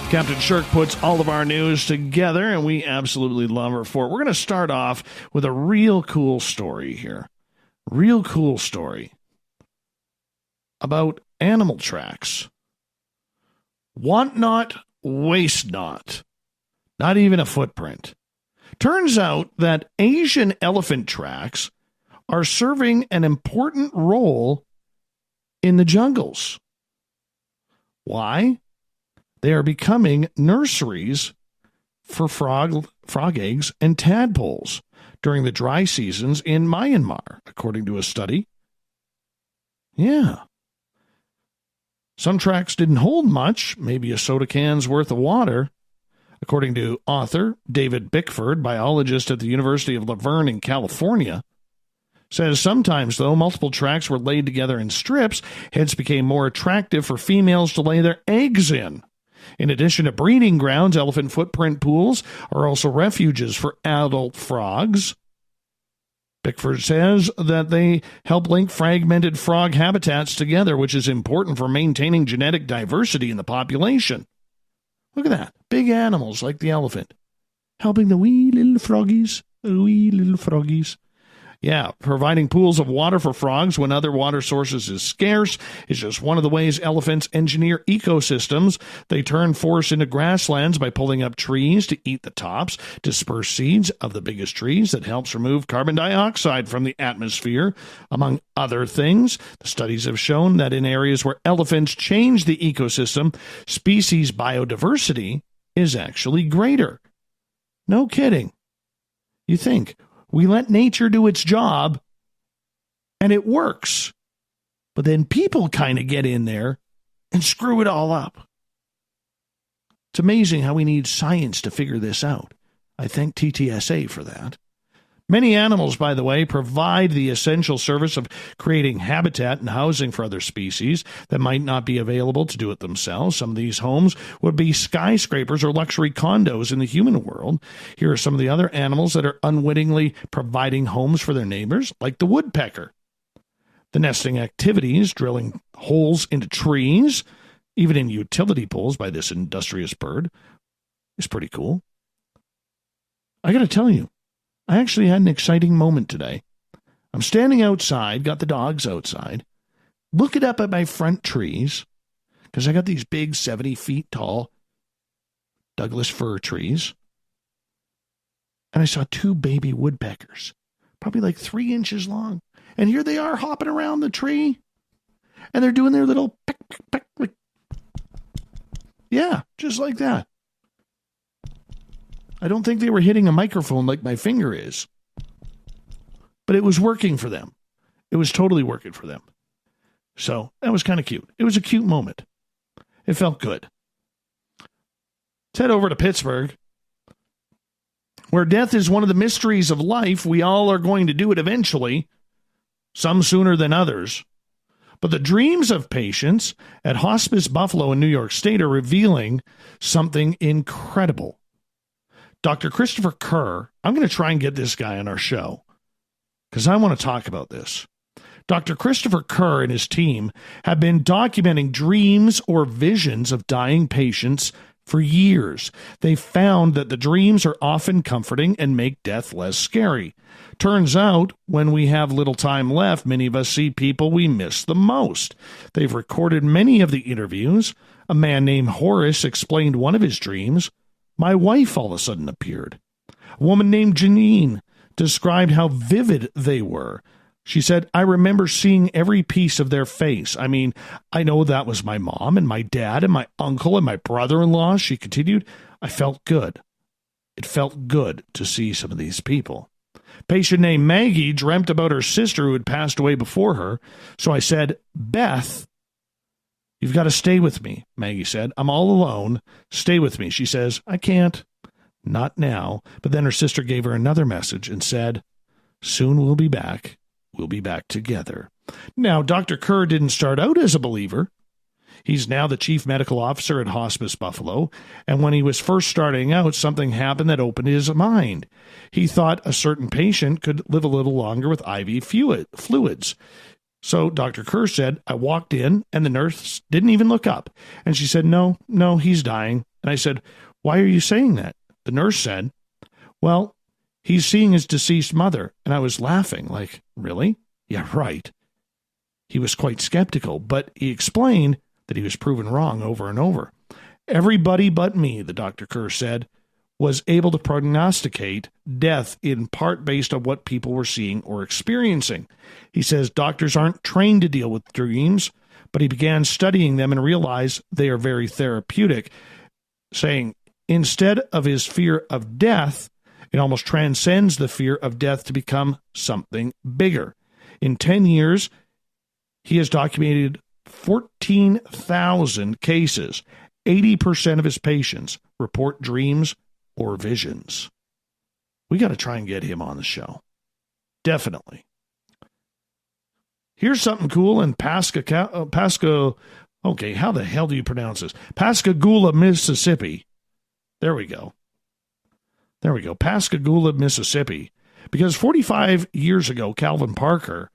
Captain Shirk puts all of our news together, and we absolutely love her for it. We're going to start off with a real cool story here. Real cool story about animal tracks. Want not, waste not. Not even a footprint. Turns out that Asian elephant tracks are serving an important role in the jungles. Why? They are becoming nurseries for frog eggs and tadpoles during the dry seasons in Myanmar, according to a study. Yeah. Some tracks didn't hold much, maybe a soda can's worth of water. According to author David Bickford, biologist at the University of Laverne in California, says sometimes, though, multiple tracks were laid together in strips, hence became more attractive for females to lay their eggs in. In addition to breeding grounds, elephant footprint pools are also refuges for adult frogs. Bickford says that they help link fragmented frog habitats together, which is important for maintaining genetic diversity in the population. Look at that. Big animals like the elephant, helping the wee little froggies. Yeah, providing pools of water for frogs when other water sources is scarce is just one of the ways elephants engineer ecosystems. They turn forests into grasslands by pulling up trees to eat the tops, disperse seeds of the biggest trees that helps remove carbon dioxide from the atmosphere, among other things. The studies have shown that in areas where elephants change the ecosystem, species biodiversity is actually greater. No kidding. You think, we let nature do its job, and it works. But then people kind of get in there and screw it all up. It's amazing how we need science to figure this out. I thank TTSA for that. Many animals, by the way, provide the essential service of creating habitat and housing for other species that might not be available to do it themselves. Some of these homes would be skyscrapers or luxury condos in the human world. Here are some of the other animals that are unwittingly providing homes for their neighbors, like the woodpecker. The nesting activities, drilling holes into trees, even in utility poles by this industrious bird, is pretty cool. I got to tell you, I actually had an exciting moment today. I'm standing outside, got the dogs outside, looking up at my front trees, because I got these big 70 feet tall Douglas fir trees, and I saw two baby woodpeckers, probably like 3 inches long, and here they are hopping around the tree, and they're doing their little peck, peck, peck, like, yeah, just like that. I don't think they were hitting a microphone like my finger is. But it was working for them. It was totally working for them. So that was kind of cute. It was a cute moment. It felt good. Let's head over to Pittsburgh, where death is one of the mysteries of life. We all are going to do it eventually, some sooner than others. But the dreams of patients at Hospice Buffalo in New York State are revealing something incredible. Dr. Christopher Kerr, I'm going to try and get this guy on our show because I want to talk about this. Dr. Christopher Kerr and his team have been documenting dreams or visions of dying patients for years. They found that the dreams are often comforting and make death less scary. Turns out, when we have little time left, many of us see people we miss the most. They've recorded many of the interviews. A man named Horace explained one of his dreams. My wife all of a sudden appeared. A woman named Janine described how vivid they were. She said, I remember seeing every piece of their face. I mean, I know that was my mom and my dad and my uncle and my brother-in-law. She continued, I felt good. It felt good to see some of these people. Patient named Maggie dreamt about her sister who had passed away before her. So I said, Beth, you've got to stay with me, Maggie said. I'm all alone. Stay with me. She says, I can't. Not now. But then her sister gave her another message and said, soon we'll be back. We'll be back together. Now, Dr. Kerr didn't start out as a believer. He's now the chief medical officer at Hospice Buffalo. And when he was first starting out, something happened that opened his mind. He thought a certain patient could live a little longer with IV fluids. So Dr. Kerr said, I walked in and the nurse didn't even look up. And she said, no, he's dying. And I said, why are you saying that? The nurse said, well, he's seeing his deceased mother. And I was laughing like, really? Yeah, right. He was quite skeptical, but he explained that he was proven wrong over and over. Everybody but me, the Dr. Kerr said, was able to prognosticate death in part based on what people were seeing or experiencing. He says doctors aren't trained to deal with dreams, but he began studying them and realized they are very therapeutic, saying instead of his fear of death, it almost transcends the fear of death to become something bigger. In 10 years, he has documented 14,000 cases. 80% of his patients report dreams or visions. We got to try and get him on the show. Definitely. Here's something cool in Pascagoula, how the hell do you pronounce this? Pascagoula, Mississippi. There we go. Pascagoula, Mississippi. Because 45 years ago, Calvin Parker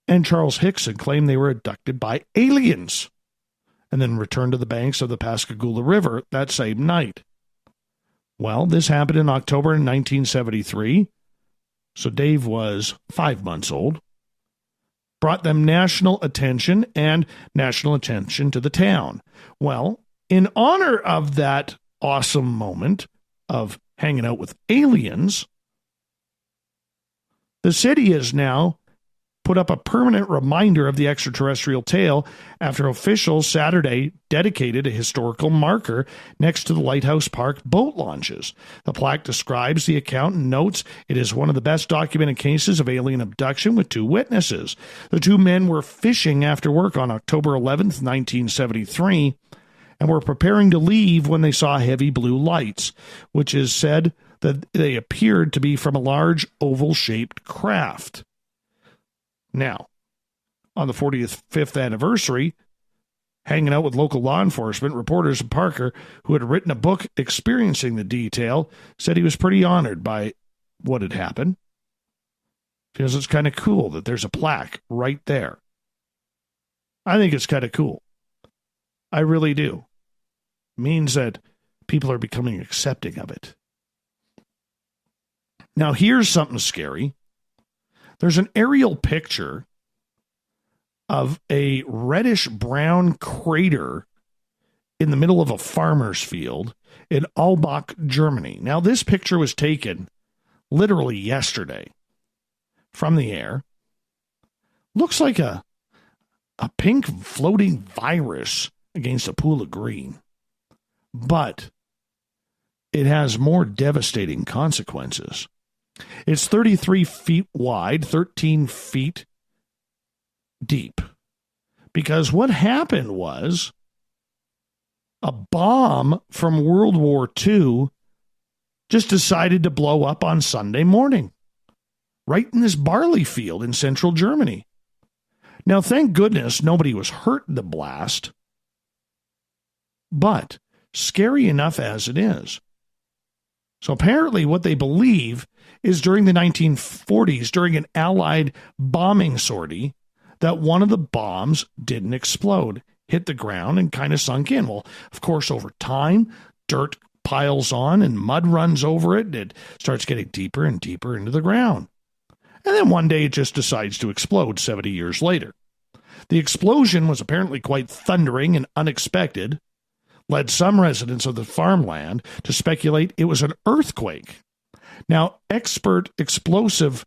and Charles Hickson claimed they were abducted by aliens and then returned to the banks of the Pascagoula River that same night. Well, this happened in October in 1973. so Dave was 5 months old, brought them national attention to the town. Well, in honor of that awesome moment of hanging out with aliens, the city has now put up a permanent reminder of the extraterrestrial tale after officials Saturday dedicated a historical marker next to the Lighthouse Park boat launches. The plaque describes the account and notes it is one of the best documented cases of alien abduction with 2 witnesses. The 2 men were fishing after work on October 11th, 1973, and were preparing to leave when they saw heavy blue lights, which is said that they appeared to be from a large oval-shaped craft. Now, on the 45th anniversary, hanging out with local law enforcement, reporters, and Parker, who had written a book experiencing the detail, said he was pretty honored by what had happened. Because it's kind of cool that there's a plaque right there. I think it's kind of cool. I really do. It means that people are becoming accepting of it. Now, here's something scary. There's an aerial picture of a reddish-brown crater in the middle of a farmer's field in Albach, Germany. Now, this picture was taken literally yesterday from the air. Looks like a pink floating virus against a pool of green. But it has more devastating consequences. It's 33 feet wide, 13 feet deep. Because what happened was a bomb from World War II just decided to blow up on Sunday morning, right in this barley field in central Germany. Now, thank goodness nobody was hurt in the blast, but scary enough as it is. So apparently what they believe is during the 1940s, during an Allied bombing sortie, that one of the bombs didn't explode, hit the ground and kind of sunk in. Well, of course, over time, dirt piles on and mud runs over it, and it starts getting deeper and deeper into the ground. And then one day it just decides to explode 70 years later. The explosion was apparently quite thundering and unexpected, led some residents of the farmland to speculate it was an earthquake. Now, explosive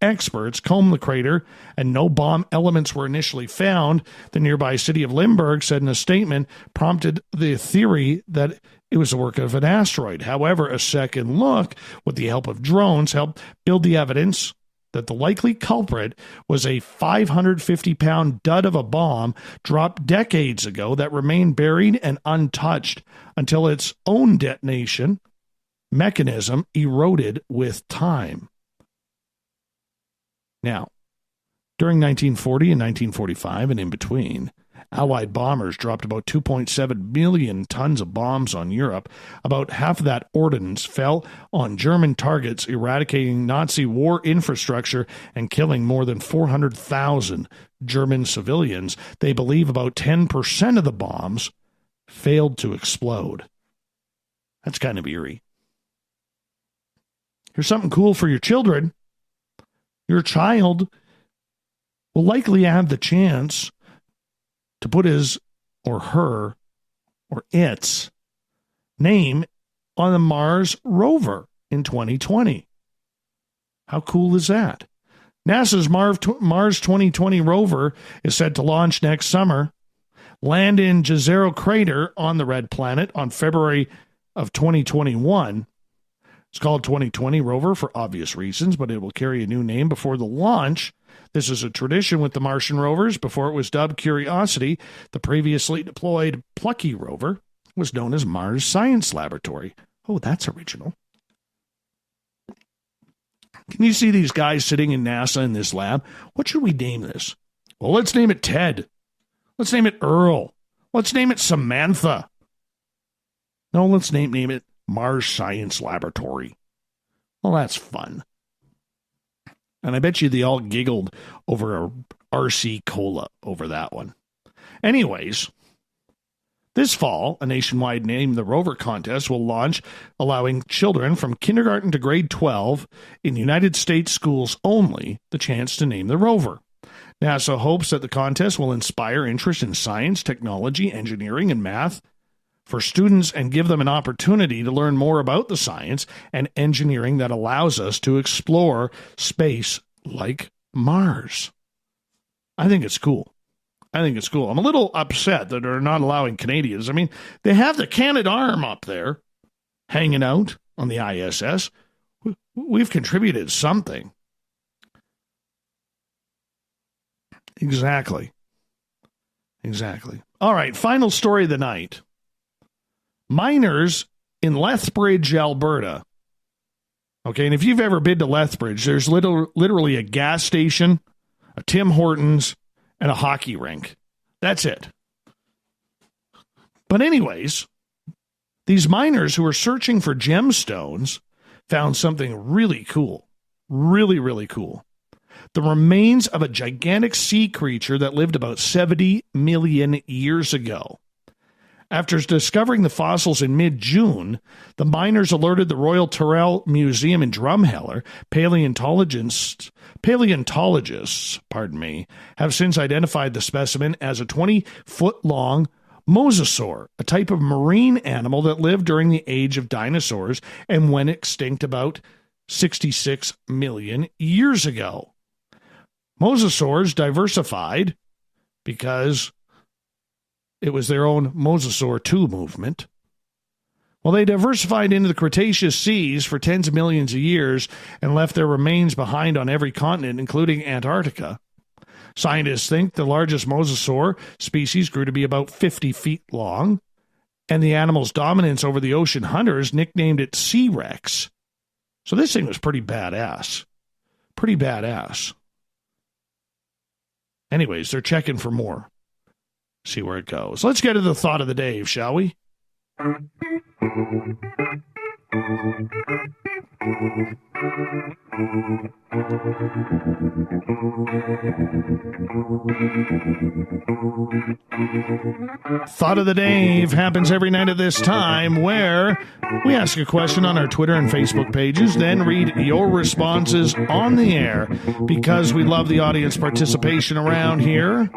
experts combed the crater and no bomb elements were initially found. The nearby city of Limburg said in a statement prompted the theory that it was the work of an asteroid. However, a second look with the help of drones helped build the evidence that the likely culprit was a 550-pound dud of a bomb dropped decades ago that remained buried and untouched until its own detonation mechanism eroded with time. Now, during 1940 and 1945 and in between, Allied bombers dropped about 2.7 million tons of bombs on Europe. About half of that ordnance fell on German targets, eradicating Nazi war infrastructure and killing more than 400,000 German civilians. They believe about 10% of the bombs failed to explode. That's kind of eerie. Here's something cool for your children. Your child will likely have the chance to put his or her or its name on the Mars rover in 2020. How cool is that? NASA's Mars 2020 rover is set to launch next summer, land in Jezero Crater on the Red Planet on February of 2021. It's called 2020 rover for obvious reasons, but it will carry a new name before the launch. This is a tradition with the Martian rovers. Before it was dubbed Curiosity, the previously deployed Plucky rover was known as Mars Science Laboratory. Oh, that's original. Can you see these guys sitting in NASA in this lab? What should we name this? Well, let's name it Ted. Let's name it Earl. Let's name it Samantha. No, let's name it Mars Science Laboratory. Well, that's fun. And I bet you they all giggled over a RC Cola over that one. Anyways, This fall, a nationwide Name the Rover contest will launch, allowing children from kindergarten to grade 12 in United States schools only the chance to name the rover. NASA hopes that the contest will inspire interest in science, technology, engineering, and math for students and give them an opportunity to learn more about the science and engineering that allows us to explore space like Mars. I think it's cool. I'm a little upset that they're not allowing Canadians. I mean, they have the Canadarm up there hanging out on the ISS. We've contributed something. Exactly. All right, final story of the night. Miners in Lethbridge, Alberta. Okay, and if you've ever been to Lethbridge, there's literally a gas station, a Tim Hortons, and a hockey rink. That's it. But anyways, these miners who were searching for gemstones found something really cool. Really, really cool. The remains of a gigantic sea creature that lived about 70 million years ago. After discovering the fossils in mid-June, the miners alerted the Royal Tyrrell Museum in Drumheller. Paleontologists, have since identified the specimen as a 20-foot-long mosasaur, a type of marine animal that lived during the age of dinosaurs and went extinct about 66 million years ago. Mosasaurs diversified because it was their own Mosasaur II movement. Well, they diversified into the Cretaceous seas for tens of millions of years and left their remains behind on every continent, including Antarctica. Scientists think the largest mosasaur species grew to be about 50 feet long, and the animal's dominance over the ocean hunters nicknamed it Sea Rex. So this thing was pretty badass. Anyways, they're checking for more. See where it goes. Let's get to the thought of the day, shall we? Thought of the Dave happens every night at this time, where we ask a question on our Twitter and Facebook pages, then read your responses on the air because we love the audience participation around here.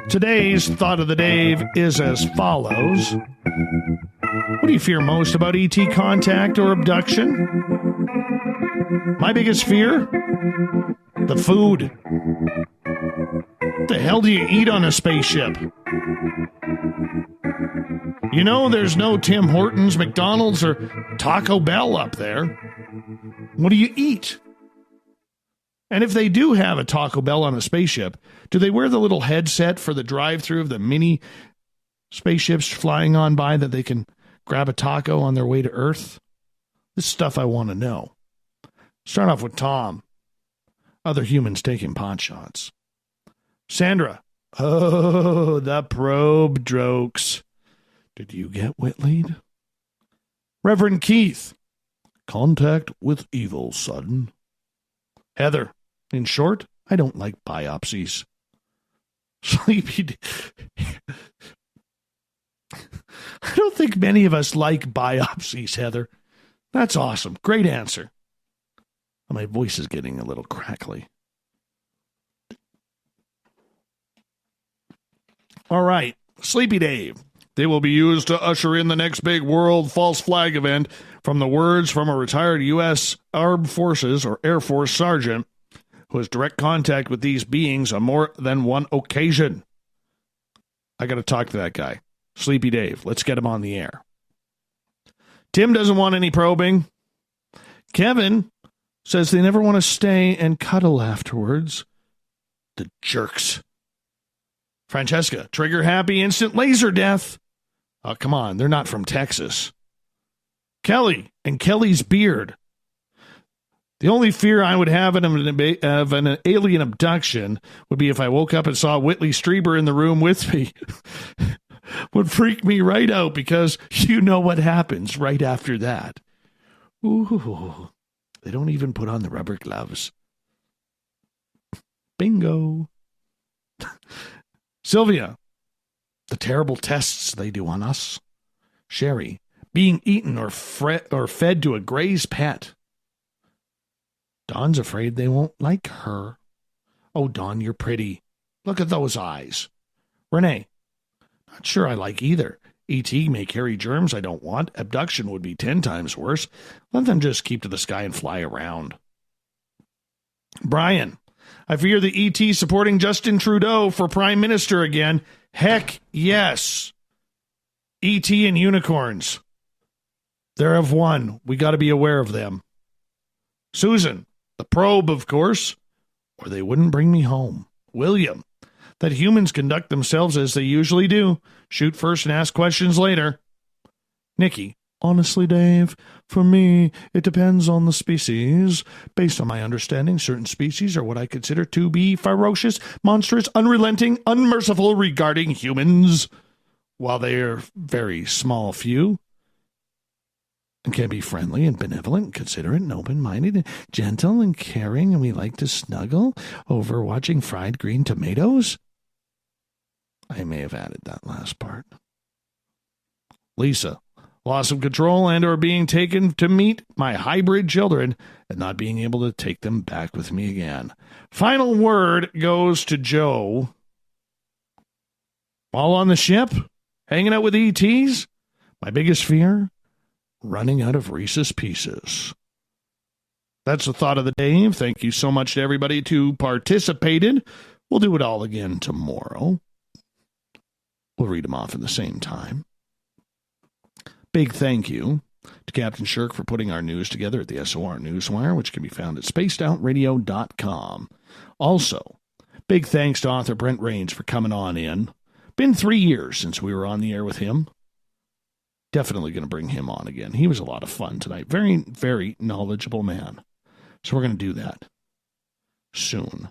Today's Thought of the Dave is as follows. What do you fear most about ET contact or abduction? My biggest fear? The food. What the hell do you eat on a spaceship? You know, there's no Tim Hortons, McDonald's, or Taco Bell up there. What do you eat? And if they do have a Taco Bell on a spaceship, do they wear the little headset for the drive-thru of the mini spaceships flying on by that they can grab a taco on their way to Earth? This stuff I want to know. Start off with Tom. Other humans taking pot shots. Sandra. Oh, the probe jokes. Did you get Whitleyd? Reverend Keith. Contact with evil, son. Heather. In short, I don't like biopsies. Sleepy. I don't think many of us like biopsies, Heather. That's awesome. Great answer. My voice is getting a little crackly. All right. Sleepy Dave. They will be used to usher in the next big world false flag event, from the words from a retired U.S. Armed Forces or Air Force sergeant who has direct contact with these beings on more than one occasion. I got to talk to that guy. Sleepy Dave. Let's get him on the air. Tim doesn't want any probing. Kevin says they never want to stay and cuddle afterwards. The jerks. Francesca, trigger happy, instant laser death. Oh, come on. They're not from Texas. Kelly and Kelly's beard. The only fear I would have of an alien abduction would be if I woke up and saw Whitley Strieber in the room with me. Would freak me right out, because you know what happens right after that. Ooh, they don't even put on the rubber gloves. Bingo. Sylvia The terrible tests they do on us. Sherry, being eaten or fed to a grazed pet. Dawn's afraid they won't like her. Oh, Dawn, you're pretty. Look at those eyes. Renee, not sure I like either. E.T. may carry germs I don't want. Abduction would be 10 times worse. Let them just keep to the sky and fly around. Brian, I fear the E.T. supporting Justin Trudeau for Prime Minister again. Heck yes. E.T. and unicorns. They're of one. We got to be aware of them. Susan, the probe, of course, or they wouldn't bring me home. William, that humans conduct themselves as they usually do. Shoot first and ask questions later. Nikki, honestly, Dave, for me, it depends on the species. Based on my understanding, certain species are what I consider to be ferocious, monstrous, unrelenting, unmerciful regarding humans. While they are very small few, and can be friendly and benevolent, considerate and open-minded, and gentle and caring, and we like to snuggle over watching fried green tomatoes. I may have added that last part. Lisa, loss of control and or being taken to meet my hybrid children and not being able to take them back with me again. Final word goes to Joe. While on the ship, hanging out with ETs, my biggest fear, running out of Reese's Pieces. That's the thought of the day. Thank you so much to everybody who participated. We'll do it all again tomorrow. We'll read them off at the same time. Big thank you to Captain Shirk for putting our news together at the SOR Newswire, which can be found at spacedoutradio.com. Also, big thanks to author Brent Raynes for coming on in. Been 3 years since we were on the air with him. Definitely going to bring him on again. He was a lot of fun tonight. Very, very knowledgeable man. So we're going to do that soon.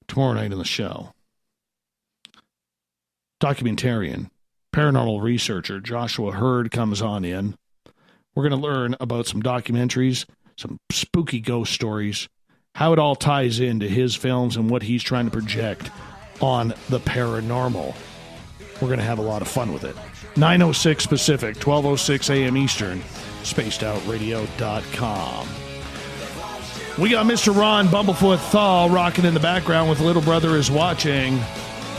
Tomorrow night on the show. Documentarian, paranormal researcher Joshua Hurd comes on in. We're going to learn about some documentaries, some spooky ghost stories, how it all ties into his films and what he's trying to project on the paranormal. We're going to have a lot of fun with it. 9:06 Pacific, 12:06 a.m. Eastern, spacedoutradio.com. We got Mr. Ron Bumblefoot THAL rocking in the background with Little Brother is Watching.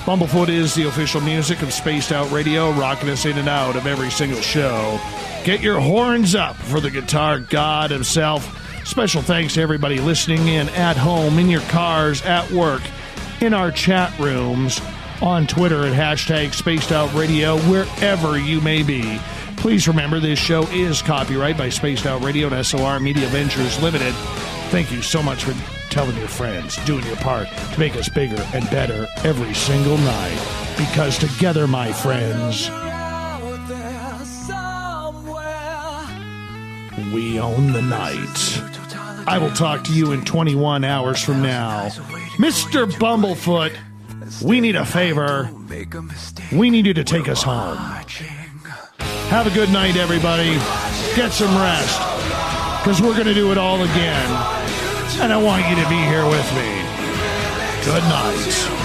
Bumblefoot is the official music of Spaced Out Radio, rocking us in and out of every single show. Get your horns up for the guitar god himself. Special thanks to everybody listening in at home, in your cars, at work, in our chat rooms, on Twitter at hashtag Spaced Out Radio, wherever you may be. Please remember this show is copyright by Spaced Out Radio and SOR Media Ventures Limited. Thank you so much for telling your friends, doing your part to make us bigger and better every single night. Because together, my friends, we own the night. I will talk to you in 21 hours from now. Mr. Bumblefoot, we need a favor. We need you to take us home. Have a good night, everybody. Get some rest, because we're going to do it all again. And I want you to be here with me. Good night.